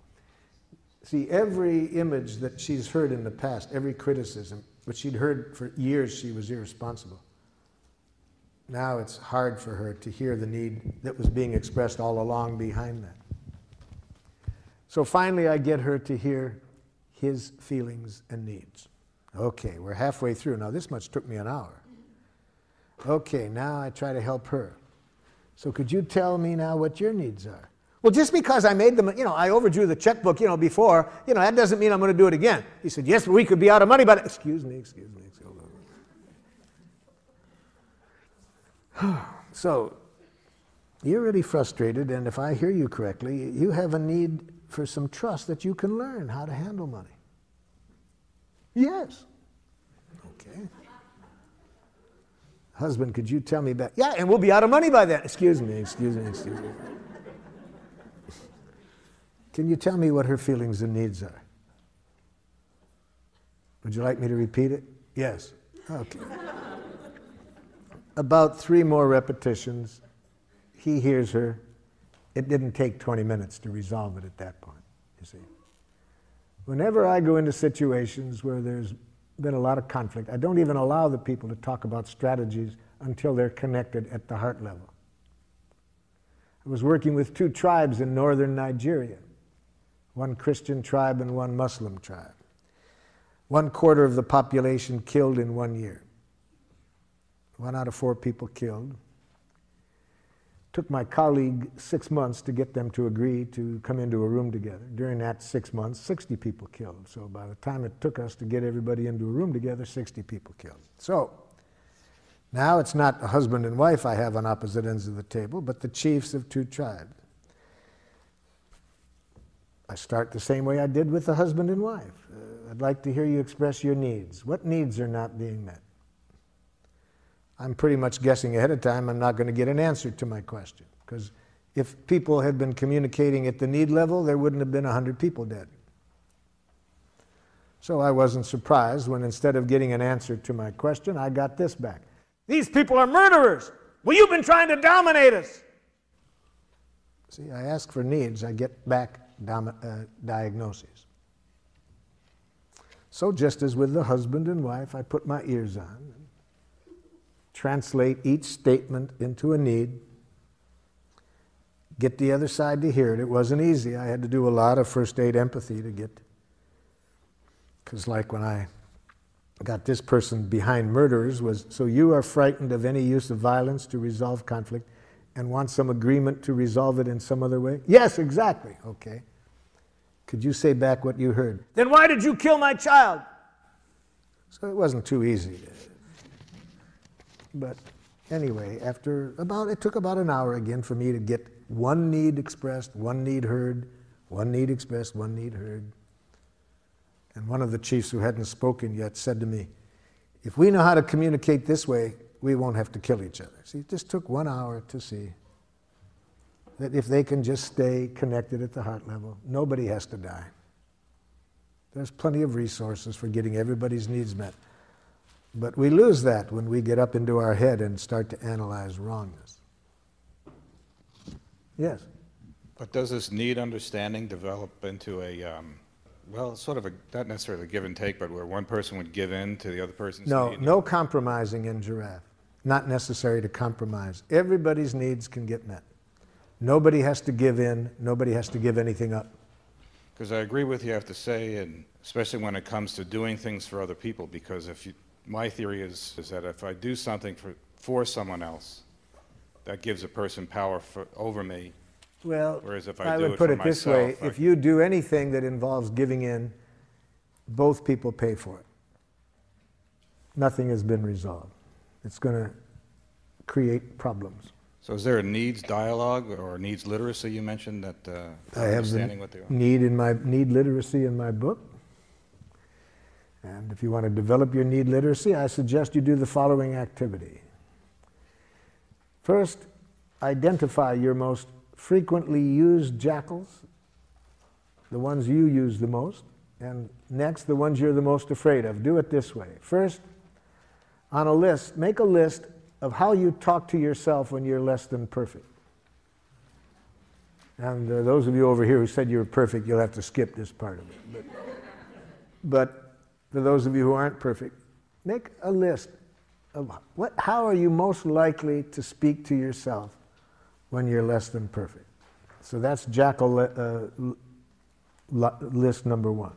See, every image that she's heard in the past, every criticism, which she'd heard for years she was irresponsible. Now it's hard for her to hear the need that was being expressed all along behind that. So finally I get her to hear his feelings and needs. Okay, we're halfway through. Now this much took me an hour. Okay, now I try to help her. So could you tell me now what your needs are? Well, just because I made them, you know, I overdrew the checkbook, you know, before, you know, that doesn't mean I'm going to do it again. He said, yes, but we could be out of money, but excuse me. So, you're really frustrated, and if I hear you correctly, you have a need for some trust that you can learn how to handle money. Yes. Okay. Husband, could you tell me back? Yeah, and we'll be out of money by then. Excuse me. Can you tell me what her feelings and needs are? Would you like me to repeat it? Yes. Okay. About 3 more repetitions, he hears her. It didn't take 20 minutes to resolve it at that point, you see. Whenever I go into situations where there's been a lot of conflict, I don't even allow the people to talk about strategies until they're connected at the heart level. I was working with 2 tribes in northern Nigeria, one Christian tribe and one Muslim tribe. 1/4 of the population killed in 1 year. 1 out of 4 people killed. Took my colleague 6 months to get them to agree to come into a room together. During that 6 months, 60 people killed. So by the time it took us to get everybody into a room together, 60 people killed. So now it's not a husband and wife I have on opposite ends of the table, but the chiefs of 2 tribes. I start the same way I did with the husband and wife. I'd like to hear you express your needs. What needs are not being met? I'm pretty much guessing ahead of time I'm not going to get an answer to my question, because if people had been communicating at the need level, there wouldn't have been 100 people dead. So I wasn't surprised when instead of getting an answer to my question, I got this back. These people are murderers! Well, you've been trying to dominate us! See, I ask for needs, I get back diagnoses. So just as with the husband and wife, I put my ears on, translate each statement into a need, get the other side to hear it. It wasn't easy. I had to do a lot of first aid empathy to get, because like when I got this person behind murderers was, so you are frightened of any use of violence to resolve conflict and want some agreement to resolve it in some other way? Yes, exactly. Okay. Could you say back what you heard? Then why did you kill my child? So it wasn't too easy. But anyway, it took about an hour again for me to get one need expressed, one need heard, one need expressed, one need heard. And one of the chiefs who hadn't spoken yet said to me, if we know how to communicate this way, we won't have to kill each other. See, it just took 1 hour to see that if they can just stay connected at the heart level, nobody has to die. There's plenty of resources for getting everybody's needs met. But we lose that when we get up into our head and start to analyze wrongness. Yes? But does this need understanding develop into a, well, sort of a, not necessarily a give and take, but where one person would give in to the other person's need? No compromising in giraffe. Not necessary to compromise. Everybody's needs can get met. Nobody has to give in. Nobody has to give anything up. Because I agree with you, I have to say, and especially when it comes to doing things for other people, because my theory is that if I do something for someone else, that gives a person power over me. Well, whereas if I do would it put for it this myself, way. If you do anything that involves giving in, both people pay for it. Nothing has been resolved. It's going to create problems. So is there a needs dialogue or needs literacy you mentioned that I have understanding what they are? Need literacy in my book. And if you want to develop your need literacy, I suggest you do the following activity. First, identify your most frequently used jackals, the ones you use the most, and next, the ones you're the most afraid of. Do it this way. First, on a list, make a list of how you talk to yourself when you're less than perfect. And those of you over here who said you were perfect, you'll have to skip this part of it. But for those of you who aren't perfect, make a list of how are you most likely to speak to yourself when you're less than perfect. So that's jackal list number one.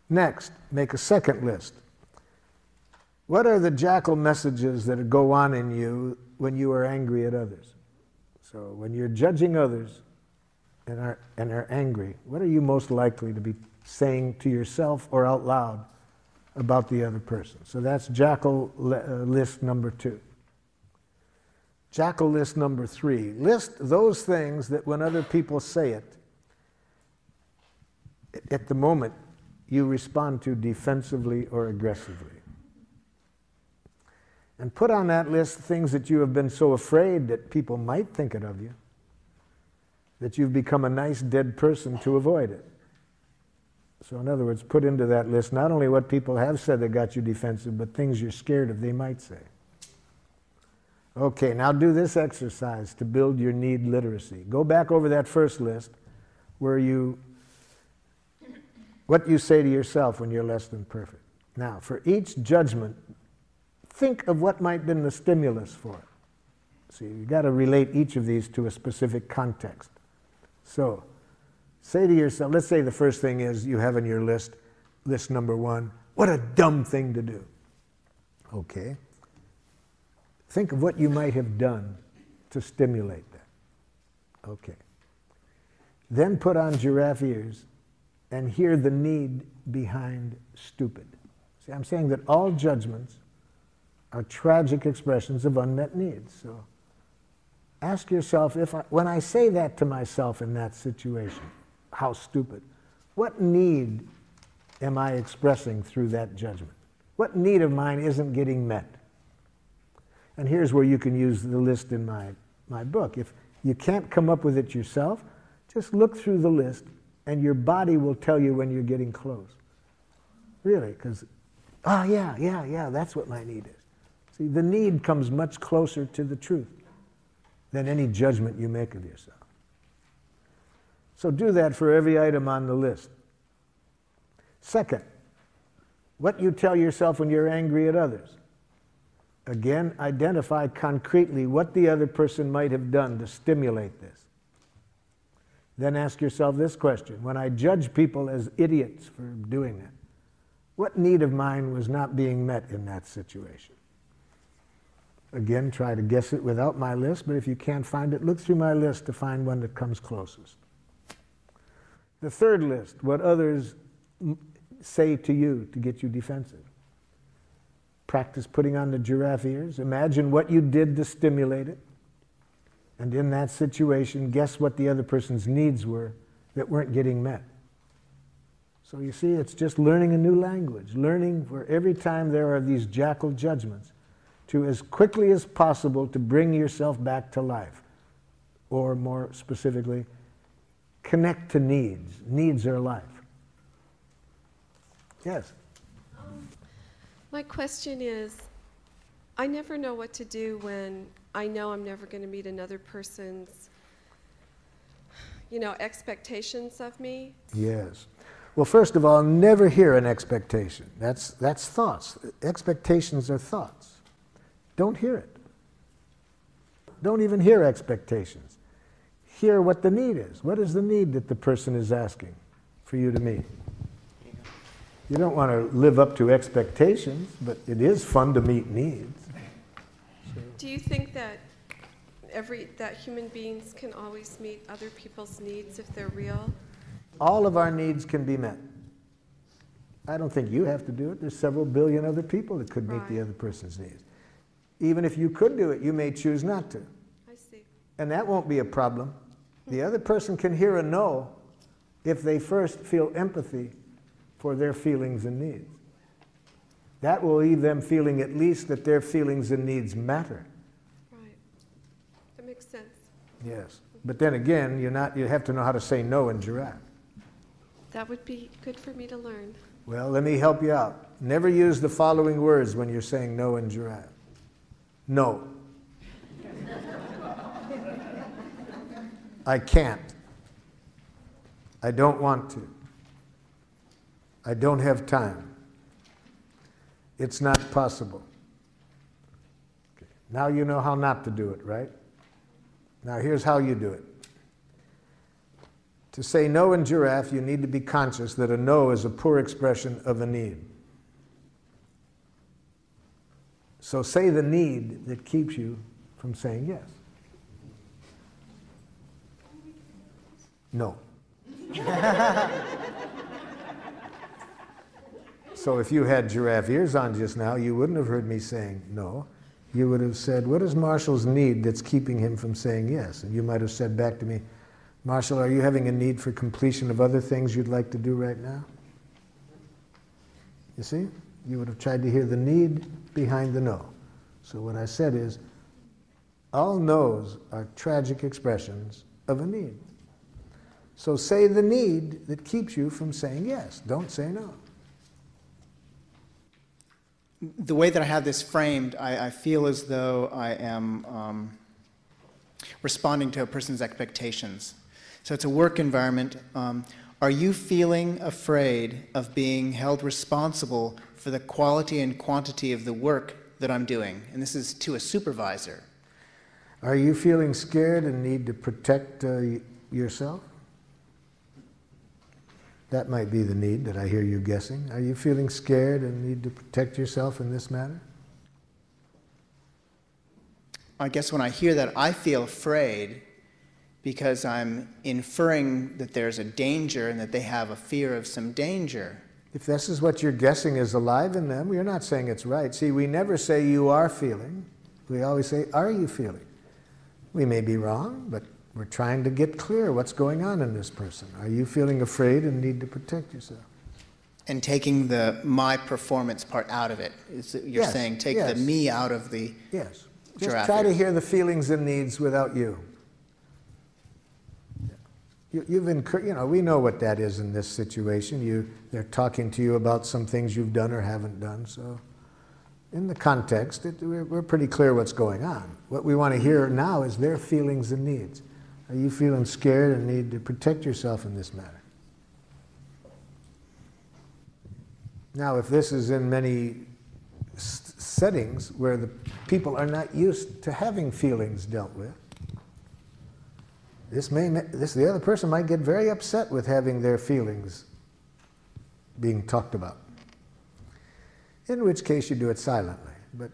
Next, make a second list. What are the jackal messages that go on in you when you are angry at others? So when you're judging others and are angry, what are you most likely to be saying to yourself or out loud about the other person? So that's jackal list number 2. Jackal list number 3. List those things that when other people say it, at the moment you respond to defensively or aggressively. And put on that list things that you have been so afraid that people might think it of you, that you've become a nice dead person to avoid it. So in other words, put into that list not only what people have said that got you defensive, but things you're scared of they might say. Okay, now do this exercise to build your need literacy. Go back over that first list where what you say to yourself when you're less than perfect. Now, for each judgment, think of what might have been the stimulus for it. See, you've got to relate each of these to a specific context. So, say to yourself, let's say the first thing is you have in your list number 1, what a dumb thing to do. Okay. Think of what you might have done to stimulate that. Okay. Then put on giraffe ears and hear the need behind stupid. See, I'm saying that all judgments are tragic expressions of unmet needs. So ask yourself, when I say that to myself in that situation, how stupid, what need am I expressing through that judgment? What need of mine isn't getting met? And here's where you can use the list in my book. If you can't come up with it yourself, just look through the list and your body will tell you when you're getting close. Really, because, yeah, that's what my need is. See, the need comes much closer to the truth than any judgment you make of yourself. So do that for every item on the list. Second, what you tell yourself when you're angry at others. Again, identify concretely what the other person might have done to stimulate this. Then ask yourself this question. When I judge people as idiots for doing that, what need of mine was not being met in that situation? Again, try to guess it without my list, but if you can't find it, look through my list to find one that comes closest. The third list, what others say to you to get you defensive. Practice putting on the giraffe ears. Imagine what you did to stimulate it. And in that situation, guess what the other person's needs were that weren't getting met. So you see, it's just learning a new language, learning for every time there are these jackal judgments, to as quickly as possible to bring yourself back to life. Or more specifically, connect to needs. Needs are life. Yes? My question is, I never know what to do when I know I'm never going to meet another person's, expectations of me. Yes. Well, first of all, never hear an expectation. That's thoughts. Expectations are thoughts. Don't hear it. Don't even hear expectations. Hear what the need is. What is the need that the person is asking for you to meet? You don't want to live up to expectations, but it is fun to meet needs. Do you think that that human beings can always meet other people's needs if they're real? All of our needs can be met. I don't think you have to do it. There's several billion other people that could meet the other person's needs. Even if you could do it, you may choose not to. I see. And that won't be a problem. The other person can hear a no if they first feel empathy for their feelings and needs. That will leave them feeling at least that their feelings and needs matter. Right. That makes sense. Yes. But then again, you have to know how to say no in giraffe. That would be good for me to learn. Well, let me help you out. Never use the following words when you're saying no in giraffe. No. I can't. I don't want to. I don't have time. It's not possible. Okay. Now you know how not to do it, right? Now here's how you do it. To say no in giraffe, you need to be conscious that a no is a poor expression of a need. So say the need that keeps you from saying yes. No. So if you had giraffe ears on just now, you wouldn't have heard me saying no. You would have said, what is Marshall's need that's keeping him from saying yes? And you might have said back to me, Marshall, are you having a need for completion of other things you'd like to do right now? You see? You would have tried to hear the need behind the no. So what I said is, all no's are tragic expressions of a need. So say the need that keeps you from saying yes. Don't say no. The way that I have this framed, I feel as though I am responding to a person's expectations. So it's a work environment. Are you feeling afraid of being held responsible for the quality and quantity of the work that I'm doing? And this is to a supervisor. Are you feeling scared and need to protect yourself? That might be the need that I hear you guessing. Are you feeling scared and need to protect yourself in this matter? I guess when I hear that, I feel afraid because I'm inferring that there's a danger and that they have a fear of some danger. If this is what you're guessing is alive in them, you're not saying it's right. See, we never say you are feeling. We always say, are you feeling? We may be wrong, but we're trying to get clear what's going on in this person. Are you feeling afraid and need to protect yourself? And taking the my performance part out of it. You're saying take the me out of the Yes. Just giraffe try to ears. hear the feelings and needs without you. We know what that is in this situation. They're talking to you about some things you've done or haven't done. So in the context, we're pretty clear what's going on. What we want to hear now is their feelings and needs. Are you feeling scared and need to protect yourself in this matter? Now, if this is in many settings where the people are not used to having feelings dealt with, the other person might get very upset with having their feelings being talked about. In which case you do it silently. But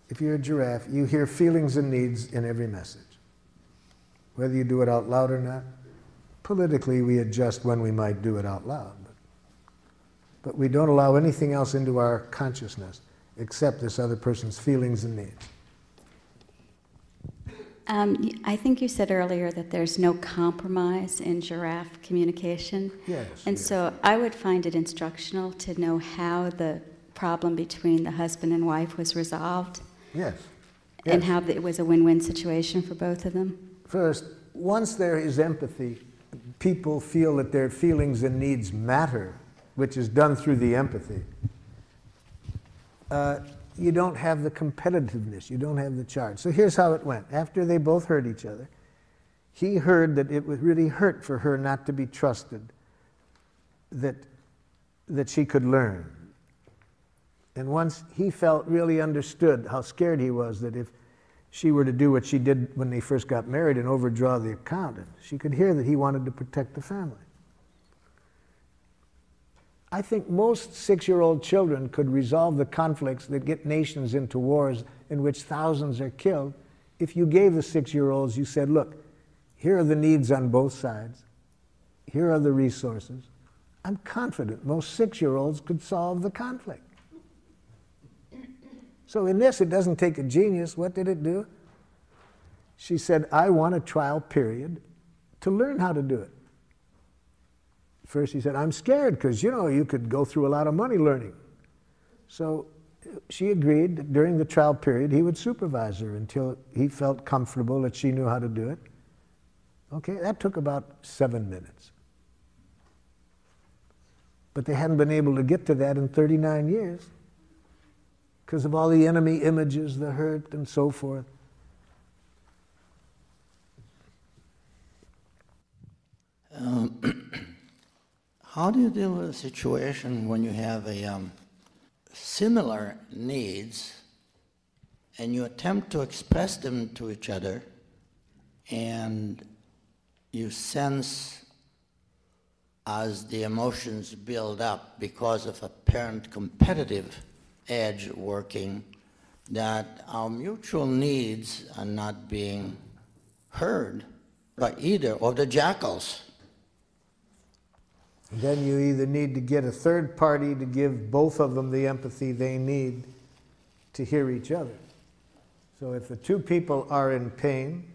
if you're a giraffe, you hear feelings and needs in every message. Whether you do it out loud or not, Politically, we adjust when we might do it out loud. But we don't allow anything else into our consciousness except this other person's feelings and needs. I think you said earlier that there's no compromise in giraffe communication. Yes. And so I would find it instructional to know how the problem between the husband and wife was resolved. Yes. And Yes. how it was a win-win situation for both of them. First, once there is empathy, people feel that their feelings and needs matter, which is done through the empathy. You don't have the competitiveness, you don't have the charge. So here's how it went. After they both heard each other, he heard that it would really hurt for her not to be trusted, that she could learn. And once he felt really understood how scared he was that if she were to do what she did when they first got married and overdraw the account, she could hear that he wanted to protect the family. I think most 6-year-old children could resolve the conflicts that get nations into wars in which thousands are killed if you gave the 6-year-olds, you said, look, here are the needs on both sides, here are the resources. I'm confident most 6-year-olds could solve the conflict. So in this, it doesn't take a genius. What did it do? She said, I want a trial period to learn how to do it. First he said, I'm scared because, you know, you could go through a lot of money learning. So she agreed that during the trial period he would supervise her until he felt comfortable that she knew how to do it. Okay, that took about 7 minutes. But they hadn't been able to get to that in 39 years because of all the enemy images, the hurt, and so forth. How do you deal with a situation when you have a similar needs and you attempt to express them to each other and you sense as the emotions build up because of apparent competitive edge working that our mutual needs are not being heard by either of the jackals? Then you either need to get a third party to give both of them the empathy they need to hear each other. So if the two people are in pain,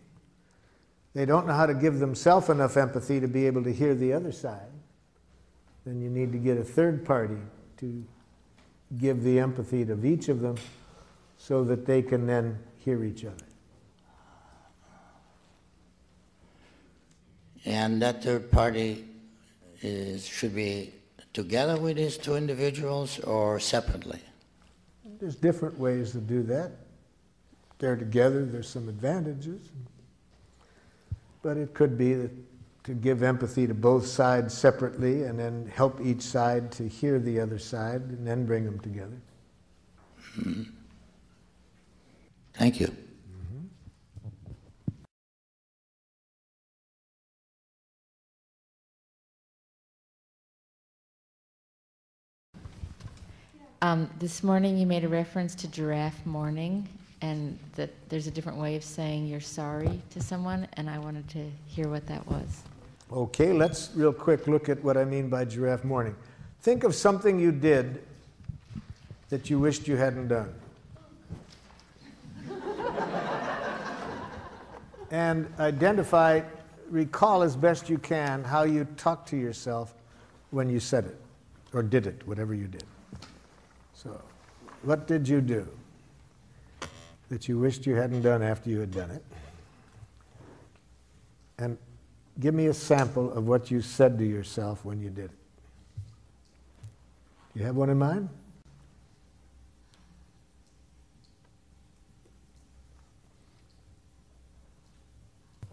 they don't know how to give themselves enough empathy to be able to hear the other side, then you need to get a third party to give the empathy to each of them so that they can then hear each other. And that third party should be together with these two individuals or separately? There's different ways to do that. They're together, there's some advantages. But it could be that to give empathy to both sides separately and then help each side to hear the other side and then bring them together. Mm-hmm. Thank you. This morning you made a reference to giraffe mourning and that there's a different way of saying you're sorry to someone, and I wanted to hear what that was. Okay, let's real quick look at what I mean by giraffe mourning. Think of something you did that you wished you hadn't done. And recall as best you can how you talked to yourself when you said it, or did it, whatever you did. So, what did you do that you wished you hadn't done after you had done it? And give me a sample of what you said to yourself when you did it. You have one in mind?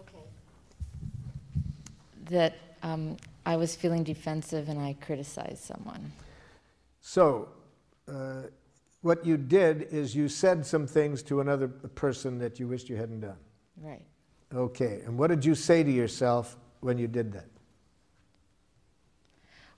Okay. That I was feeling defensive and I criticized someone. So, what you did is you said some things to another person that you wished you hadn't done. Right. Okay, and what did you say to yourself when you did that?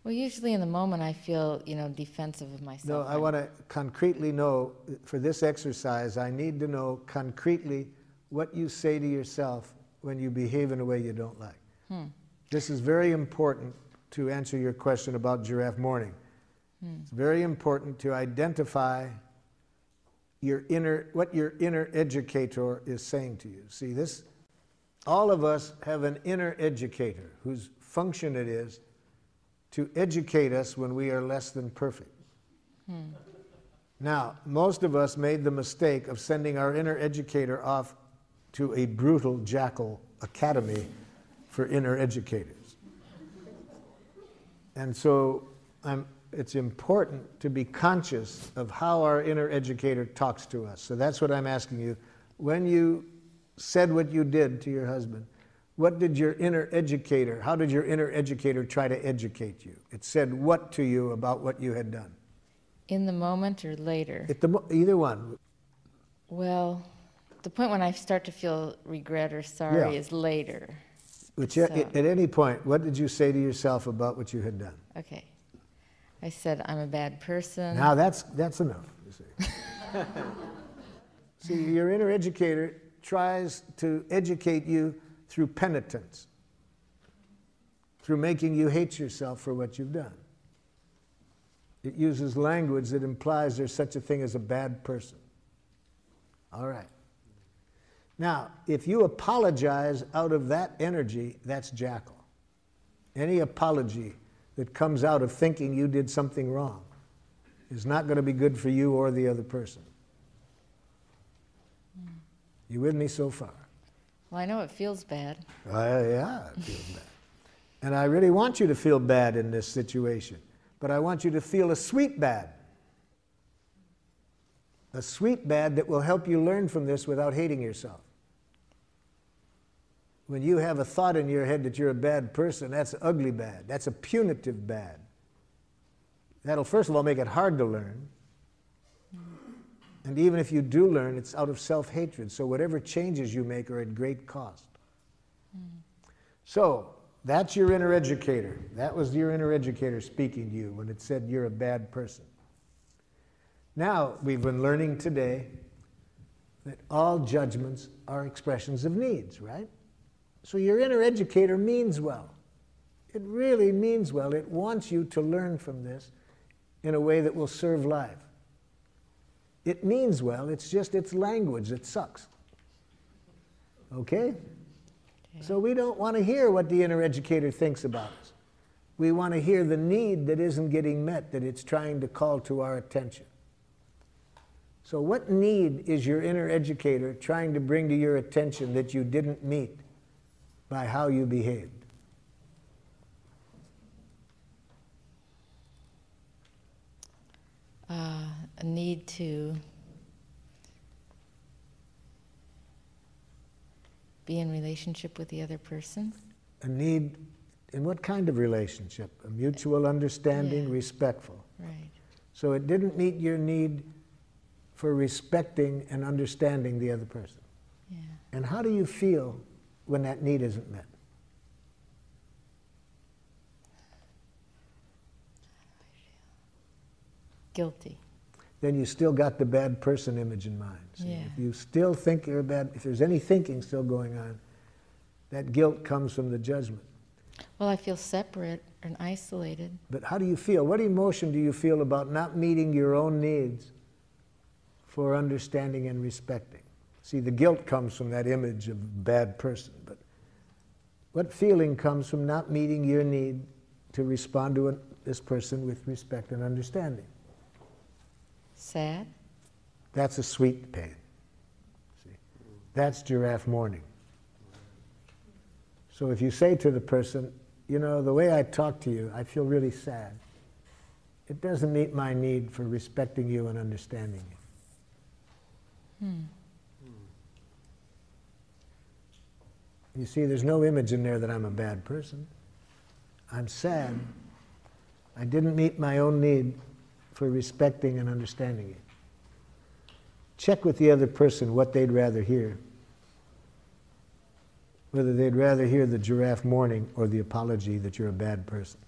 Well, usually in the moment I feel, defensive of myself. No, I want to concretely know, for this exercise, I need to know concretely what you say to yourself when you behave in a way you don't like. This is very important to answer your question about giraffe morning. It's very important to identify what your inner educator is saying to you. See this? All of us have an inner educator whose function it is to educate us when we are less than perfect. Now, most of us made the mistake of sending our inner educator off to a brutal jackal academy for inner educators. And so it's important to be conscious of how our inner educator talks to us. So that's what I'm asking you. When you said what you did to your husband, what did your inner educator, how did your inner educator try to educate you? It said what to you about what you had done? In the moment or later? Either one. Well, the point when I start to feel regret or sorry is later. Which at any point, what did you say to yourself about what you had done? Okay. I said, I'm a bad person. Now that's enough, you see. See, your inner educator tries to educate you through penitence, through making you hate yourself for what you've done. It uses language that implies there's such a thing as a bad person. All right. Now, if you apologize out of that energy, that's jackal. Any apology that comes out of thinking you did something wrong is not going to be good for you or the other person. You with me so far? Well, I know it feels bad. Yeah, it feels bad. And I really want you to feel bad in this situation. But I want you to feel a sweet bad. A sweet bad that will help you learn from this without hating yourself. When you have a thought in your head that you're a bad person, that's ugly bad. That's a punitive bad. That'll first of all make it hard to learn. And even if you do learn, it's out of self-hatred. So whatever changes you make are at great cost. So that's your inner educator. That was your inner educator speaking to you when it said you're a bad person. Now, we've been learning today that all judgments are expressions of needs, right? So your inner educator means well. It really means well. It wants you to learn from this in a way that will serve life. It means well, it's just its language that sucks. Okay? So we don't want to hear what the inner educator thinks about us. We want to hear the need that isn't getting met, that it's trying to call to our attention. So what need is your inner educator trying to bring to your attention that you didn't meet by how you behaved? A need to be in relationship with the other person. A need, in what kind of relationship? A mutual understanding, respectful. Right. So it didn't meet your need for respecting and understanding the other person. Yeah. And how do you feel when that need isn't met? Guilty. Then you still got the bad person image in mind. So Yeah. if you still think you're bad, if there's any thinking still going on, that guilt comes from the judgment. Well, I feel separate and isolated. But how do you feel? What emotion do you feel about not meeting your own needs for understanding and respecting? See, the guilt comes from that image of bad person, but what feeling comes from not meeting your need to respond to this person with respect and understanding? Sad. That's a sweet pain. See, that's giraffe mourning. So if you say to the person, you know, the way I talk to you, I feel really sad. It doesn't meet my need for respecting you and understanding you. You see, there's no image in there that I'm a bad person. I'm sad. I didn't meet my own need for respecting and understanding you. Check with the other person what they'd rather hear. Whether they'd rather hear the giraffe mourning or the apology that you're a bad person.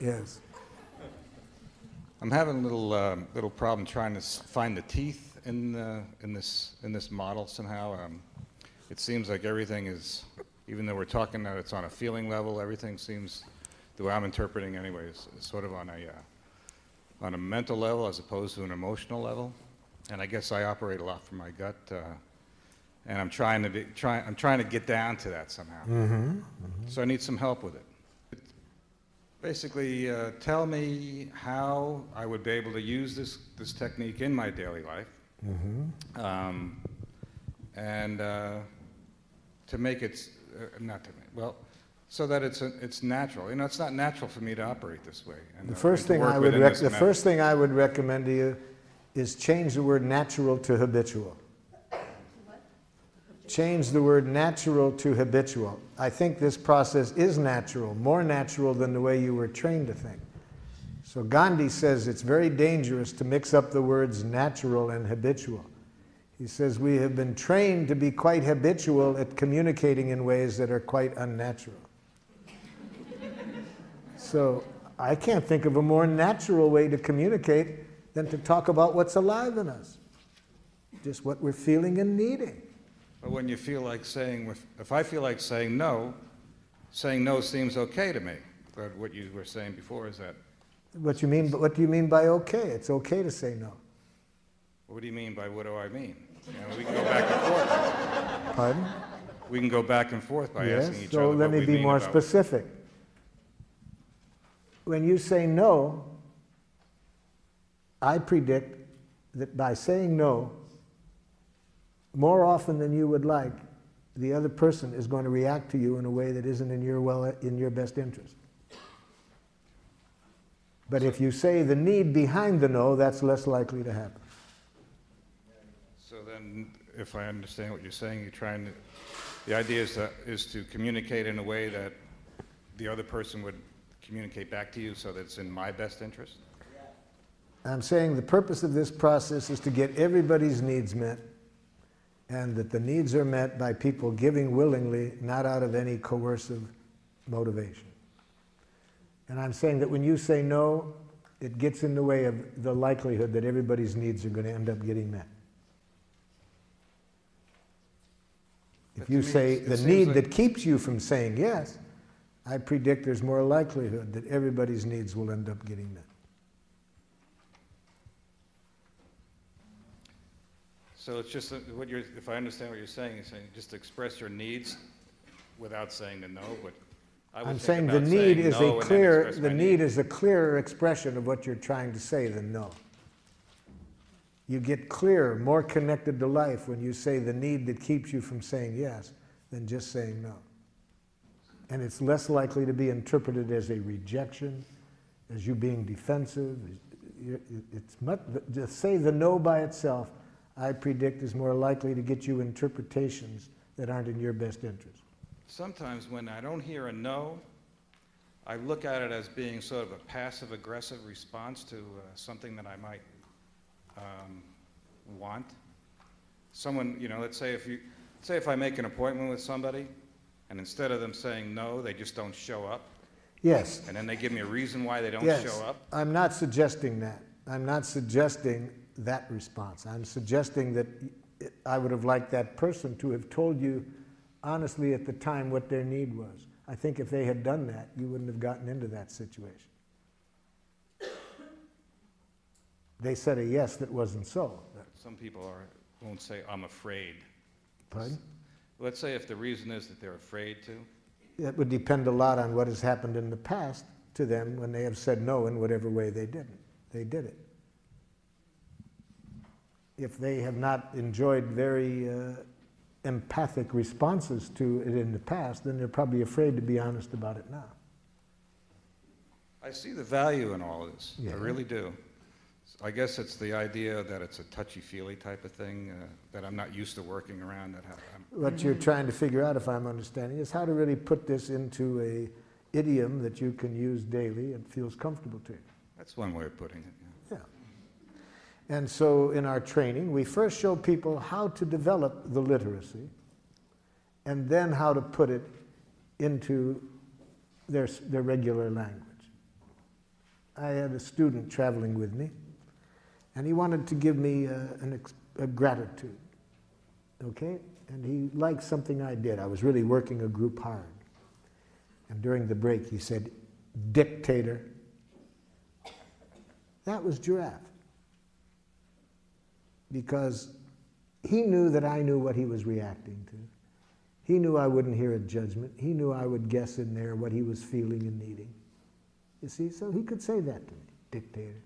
Yes. I'm having a little problem trying to find the teeth in this model somehow. it seems like everything is, even though we're talking that it's on a feeling level, everything seems, the way I'm interpreting anyways, is sort of on a mental level as opposed to an emotional level. And I guess I operate a lot from my gut, and I'm trying to get down to that somehow. So I need some help with it. Basically, tell me how I would be able to use this technique in my daily life, and to make it so that it's natural. You know, it's not natural for me to operate this way. And, the first thing I would recommend to you is change the word natural to habitual. Change the word natural to habitual. I think this process is natural, more natural than the way you were trained to think. So Gandhi says it's very dangerous to mix up the words natural and habitual. He says we have been trained to be quite habitual at communicating in ways that are quite unnatural. So I can't think of a more natural way to communicate than to talk about what's alive in us. Just what we're feeling and needing. But when you feel like saying, if I feel like saying no seems okay to me. But what you were saying before is that... What do you mean by okay? It's okay to say no. What do you mean by what do I mean? You know, we can go back and forth. Pardon? We can go back and forth by asking each other so let what me we be mean more about specific. When you say no, I predict that by saying no, more often than you would like, the other person is going to react to you in a way that isn't in your best interest. But if you say the need behind the no, that's less likely to happen. So then, if I understand what you're saying, the idea is to communicate in a way that the other person would communicate back to you so that it's in my best interest? I'm saying the purpose of this process is to get everybody's needs met, and that the needs are met by people giving willingly, not out of any coercive motivation. And I'm saying that when you say no, it gets in the way of the likelihood that everybody's needs are going to end up getting met. If you say the need that keeps you from saying yes, I predict there's more likelihood that everybody's needs will end up getting met. So it's just if I understand what you're saying, just express your needs without saying the no. But I'm saying the need is a clearer expression of what you're trying to say than no. You get clearer, more connected to life when you say the need that keeps you from saying yes than just saying no. And it's less likely to be interpreted as a rejection, as you being defensive. To say the no by itself, I predict, is more likely to get you interpretations that aren't in your best interest. Sometimes when I don't hear a no, I look at it as being sort of a passive-aggressive response to something that I might want. Someone, let's say if I make an appointment with somebody, and instead of them saying no, they just don't show up. Yes. And then they give me a reason why they don't show up. I'm not suggesting that. I'm not suggesting that response. I'm suggesting that I would have liked that person to have told you honestly at the time what their need was. I think if they had done that, you wouldn't have gotten into that situation. They said a yes that wasn't so. Some people won't say, I'm afraid. Pardon? Let's say if the reason is that they're afraid to. It would depend a lot on what has happened in the past to them when they have said no in whatever way they did it. If they have not enjoyed very empathic responses to it in the past, then they're probably afraid to be honest about it now. I see the value in all of this. Yeah. I really do. I guess it's the idea that it's a touchy-feely type of thing that I'm not used to working around. What you're trying to figure out, if I'm understanding, is how to really put this into a idiom that you can use daily and feels comfortable to you. That's one way of putting it. Yeah. And so in our training, we first show people how to develop the literacy and then how to put it into their regular language. I had a student traveling with me, and he wanted to give me a gratitude, okay? and he liked something I did. I was really working a group hard. And during the break he said, "Dictator." That was Giraffe. Because he knew that I knew what he was reacting to. He knew I wouldn't hear a judgment. He knew I would guess in there what he was feeling and needing. You see, so he could say that to me, dictator.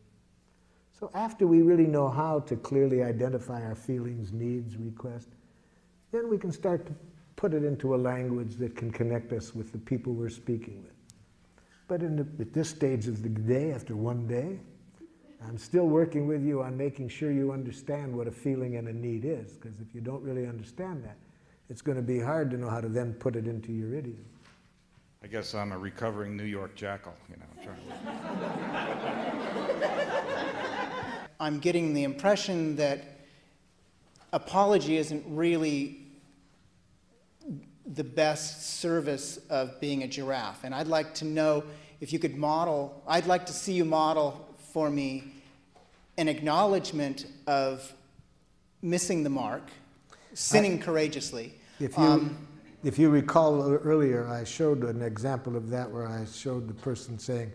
So after we really know how to clearly identify our feelings, needs, requests, then we can start to put it into a language that can connect us with the people we're speaking with. But at this stage of the day, after one day, I'm still working with you on making sure you understand what a feeling and a need is, because if you don't really understand that, it's going to be hard to know how to then put it into your idiom. I guess I'm a recovering New York jackal, you know. I'm getting the impression that apology isn't really the best service of being a giraffe. And I'd like to know if you could model, I'd like to see you model for me an acknowledgement of missing the mark, sinning courageously. If you recall earlier, I showed an example of that where I showed the person saying,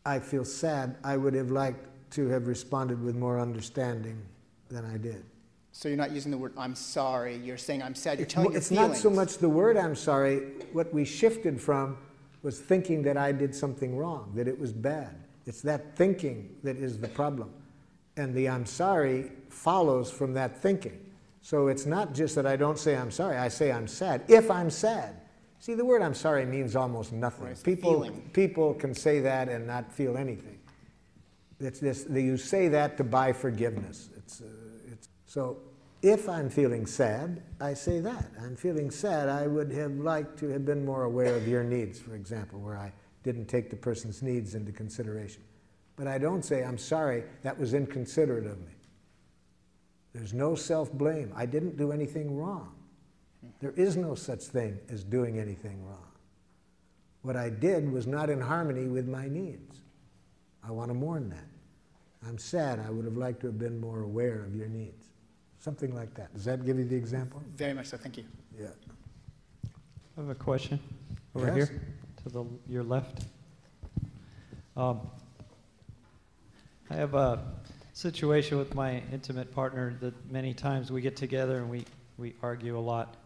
"I feel sad. I would have liked to have responded with more understanding than I did." So you're not using the word "I'm sorry," you're saying "I'm sad," you're telling your It's feelings. not so much the word "I'm sorry." What we shifted from was thinking that I did something wrong, that it was bad. It's that thinking that is the problem. And the "I'm sorry" follows from that thinking. So it's not just that I don't say "I'm sorry," I say "I'm sad." If I'm sad. See, the word "I'm sorry" means almost nothing. Right, people can say that and not feel anything. It's this, you say that to buy forgiveness. So if I'm feeling sad, I say that. I'm feeling sad. I would have liked to have been more aware of your needs, for example, where I didn't take the person's needs into consideration. But I don't say, "I'm sorry, that was inconsiderate of me." There's no self-blame. I didn't do anything wrong. There is no such thing as doing anything wrong. What I did was not in harmony with my needs. I want to mourn that. I'm sad. I would have liked to have been more aware of your needs. Something like that. Does that give you the example? Very much so. Thank you. Yeah. I have a question over Yes? here to your left. I have a situation with my intimate partner that many times we get together and we argue a lot.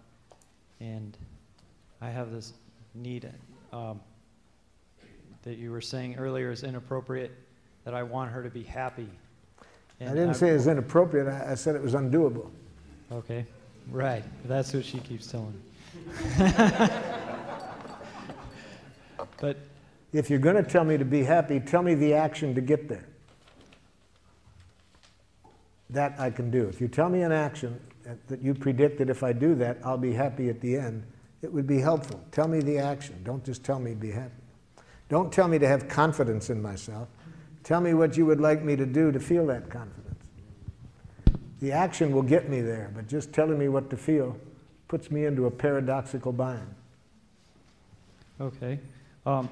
And I have this need that you were saying earlier is inappropriate, that I want her to be happy. I didn't say it was inappropriate. I said it was undoable. Okay, right. That's what she keeps telling me. But if you're going to tell me to be happy, tell me the action to get there. That I can do. If you tell me an action that you predict that if I do that, I'll be happy at the end, it would be helpful. Tell me the action. Don't just tell me be happy. Don't tell me to have confidence in myself. Tell me what you would like me to do to feel that confidence. The action will get me there, but just telling me what to feel puts me into a paradoxical bind. okay. Well,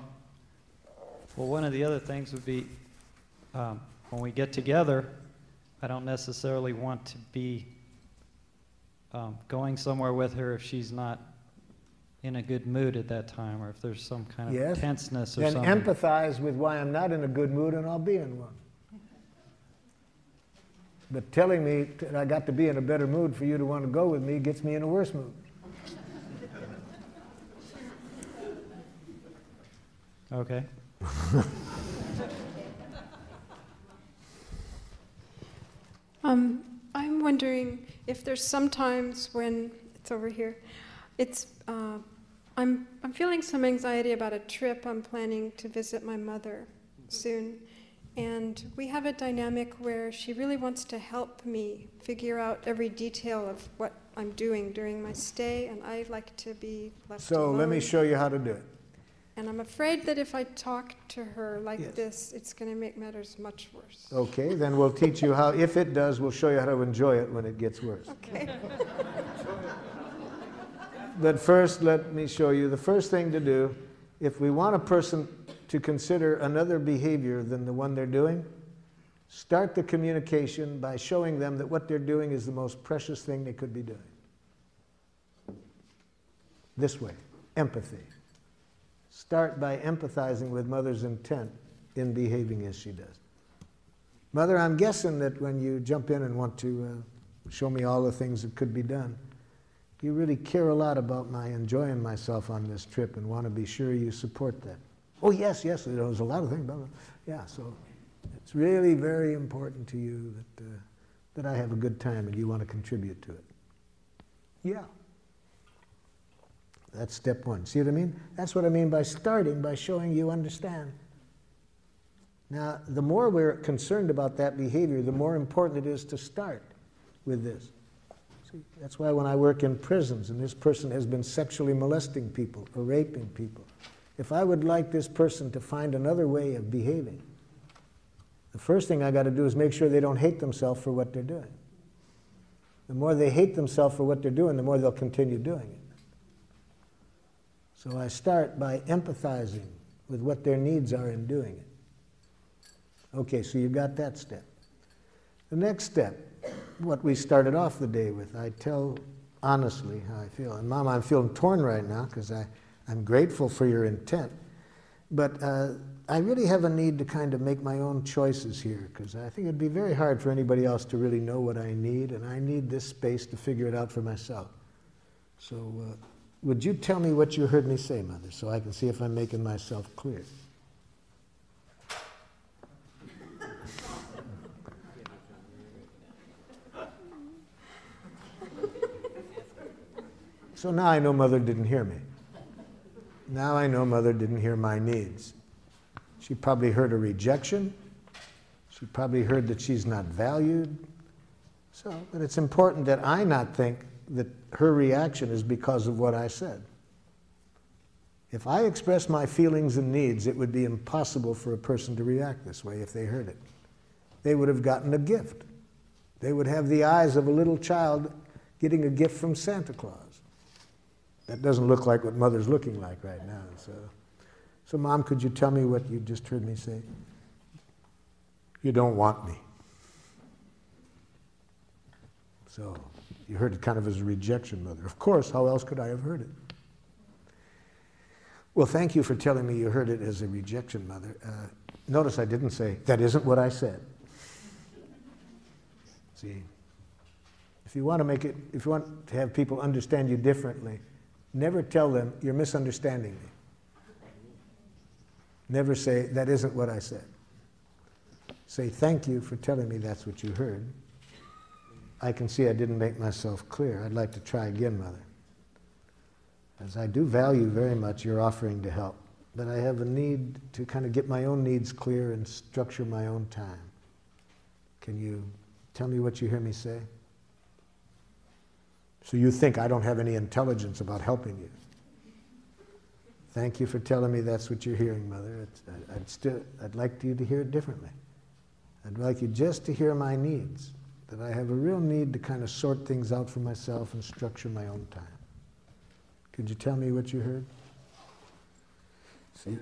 one of the other things would be when we get together, I don't necessarily want to be going somewhere with her if she's not in a good mood at that time, or if there's some kind of tenseness or something. Then empathize with why I'm not in a good mood, and I'll be in one. But telling me that I got to be in a better mood for you to want to go with me gets me in a worse mood. Okay. I'm wondering if there's some times when it's over here. It's I'm feeling some anxiety about a trip I'm planning to visit my mother soon, and we have a dynamic where she really wants to help me figure out every detail of what I'm doing during my stay, and I like to be left alone. So let me show you how to do it. And I'm afraid that if I talk to her like this, it's going to make matters much worse. Okay, then we'll teach you how. If it does, we'll show you how to enjoy it when it gets worse. Okay. But first, let me show you the first thing to do. If we want a person to consider another behavior than the one they're doing, start the communication by showing them that what they're doing is the most precious thing they could be doing. this way, empathy. Start by empathizing with Mother's intent in behaving as she does. Mother, I'm guessing that when you jump in and want to show me all the things that could be done, you really care a lot about my enjoying myself on this trip and want to be sure you support that. Oh, yes, yes, there's a lot of things. Blah, blah. Yeah, so it's really very important to you that I have a good time and you want to contribute to it. Yeah. That's step one. See what I mean? That's what I mean by starting, by showing you understand. Now, the more we're concerned about that behavior, the more important it is to start with this. See, that's why when I work in prisons and this person has been sexually molesting people or raping people, if I would like this person to find another way of behaving, the first thing I got to do is make sure they don't hate themselves for what they're doing. The more they hate themselves for what they're doing, the more they'll continue doing it. So I start by empathizing with what their needs are in doing it. Okay, so you got that step. The next step, what we started off the day with, I tell honestly how I feel. And Mom, I'm feeling torn right now because I'm grateful for your intent. But I really have a need to kind of make my own choices here because I think it'd be very hard for anybody else to really know what I need, and I need this space to figure it out for myself. So would you tell me what you heard me say, Mother, so I can see if I'm making myself clear? So now I know Mother didn't hear me. Now I know Mother didn't hear my needs. She probably heard a rejection. She probably heard that she's not valued. So, but it's important that I not think that her reaction is because of what I said. If I express my feelings and needs, it would be impossible for a person to react this way if they heard it. They would have gotten a gift. They would have the eyes of a little child getting a gift from Santa Claus. That doesn't look like what Mother's looking like right now. So Mom, could you tell me what you just heard me say? You don't want me. So you heard it kind of as a rejection, Mother. Of course, how else could I have heard it? Well, thank you for telling me you heard it as a rejection, Mother. Notice I didn't say, that isn't what I said. See, if you want to have people understand you differently, never tell them, you're misunderstanding me. Never say, that isn't what I said. Say, thank you for telling me that's what you heard. I can see I didn't make myself clear. I'd like to try again, Mother. As I do value very much your offering to help, but I have a need to kind of get my own needs clear and structure my own time. Can you tell me what you hear me say? So you think I don't have any intelligence about helping you. Thank you for telling me that's what you're hearing, Mother. I'd like you to hear it differently. I'd like you just to hear my needs, that I have a real need to kind of sort things out for myself and structure my own time. Could you tell me what you heard? See,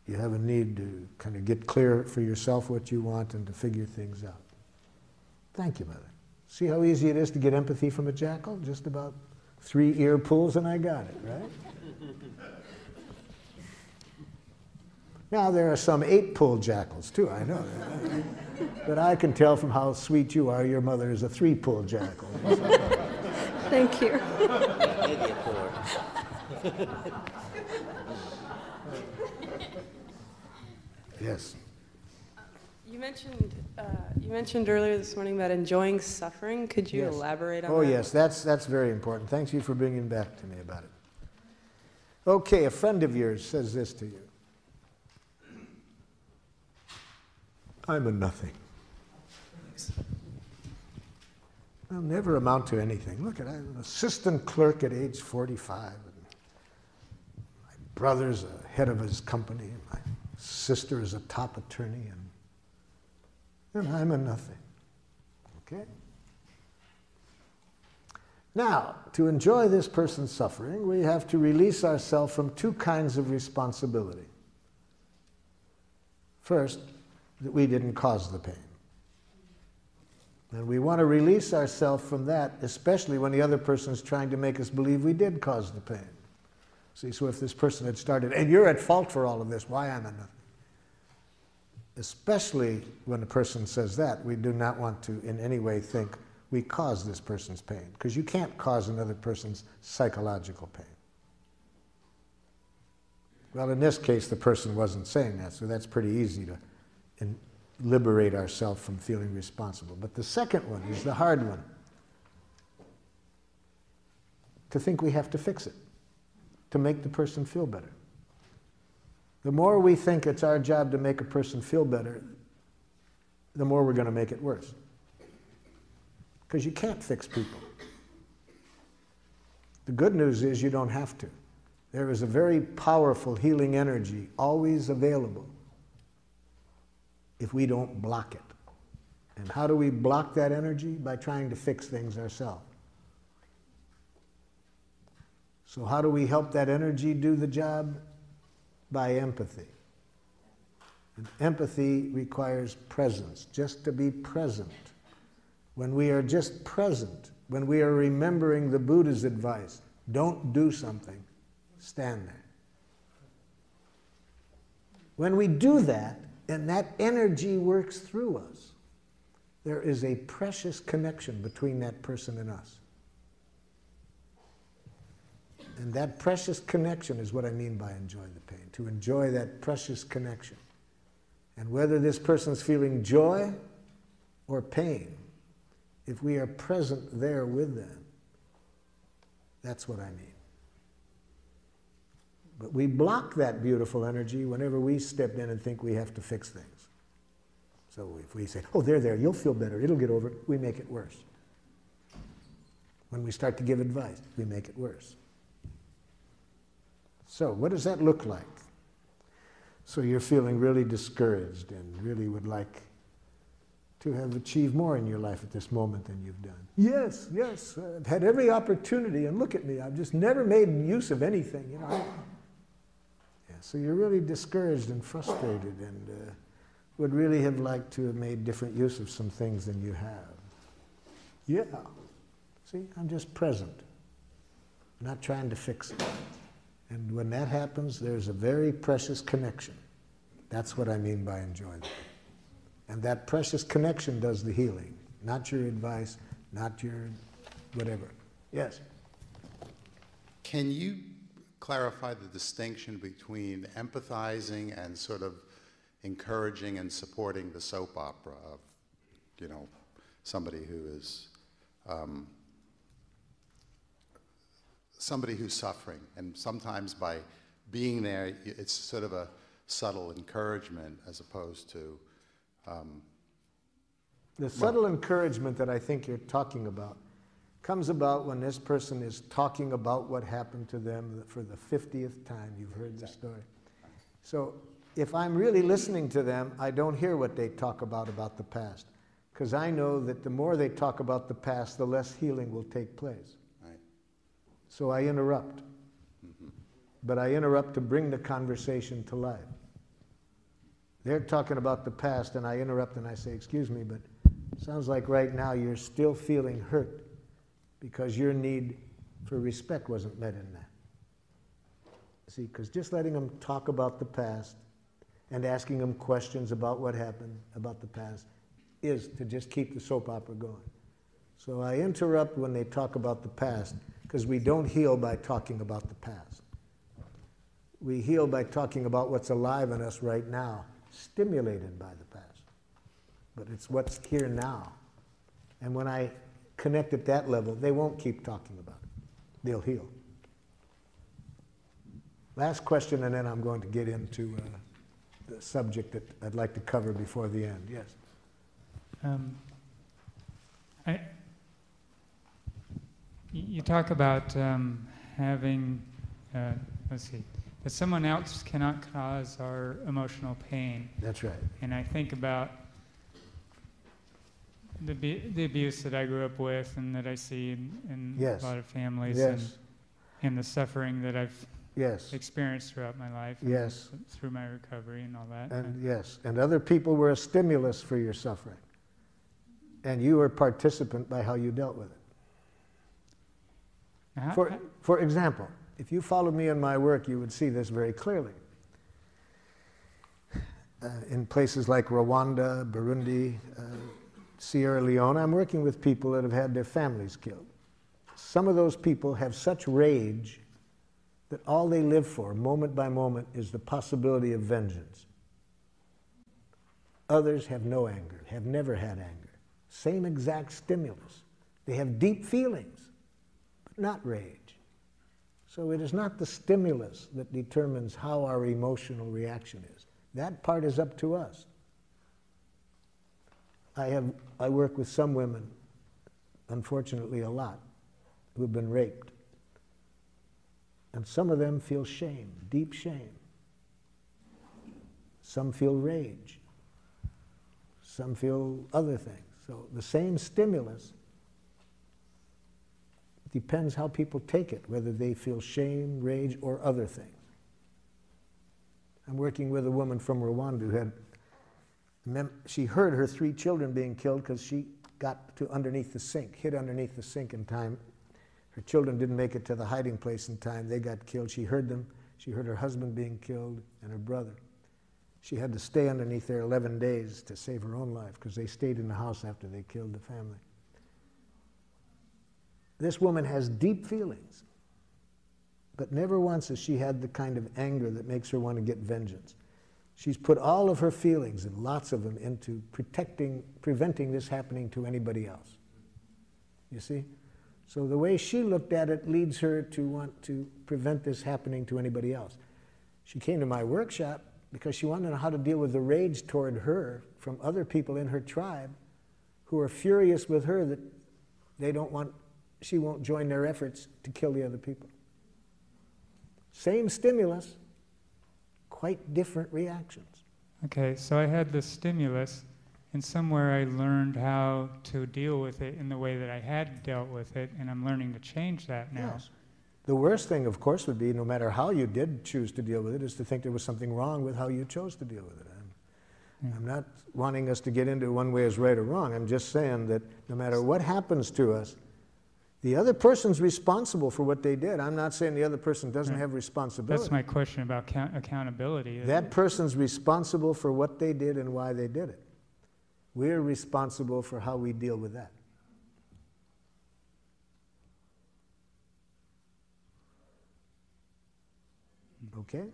you have a need to kind of get clear for yourself what you want and to figure things out. Thank you, Mother. See how easy it is to get empathy from a jackal? Just about 3 ear pulls and I got it, right? Now there are some 8-pull jackals too, I know that. But I can tell from how sweet you are, your mother is a 3-pull jackal. Thank you. Yes. You mentioned earlier this morning about enjoying suffering. Could you elaborate on that? Oh yes, that's very important. Thank you for bringing back to me about it. Okay, a friend of yours says this to you. I'm a nothing. I'll never amount to anything. Look, I'm an assistant clerk at age 45. And my brother's a head of his company. And my sister is a top attorney. And I'm a nothing. Okay? Now, to enjoy this person's suffering, we have to release ourselves from 2 kinds of responsibility. First, that we didn't cause the pain. And we want to release ourselves from that, especially when the other person is trying to make us believe we did cause the pain. See, so if this person had started, and you're at fault for all of this, why am I nothing? Especially when the person says that, we do not want to in any way think we caused this person's pain, because you can't cause another person's psychological pain. Well, in this case, the person wasn't saying that, so that's pretty easy to liberate ourselves from feeling responsible. But the second one is the hard one. To think we have to fix it, to make the person feel better. The more we think it's our job to make a person feel better, the more we're going to make it worse. Because you can't fix people. The good news is you don't have to. There is a very powerful healing energy always available if we don't block it. And how do we block that energy? By trying to fix things ourselves. So how do we help that energy do the job? By empathy. And empathy requires presence, just to be present. When we are just present, when we are remembering the Buddha's advice, don't do something, stand there. When we do that, and that energy works through us, there is a precious connection between that person and us. And that precious connection is what I mean by enjoy the pain, to enjoy that precious connection. And whether this person's feeling joy or pain, if we are present there with them, that's what I mean. But we block that beautiful energy whenever we step in and think we have to fix things. So if we say, oh, there, you'll feel better, it'll get over it, we make it worse. When we start to give advice, we make it worse. So what does that look like? So you're feeling really discouraged and really would like to have achieved more in your life at this moment than you've done. Yes, I've had every opportunity, and look at me, I've just never made use of anything, you know. Yeah, so you're really discouraged and frustrated and would really have liked to have made different use of some things than you have. Yeah. See, I'm just present, not trying to fix it. And when that happens, there's a very precious connection. That's what I mean by enjoyment. And that precious connection does the healing, not your advice, not your whatever. Yes? Can you clarify the distinction between empathizing and sort of encouraging and supporting the soap opera of, you know, somebody who is somebody who's suffering, and sometimes by being there, it's sort of a subtle encouragement as opposed to... the subtle encouragement that I think you're talking about comes about when this person is talking about what happened to them for the 50th time you've heard the story. So if I'm really listening to them, I don't hear what they talk about the past, because I know that the more they talk about the past, the less healing will take place. So I interrupt. But I interrupt to bring the conversation to life. They're talking about the past, and I interrupt and I say, excuse me, but it sounds like right now you're still feeling hurt because your need for respect wasn't met in that. See, because just letting them talk about the past and asking them questions about what happened about the past is to just keep the soap opera going. So I interrupt when they talk about the past, because we don't heal by talking about the past. We heal by talking about what's alive in us right now, stimulated by the past. But it's what's here now. And when I connect at that level, they won't keep talking about it. They'll heal. Last question, and then I'm going to get into the subject that I'd like to cover before the end. Yes? You talk about having, let's see, that someone else cannot cause our emotional pain. That's right. And I think about the abuse that I grew up with and that I see in Yes. a lot of families, Yes. and the suffering that I've Yes. experienced throughout my life, Yes. and through my recovery and all that. And yes, and other people were a stimulus for your suffering. And you were participant by how you dealt with it. For example, if you followed me in my work, you would see this very clearly. In places like Rwanda, Burundi, Sierra Leone, I'm working with people that have had their families killed. Some of those people have such rage that all they live for, moment by moment, is the possibility of vengeance. Others have no anger, have never had anger. Same exact stimulus. They have deep feelings, but not rage. So it is not the stimulus that determines how our emotional reaction is. That part is up to us. I work with some women, unfortunately a lot, who have been raped. And some of them feel shame, deep shame. Some feel rage. Some feel other things. So the same stimulus depends how people take it, whether they feel shame, rage, or other things. I'm working with a woman from Rwanda who had, she heard her 3 children being killed because she got to underneath the sink, hid underneath the sink in time. Her children didn't make it to the hiding place in time. They got killed. She heard them. She heard her husband being killed and her brother. She had to stay underneath there 11 days to save her own life because they stayed in the house after they killed the family. This woman has deep feelings, but never once has she had the kind of anger that makes her want to get vengeance. She's put all of her feelings, and lots of them, into preventing this happening to anybody else. You see? So the way she looked at it leads her to want to prevent this happening to anybody else. She came to my workshop because she wanted to know how to deal with the rage toward her from other people in her tribe who are furious with her that she won't join their efforts to kill the other people. Same stimulus, quite different reactions. Okay, so I had this stimulus, and somewhere I learned how to deal with it in the way that I had dealt with it, and I'm learning to change that now. Yes. The worst thing, of course, would be, no matter how you did choose to deal with it, is to think there was something wrong with how you chose to deal with it. I'm not wanting us to get into one way is right or wrong. I'm just saying that no matter what happens to us, the other person's responsible for what they did. I'm not saying the other person doesn't have responsibility. That's my question about accountability. That person's responsible for what they did and why they did it. We're responsible for how we deal with that. Okay?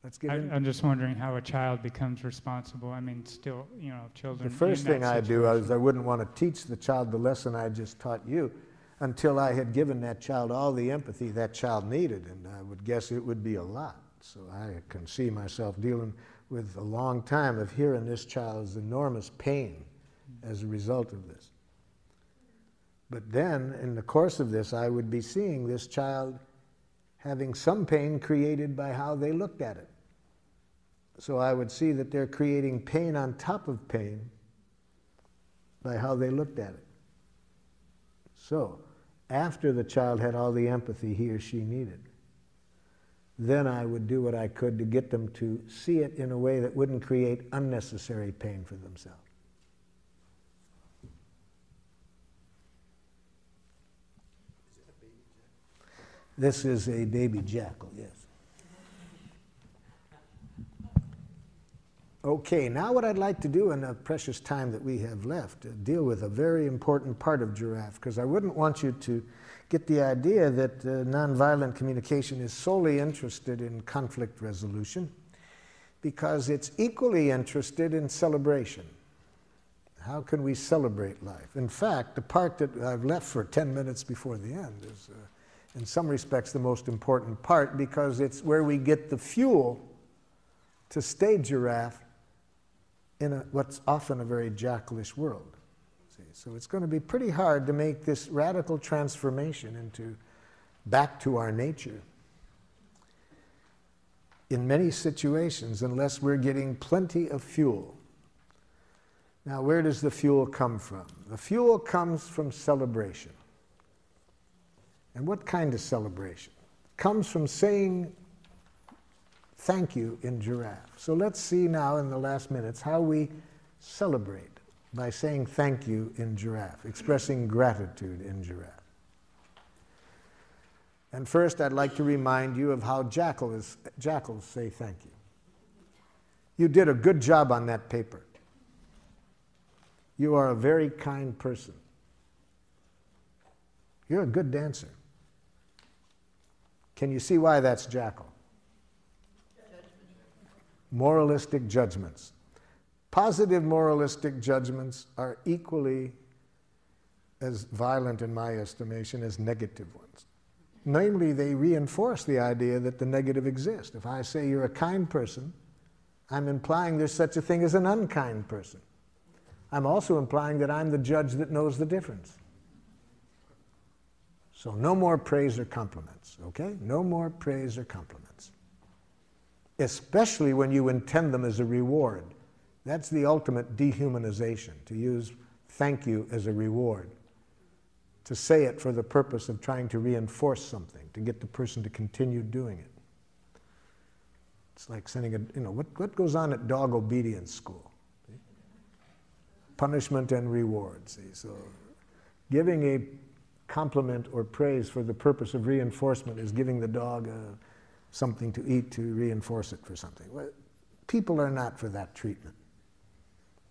Let's get in. I'm just wondering how a child becomes responsible. I mean, still, you know, children. The first thing I do is I wouldn't want to teach the child the lesson I just taught you until I had given that child all the empathy that child needed, and I would guess it would be a lot. So I can see myself dealing with a long time of hearing this child's enormous pain as a result of this. But then, in the course of this, I would be seeing this child having some pain created by how they looked at it. So I would see that they're creating pain on top of pain by how they looked at it. So, after the child had all the empathy he or she needed, then I would do what I could to get them to see it in a way that wouldn't create unnecessary pain for themselves. This is a baby jackal, yes. Okay, now what I'd like to do in the precious time that we have left, deal with a very important part of giraffe, because I wouldn't want you to get the idea that nonviolent communication is solely interested in conflict resolution, because it's equally interested in celebration. How can we celebrate life? In fact, the part that I've left for 10 minutes before the end is, in some respects, the most important part, because it's where we get the fuel to stay giraffe in what's often a very jackalish world. See? So it's going to be pretty hard to make this radical transformation back to our nature in many situations unless we're getting plenty of fuel. Now, where does the fuel come from? The fuel comes from celebration. And what kind of celebration? It comes from saying thank you in giraffe. So let's see now in the last minutes how we celebrate by saying thank you in giraffe, expressing gratitude in giraffe. And first, I'd like to remind you of how jackals say thank you. You did a good job on that paper. You are a very kind person. You're a good dancer. Can you see why that's jackal? Moralistic judgments. Positive moralistic judgments are equally as violent in my estimation as negative ones. Namely, they reinforce the idea that the negative exists. If I say you're a kind person, I'm implying there's such a thing as an unkind person. I'm also implying that I'm the judge that knows the difference. So no more praise or compliments, okay? No more praise or compliments. Especially when you intend them as a reward. That's the ultimate dehumanization, to use thank you as a reward. To say it for the purpose of trying to reinforce something, to get the person to continue doing it. It's like sending what goes on at dog obedience school? See? Punishment and reward, see? So giving a compliment or praise for the purpose of reinforcement is giving the dog something to eat to reinforce it for something. Well, people are not for that treatment.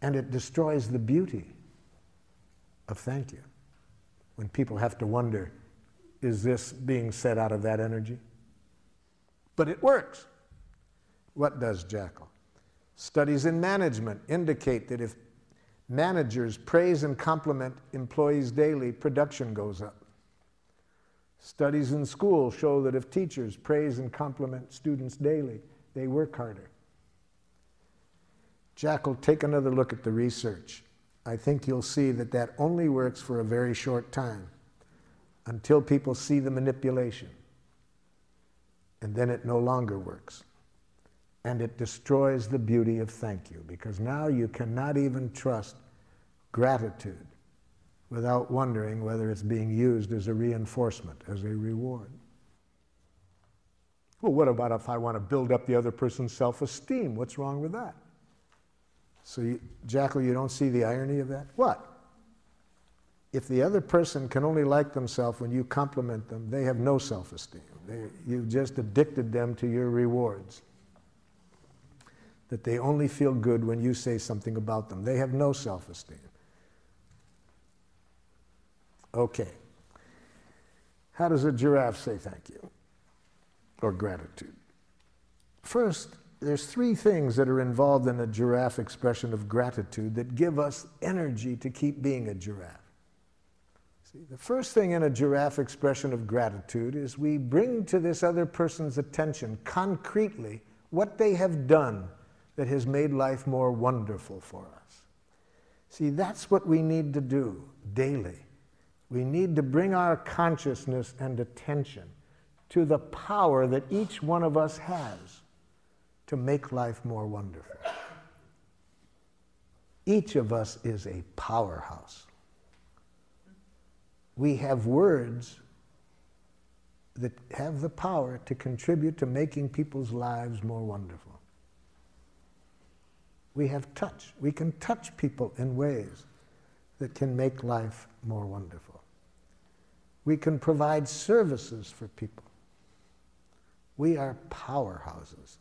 And it destroys the beauty of thank you. When people have to wonder, is this being said out of that energy? But it works. What does jackal? Studies in management indicate that if managers praise and compliment employees daily, production goes up. Studies in school show that if teachers praise and compliment students daily, they work harder. Jackal, take another look at the research. I think you'll see that that only works for a very short time, until people see the manipulation. And then it no longer works. And it destroys the beauty of thank you, because now you cannot even trust gratitude without wondering whether it's being used as a reinforcement, as a reward. Well, what about if I want to build up the other person's self-esteem? What's wrong with that? So, Jackal, you don't see the irony of that? What? If the other person can only like themselves when you compliment them, they have no self-esteem. You've just addicted them to your rewards. That they only feel good when you say something about them. They have no self-esteem. Okay. How does a giraffe say thank you? Or gratitude? First, there's three things that are involved in a giraffe expression of gratitude that give us energy to keep being a giraffe. See, the first thing in a giraffe expression of gratitude is we bring to this other person's attention concretely what they have done that has made life more wonderful for us. See, that's what we need to do daily. We need to bring our consciousness and attention to the power that each one of us has to make life more wonderful. Each of us is a powerhouse. We have words that have the power to contribute to making people's lives more wonderful. We have touch. We can touch people in ways that can make life more wonderful. We can provide services for people. We are powerhouses.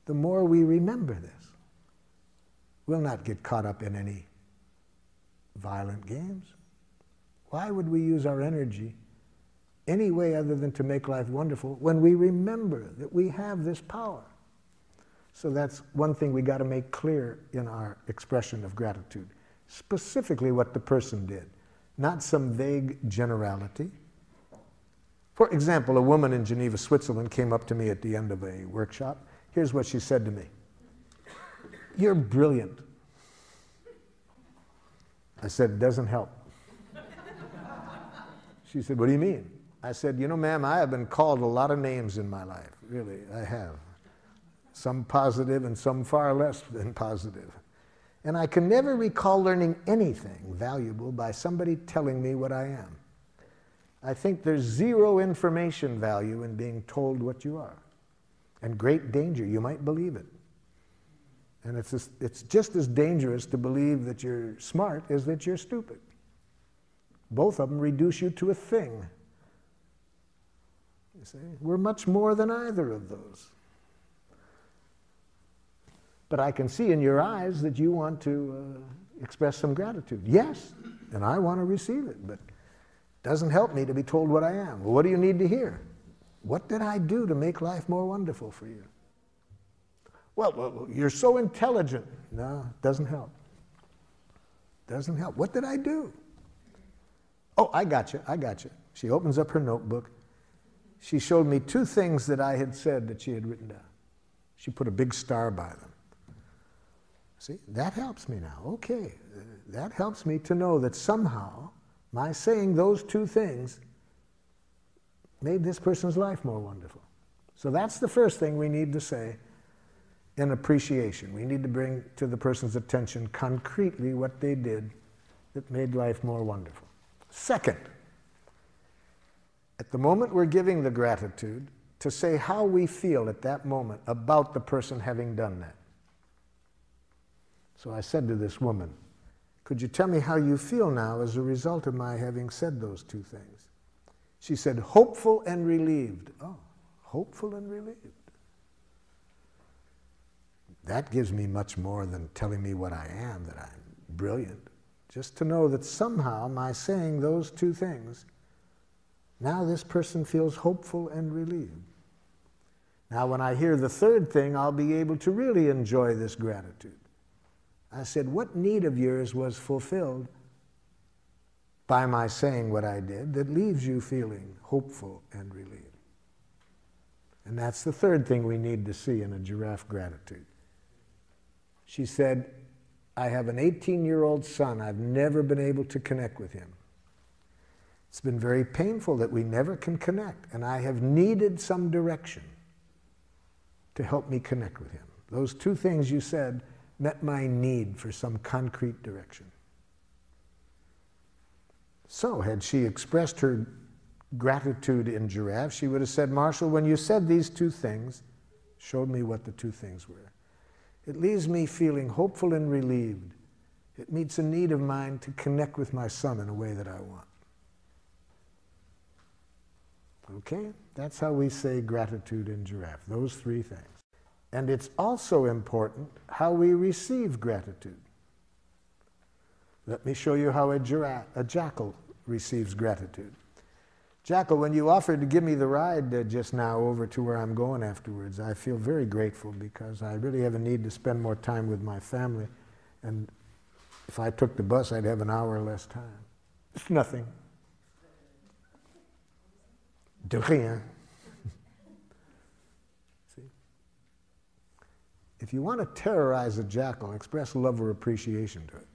The more we remember this, we'll not get caught up in any violent games. Why would we use our energy any way other than to make life wonderful when we remember that we have this power? So that's one thing we got to make clear in our expression of gratitude. Specifically what the person did, not some vague generality. For example, a woman in Geneva, Switzerland came up to me at the end of a workshop. Here's what she said to me. "You're brilliant." I said, "It doesn't help." She said, "What do you mean?" I said, "You know, ma'am, I have been called a lot of names in my life. Really, I have. Some positive and some far less than positive. And I can never recall learning anything valuable by somebody telling me what I am. I think there's zero information value in being told what you are. And great danger, you might believe it. And it's just as dangerous to believe that you're smart as that you're stupid. Both of them reduce you to a thing. You see, we're much more than either of those. But I can see in your eyes that you want to express some gratitude. Yes, and I want to receive it, but it doesn't help me to be told what I am. Well, what do you need to hear? What did I do to make life more wonderful for you? Well, you're so intelligent. No, it doesn't help. Doesn't help. What did I do? Oh, I got you. She opens up her notebook. She showed me 2 things that I had said that she had written down. She put a big star by them. See, that helps me now. Okay, that helps me to know that somehow my saying those 2 things made this person's life more wonderful. So that's the first thing we need to say in appreciation. We need to bring to the person's attention concretely what they did that made life more wonderful. Second, at the moment we're giving the gratitude, to say how we feel at that moment about the person having done that. So I said to this woman, could you tell me how you feel now as a result of my having said those 2 things? She said, hopeful and relieved. Oh, hopeful and relieved. That gives me much more than telling me what I am, that I'm brilliant. Just to know that somehow my saying those 2 things, now this person feels hopeful and relieved. Now when I hear the third thing, I'll be able to really enjoy this gratitude. I said, what need of yours was fulfilled by my saying what I did that leaves you feeling hopeful and relieved? And that's the third thing we need to see in a giraffe gratitude. She said, I have an 18-year-old son. I've never been able to connect with him. It's been very painful that we never can connect, and I have needed some direction to help me connect with him. Those 2 things you said met my need for some concrete direction. So had she expressed her gratitude in giraffe, she would have said, Marshall, when you said these 2 things, showed me what the 2 things were. It leaves me feeling hopeful and relieved. It meets a need of mine to connect with my son in a way that I want. Okay? That's how we say gratitude in giraffe, those 3 things. And it's also important how we receive gratitude. Let me show you how a jackal receives gratitude. Jackal, when you offered to give me the ride just now over to where I'm going afterwards, I feel very grateful because I really have a need to spend more time with my family. And if I took the bus, I'd have an hour less time. It's nothing. De rien. See? If you want to terrorize a jackal, express love or appreciation to it.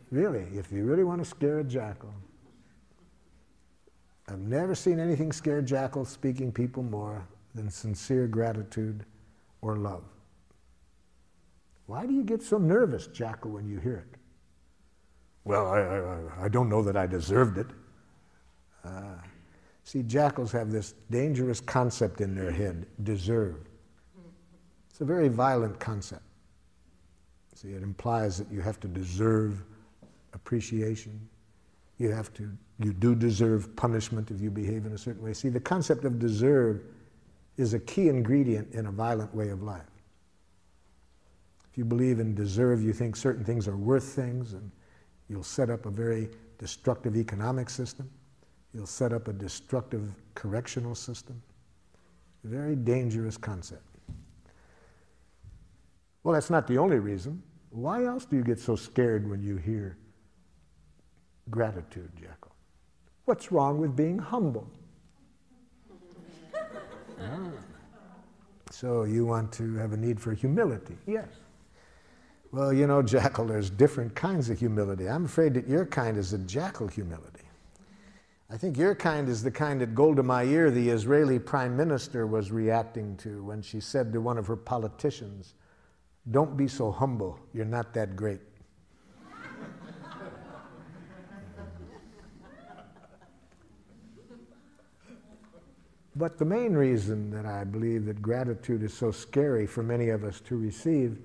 Really, if you really want to scare a jackal. I've never seen anything scare jackals speaking people more than sincere gratitude or love. Why do you get so nervous, jackal, when you hear it? Well, I don't know that I deserved it. See, jackals have this dangerous concept in their head, deserve. It's a very violent concept. See, it implies that you have to deserve appreciation. You do deserve punishment if you behave in a certain way. See, the concept of deserve is a key ingredient in a violent way of life. If you believe in deserve, you think certain things are worth things, and you'll set up a very destructive economic system. You'll set up a destructive correctional system. A very dangerous concept. Well, that's not the only reason. Why else do you get so scared when you hear gratitude, jackal? What's wrong with being humble? So you want to have a need for humility? Yes. Well, you know, jackal, there's different kinds of humility. I'm afraid that your kind is a jackal humility. I think your kind is the kind that Golda Meir, the Israeli prime minister, was reacting to when she said to one of her politicians, "Don't be so humble, you're not that great." But the main reason that I believe that gratitude is so scary for many of us to receive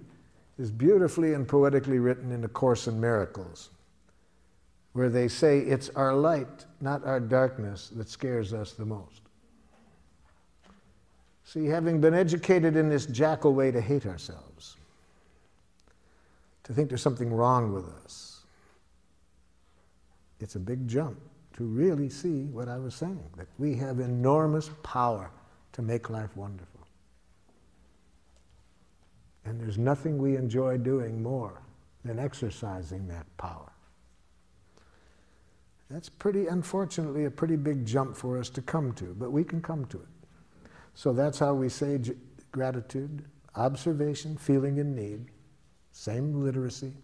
is beautifully and poetically written in A Course in Miracles, where they say it's our light, not our darkness, that scares us the most. See, having been educated in this jackal way to hate ourselves, to think there's something wrong with us, it's a big jump to really see what I was saying, that we have enormous power to make life wonderful. And there's nothing we enjoy doing more than exercising that power. That's unfortunately, a pretty big jump for us to come to, but we can come to it. So that's how we say gratitude: observation, feeling, and need. Same literacy.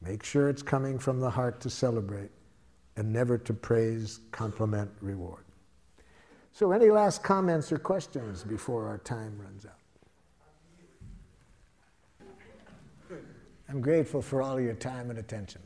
Make sure it's coming from the heart to celebrate, and never to praise, compliment, reward. So any last comments or questions before our time runs out? I'm grateful for all your time and attention.